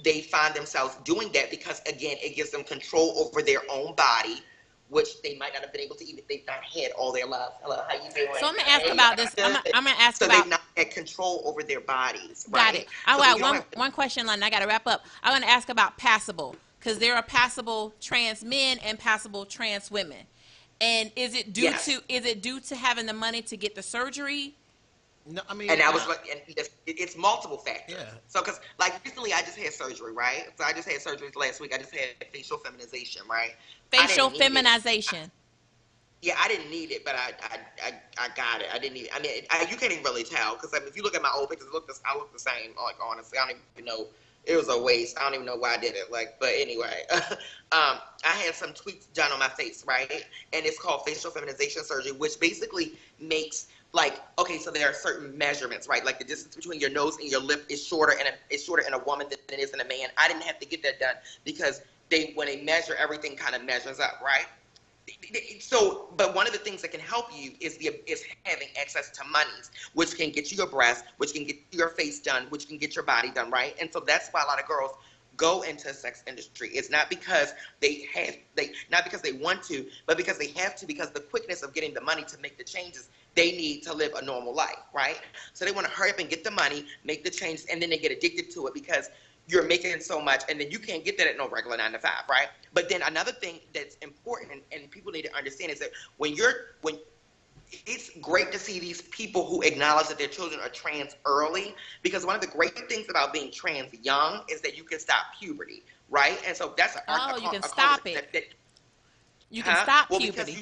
they find themselves doing that because, again, it gives them control over their own body, which they might not have been able to even, they've not had all their lives. Hello, how you doing? So I'm gonna ask about this. I'm gonna ask so about. So they've not had control over their bodies, right? Got it. I got one question, London. I got to wrap up. I want to ask about passable, because there are passable trans men and passable trans women. And is it due to having the money to get the surgery? No, I mean, and I was like, and it's multiple factors. Yeah. So, because like recently, I just had surgery, right? So I just had surgery last week. I just had facial feminization, right? Facial feminization. Yeah, I didn't need it, but I got it. I didn't need it. I mean, you can't even really tell, because if you look at my old pictures, I look the same. Like, honestly, I don't even know. It was a waste. I don't even know why I did it. Like, but anyway, I had some tweaks done on my face, right? And it's called facial feminization surgery, which basically makes, like, okay, so there are certain measurements, right? Like the distance between your nose and your lip is shorter in a woman than it is in a man. I didn't have to get that done because when they measure, everything kind of measures up, right? So, but one of the things that can help you is having access to monies, which can get you your breasts, which can get your face done, which can get your body done, right? And so that's why a lot of girls go into the sex industry. It's not because not because they want to, but because they have to, because the quickness of getting the money to make the changes, they need to live a normal life, right? So they want to hurry up and get the money, make the changes, and then they get addicted to it because you're making so much, and then you can't get that at no regular 9 to 5, right? But then another thing that's important, and people need to understand, is that when it's great to see these people who acknowledge that their children are trans early, because one of the great things about being trans young is that you can stop puberty, right? And so that's you can stop it. You can stop puberty. Because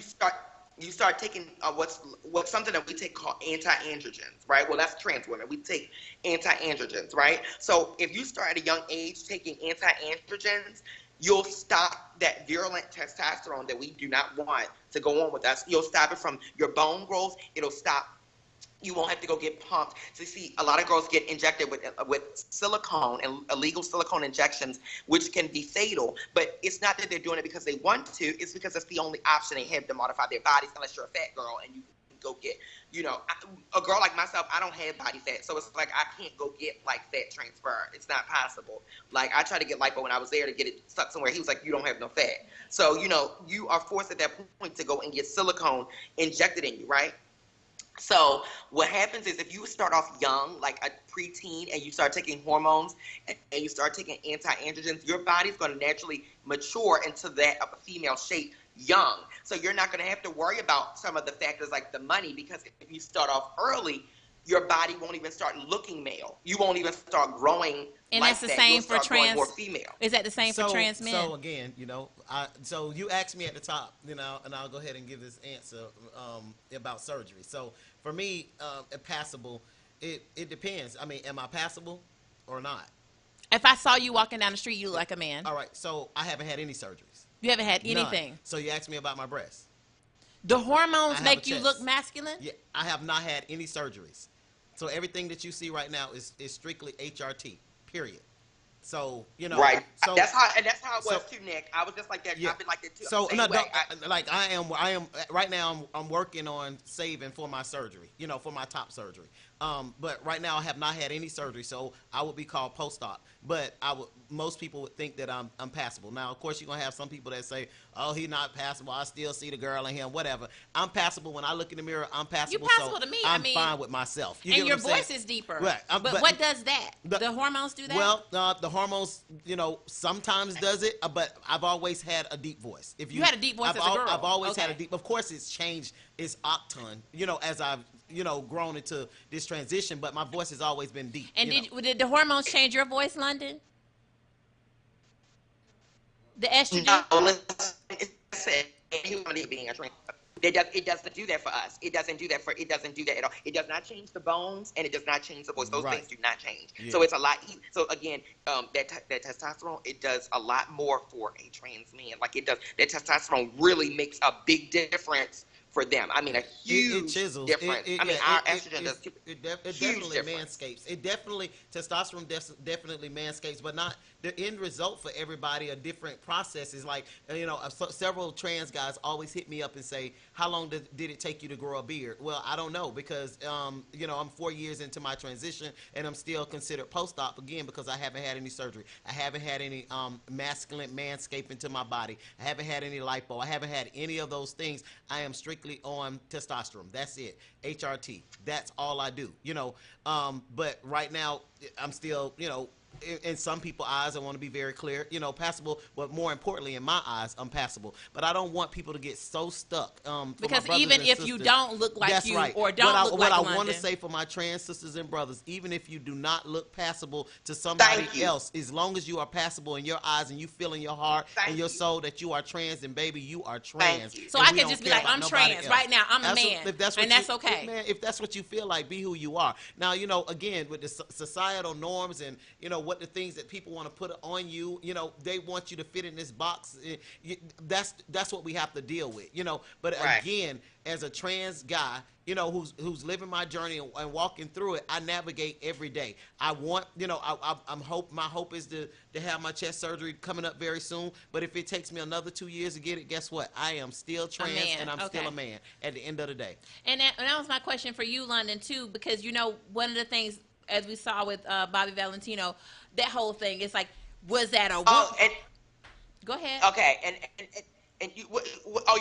you start taking what's something that we take called anti-androgens, right? Well, that's trans women. We take anti-androgens, right? So if you start at a young age taking anti-androgens, you'll stop that virulent testosterone that we do not want to go on with us. You'll stop it from your bone growth. It'll stop. You won't have to go get pumped. So you see, a lot of girls get injected with silicone and illegal silicone injections, which can be fatal. But it's not that they're doing it because they want to. It's because that's the only option they have to modify their bodies, unless you're a fat girl and you can go get, a girl like myself, I don't have body fat. So it's like I can't go get like fat transfer. It's not possible. Like I tried to get lipo when I was there to get it stuck somewhere. He was like, you don't have no fat. So, you are forced at that point to go and get silicone injected in you, right? So what happens is if you start off young, like a preteen, and you start taking hormones and you start taking anti-androgens, your body's going to naturally mature into that of a female shape young. So you're not going to have to worry about some of the factors like the money, because if you start off early, your body won't even start looking male. You won't even start growing. And like that's the that. same You'll for start growing trans. More female. Is that the same for trans men? So again, so you asked me at the top, and I'll go ahead and give this answer about surgery. So for me, passable, it depends. I mean, am I passable or not? If I saw you walking down the street, you look like a man. All right. So I haven't had any surgeries. You haven't had anything. None. So you asked me about my breasts. The hormones make you look masculine? Yeah, I have not had any surgeries. So everything that you see right now is strictly HRT. Period. So right. So that's how it was too, Nick. I was just like that. Yeah. I've been like that too. So no, I am right now. I'm working on saving for my surgery. For my top surgery. But right now I have not had any surgery, so I would be called post-op. But most people would think that I'm passable. Now, of course, you're gonna have some people that say, "Oh, he's not passable. I still see the girl in him." Whatever. I'm passable when I look in the mirror. I'm passable. You're passable so to me. I'm fine with myself. And your voice is deeper. Right. But what does that? The hormones do that? Well, the hormones, sometimes does it. But I've always had a deep voice. If you had a deep voice as a girl. I've always had a deep. Of course, it's changed. It's octane. As I've grown into this transition, but my voice has always been deep. And did the hormones change your voice, London? The estrogen? No, listen, it doesn't do that for us. It doesn't do that at all. It does not change the bones, and it does not change the voice. Those things do not change. Yeah. So it's a lot. So again, that testosterone, it does a lot more for a trans man. Like it does. That testosterone really makes a big difference for them. I mean, a huge difference. Our estrogen does it definitely manscapes. It definitely, testosterone definitely manscapes, but not the end result for everybody. A different process is like, several trans guys always hit me up and say, how long did it take you to grow a beard? Well, I don't know, because, I'm 4 years into my transition, and I'm still considered post-op, again, because I haven't had any surgery. I haven't had any masculine manscaping to my body. I haven't had any lipo. I haven't had any of those things. I am strictly on testosterone. That's it. HRT. That's all I do. But right now I'm still, in some people's eyes, I want to be very clear, passable, but more importantly, in my eyes, I'm passable. But I don't want people to get so stuck. Because even if you don't look like you, right. Or don't look like London. What I want to say for my trans sisters and brothers, even if you do not look passable to somebody else, as long as you are passable in your eyes and you feel in your heart and your soul that you are trans, and baby, you are trans. So I can just be like, I'm trans right now. I'm a man, and that's okay. Man, if that's what you feel like, be who you are. Now, again, with the societal norms and what the things that people want to put on you, they want you to fit in this box. That's what we have to deal with, But again, as a trans guy, who's living my journey and walking through it, I navigate every day. I want, my hope is to have my chest surgery coming up very soon. But if it takes me another 2 years to get it, guess what? I am still trans, and I'm still a man at the end of the day. And that was my question for you, London, too, because one of the things, as we saw with Bobby Valentino, that whole thing, it's like, was that a go ahead. Okay, and you,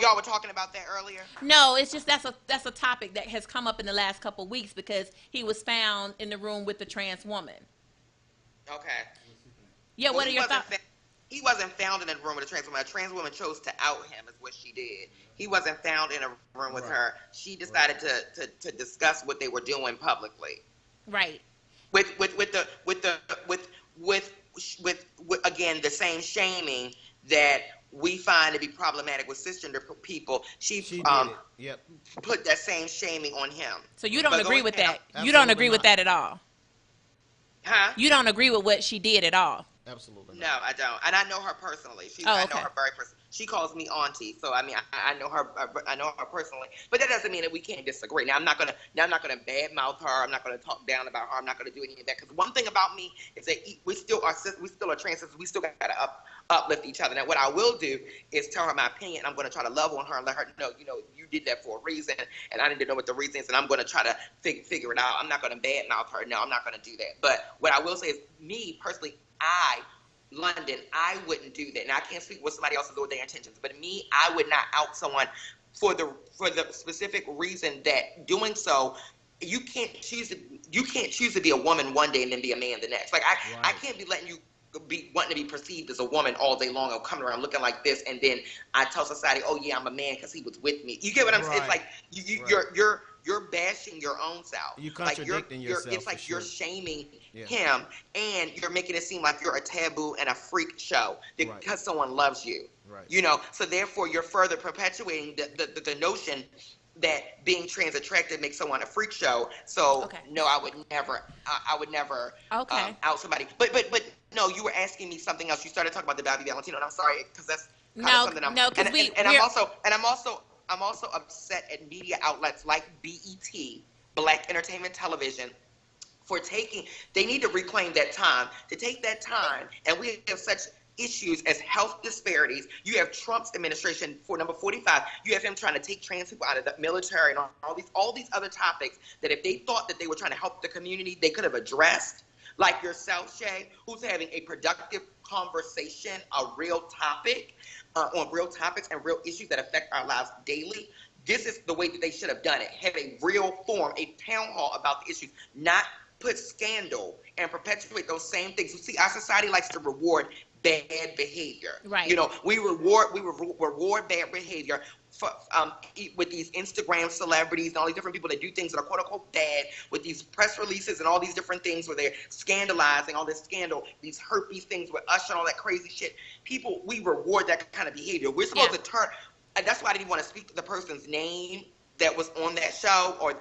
y'all were talking about that earlier? No, it's just that's a topic that has come up in the last couple of weeks because he was found in the room with the trans woman. Okay. Yeah, what are your thoughts? He wasn't found in a room with a trans woman. A trans woman chose to out him, is what she did. He wasn't found in a room with her. She decided to discuss what they were doing publicly. Right. With again, the same shaming that we find to be problematic with cisgender people. She put that same shaming on him. So you don't agree with that? You don't agree with that at all? Huh? You don't agree with what she did at all? Absolutely not. No, I don't. And I know her personally. I know her very personally. She calls me auntie, so I mean, I know her. I know her personally, but that doesn't mean that we can't disagree. Now, I'm not gonna badmouth her. I'm not gonna talk down about her. I'm not gonna do any of that. Because one thing about me is that we still are trans sisters. We still gotta uplift each other. Now, what I will do is tell her my opinion. I'm gonna try to love on her and let her know, you did that for a reason, and I need to know what the reason is, and I'm gonna try to figure it out. I'm not gonna badmouth her. No, I'm not gonna do that. But what I will say is, me personally, London, I wouldn't do that. Now, I can't speak what somebody else is or their intentions, but me, I would not out someone for the specific reason that doing so, you can't choose to be a woman one day and then be a man the next. Like I can't be letting you be wanting to be perceived as a woman all day long or coming around looking like this, and then I tell society, oh yeah, I'm a man because he was with me. You get what I'm saying? It's like you're bashing your own self. You contradicting yourself. It's like you're shaming him, and you're making it seem like you're a taboo and a freak show because someone loves you. Right. You know, so therefore you're further perpetuating the notion that being trans attractive makes someone a freak show. So no, I would never out somebody. But no, you were asking me something else. You started talking about the Bobby Valentino, and I'm sorry because that's kind of something I'm also upset at media outlets like BET, Black Entertainment Television, for they need to reclaim that time, to take that time, and we have such issues as health disparities. You have Trump's administration for number 45. You have him trying to take trans people out of the military and all these other topics that if they thought that they were trying to help the community, they could have addressed. Like yourself, Shay, who's having a productive conversation, a real topic, on real topics and real issues that affect our lives daily. This is the way that they should have done it. Have a real forum, a town hall about the issues, not put scandal and perpetuate those same things. You see, our society likes to reward bad behavior. Right. You know, we reward bad behavior for, with these Instagram celebrities and all these different people that do things that are quote unquote bad, with these press releases and all these different things where they're scandalizing all this scandal, these herpes things with Usher and all that crazy shit. People, we reward that kind of behavior. We're supposed to turn, and that's why I didn't want to speak the person's name that was on that show, or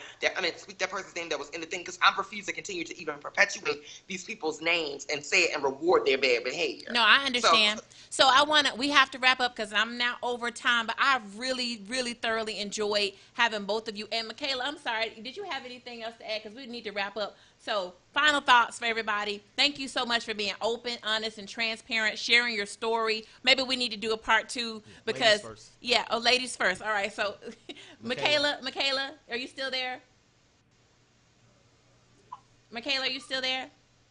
speak that person's name that was in the thing, because I refuse to continue to even perpetuate these people's names and say it and reward their bad behavior. No, I understand. So we have to wrap up because I'm now over time, but I really, really thoroughly enjoyed having both of you. And Michaela, I'm sorry, did you have anything else to add? Because we need to wrap up. So final thoughts for everybody. Thank you so much for being open, honest, and transparent, sharing your story. Maybe we need to do a part 2 because, ladies first. All right. So Michaela, are you still there? Michaela, are you still there?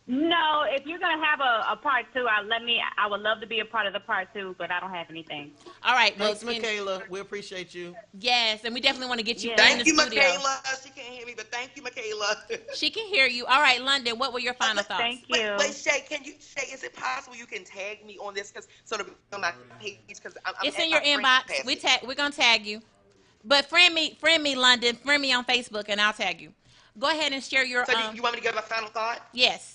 No, if you're gonna have a part 2, I would love to be a part of the part 2, but I don't have anything. All right, thanks, Michaela. We appreciate you. Yes, and we definitely want to get you in Thank the you, studio. Michaela. She can't hear me, but thank you, Michaela. She can hear you. All right, London, what were your final thoughts? Thank you. But Shay, is it possible you can tag me on this, because sort of on my page, because it's in your inbox. We're gonna tag you, but friend me, London. Friend me on Facebook, and I'll tag you. Go ahead and share your. So you want me to give a final thought? Yes.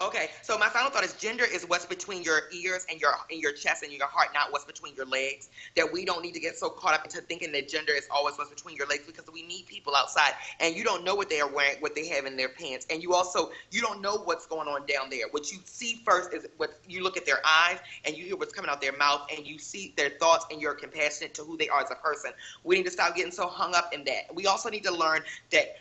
Okay, so my final thought is gender is what's between your ears and your chest and your heart, not what's between your legs. That we don't need to get so caught up into thinking that gender is always what's between your legs, because we meet people outside and you don't know what they are wearing, what they have in their pants, and you don't know what's going on down there. What you see first is what you look at their eyes and you hear what's coming out their mouth and you see their thoughts and you're compassionate to who they are as a person. We need to stop getting so hung up in that. We also need to learn that,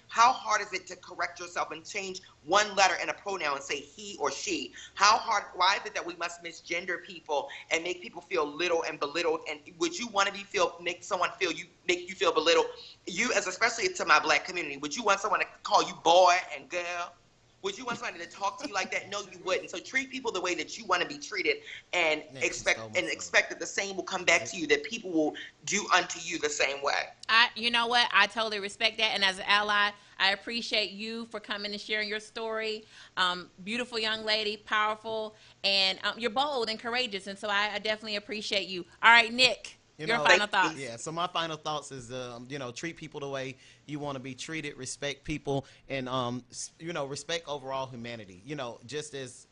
how hard is it to correct yourself and change one letter in a pronoun and say he or she? Why is it that we must misgender people and make people feel little and belittled? And would you want to make you feel belittled? Especially to my Black community, would you want someone to call you boy and girl? Would you want somebody to talk to you like that? No, you wouldn't. So treat people the way that you want to be treated, and expect that the same will come back to you, that people will do unto you the same way. You know what? I totally respect that. And as an ally, I appreciate you for coming and sharing your story. Beautiful young lady, powerful, and you're bold and courageous. And so I definitely appreciate you. All right, Nick. Your final thoughts. Yeah, so my final thoughts is, treat people the way you want to be treated, respect people, and, respect overall humanity. Just as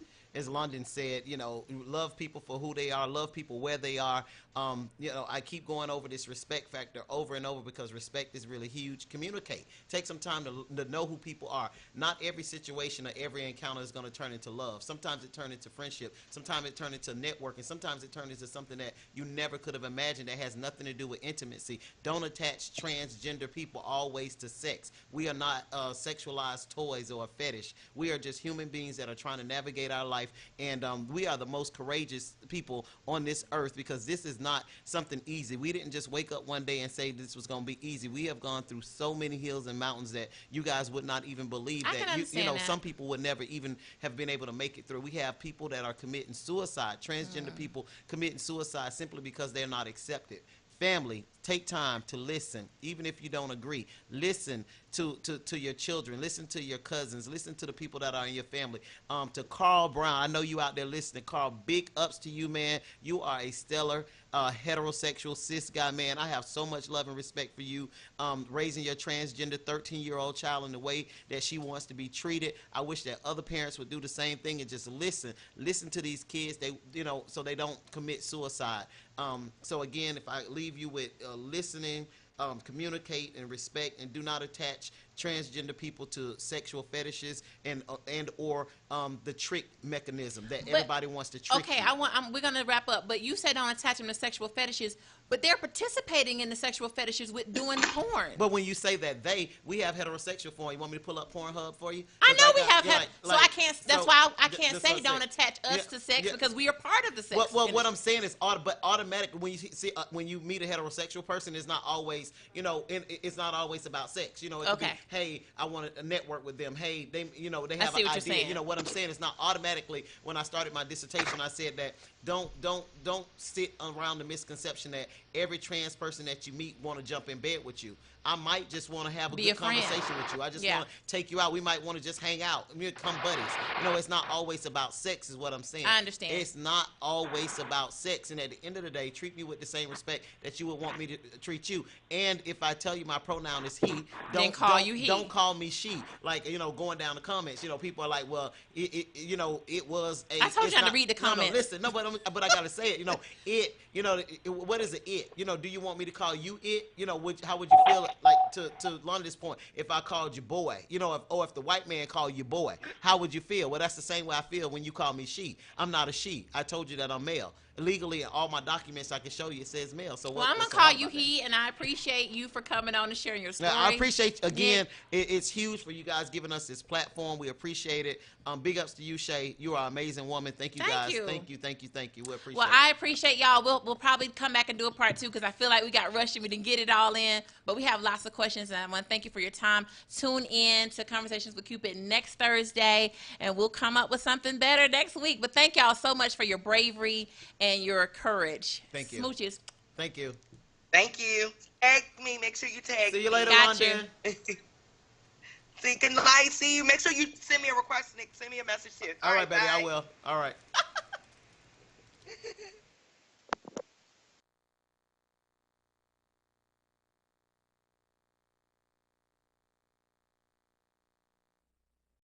London said, love people for who they are, love people where they are. I keep going over this respect factor over and over because respect is really huge. Communicate. Take some time to know who people are. Not every situation or every encounter is going to turn into love. Sometimes it turns into friendship. Sometimes it turns into networking. Sometimes it turns into something that you never could have imagined that has nothing to do with intimacy. Don't attach transgender people always to sex. We are not sexualized toys or a fetish. We are just human beings that are trying to navigate our life life, and we are the most courageous people on this earth because this is not something easy. We didn't just wake up one day and say this was going to be easy. We have gone through so many hills and mountains that you guys would not even believe that some people would never even have been able to make it through. We have people that are committing suicide, transgender people committing suicide simply because they're not accepted. Family, take time to listen, even if you don't agree. Listen to your children. Listen to your cousins. Listen to the people that are in your family. To Carl Brown, I know you out there listening. Carl, big ups to you, man. You are a stellar heterosexual cis guy, man. I have so much love and respect for you, raising your transgender 13-year-old child in the way that she wants to be treated. I wish that other parents would do the same thing and just listen to these kids. So they don't commit suicide. So again, if I leave you with listening, communicate and respect, and do not attach transgender people to sexual fetishes and or the trick mechanism that everybody wants to trick you. We're gonna wrap up, but you said don't attach them to sexual fetishes, but they're participating in the sexual fetishes with doing porn. But when you say that we have heterosexual porn. You want me to pull up Pornhub for you? I know we have, so I can't. That's why I can't say don't attach us to sex because we are part of the sex. Well, what I'm saying is, but automatically when you see when you meet a heterosexual person, it's not always it's not always about sex. It could be, hey, I want to network with them. Hey, they have an idea. What I'm saying is not automatically. When I started my dissertation, I said that don't sit around the misconception that every trans person that you meet want to jump in bed with you. I might just want to have a good conversation with you. I just want to take you out. We might want to just hang out. Become buddies. It's not always about sex is what I'm saying. I understand. It's not always about sex. And at the end of the day, treat me with the same respect that you would want me to treat you. And if I tell you my pronoun is he, don't call me she. Like, going down the comments, people are like, well, it was a... I told you not to read the comments. No, but I got to say it. What is it? Do you want me to call you it? How would you feel like to London's point, if I called you boy, if the white man called you boy, how would you feel? Well, that's the same way I feel when you call me she. I'm not a she. I told you that I'm male. Legally, in all my documents I can show you, it says male. So I'm gonna call you he, and I appreciate you for coming on and sharing your story. Now, I appreciate again. It's huge for you guys giving us this platform. We appreciate it. Big ups to you, Shay. You are an amazing woman. Thank you, guys. Thank you. We appreciate it. Well, I appreciate y'all. We'll probably come back and do a part 2 because I feel like we got rushed and we didn't get it all in. But we have lots of questions, and I want to thank you for your time. Tune in to Conversations with Cupid next Thursday, and we'll come up with something better next week. But thank y'all so much for your bravery and your courage. Thank you. Smooches. Thank you. Thank you. Tag me. Make sure you tag me. See you later, London. See, good night. See you. Make sure you send me a request. Send me a message too. All right, baby. I will. All right.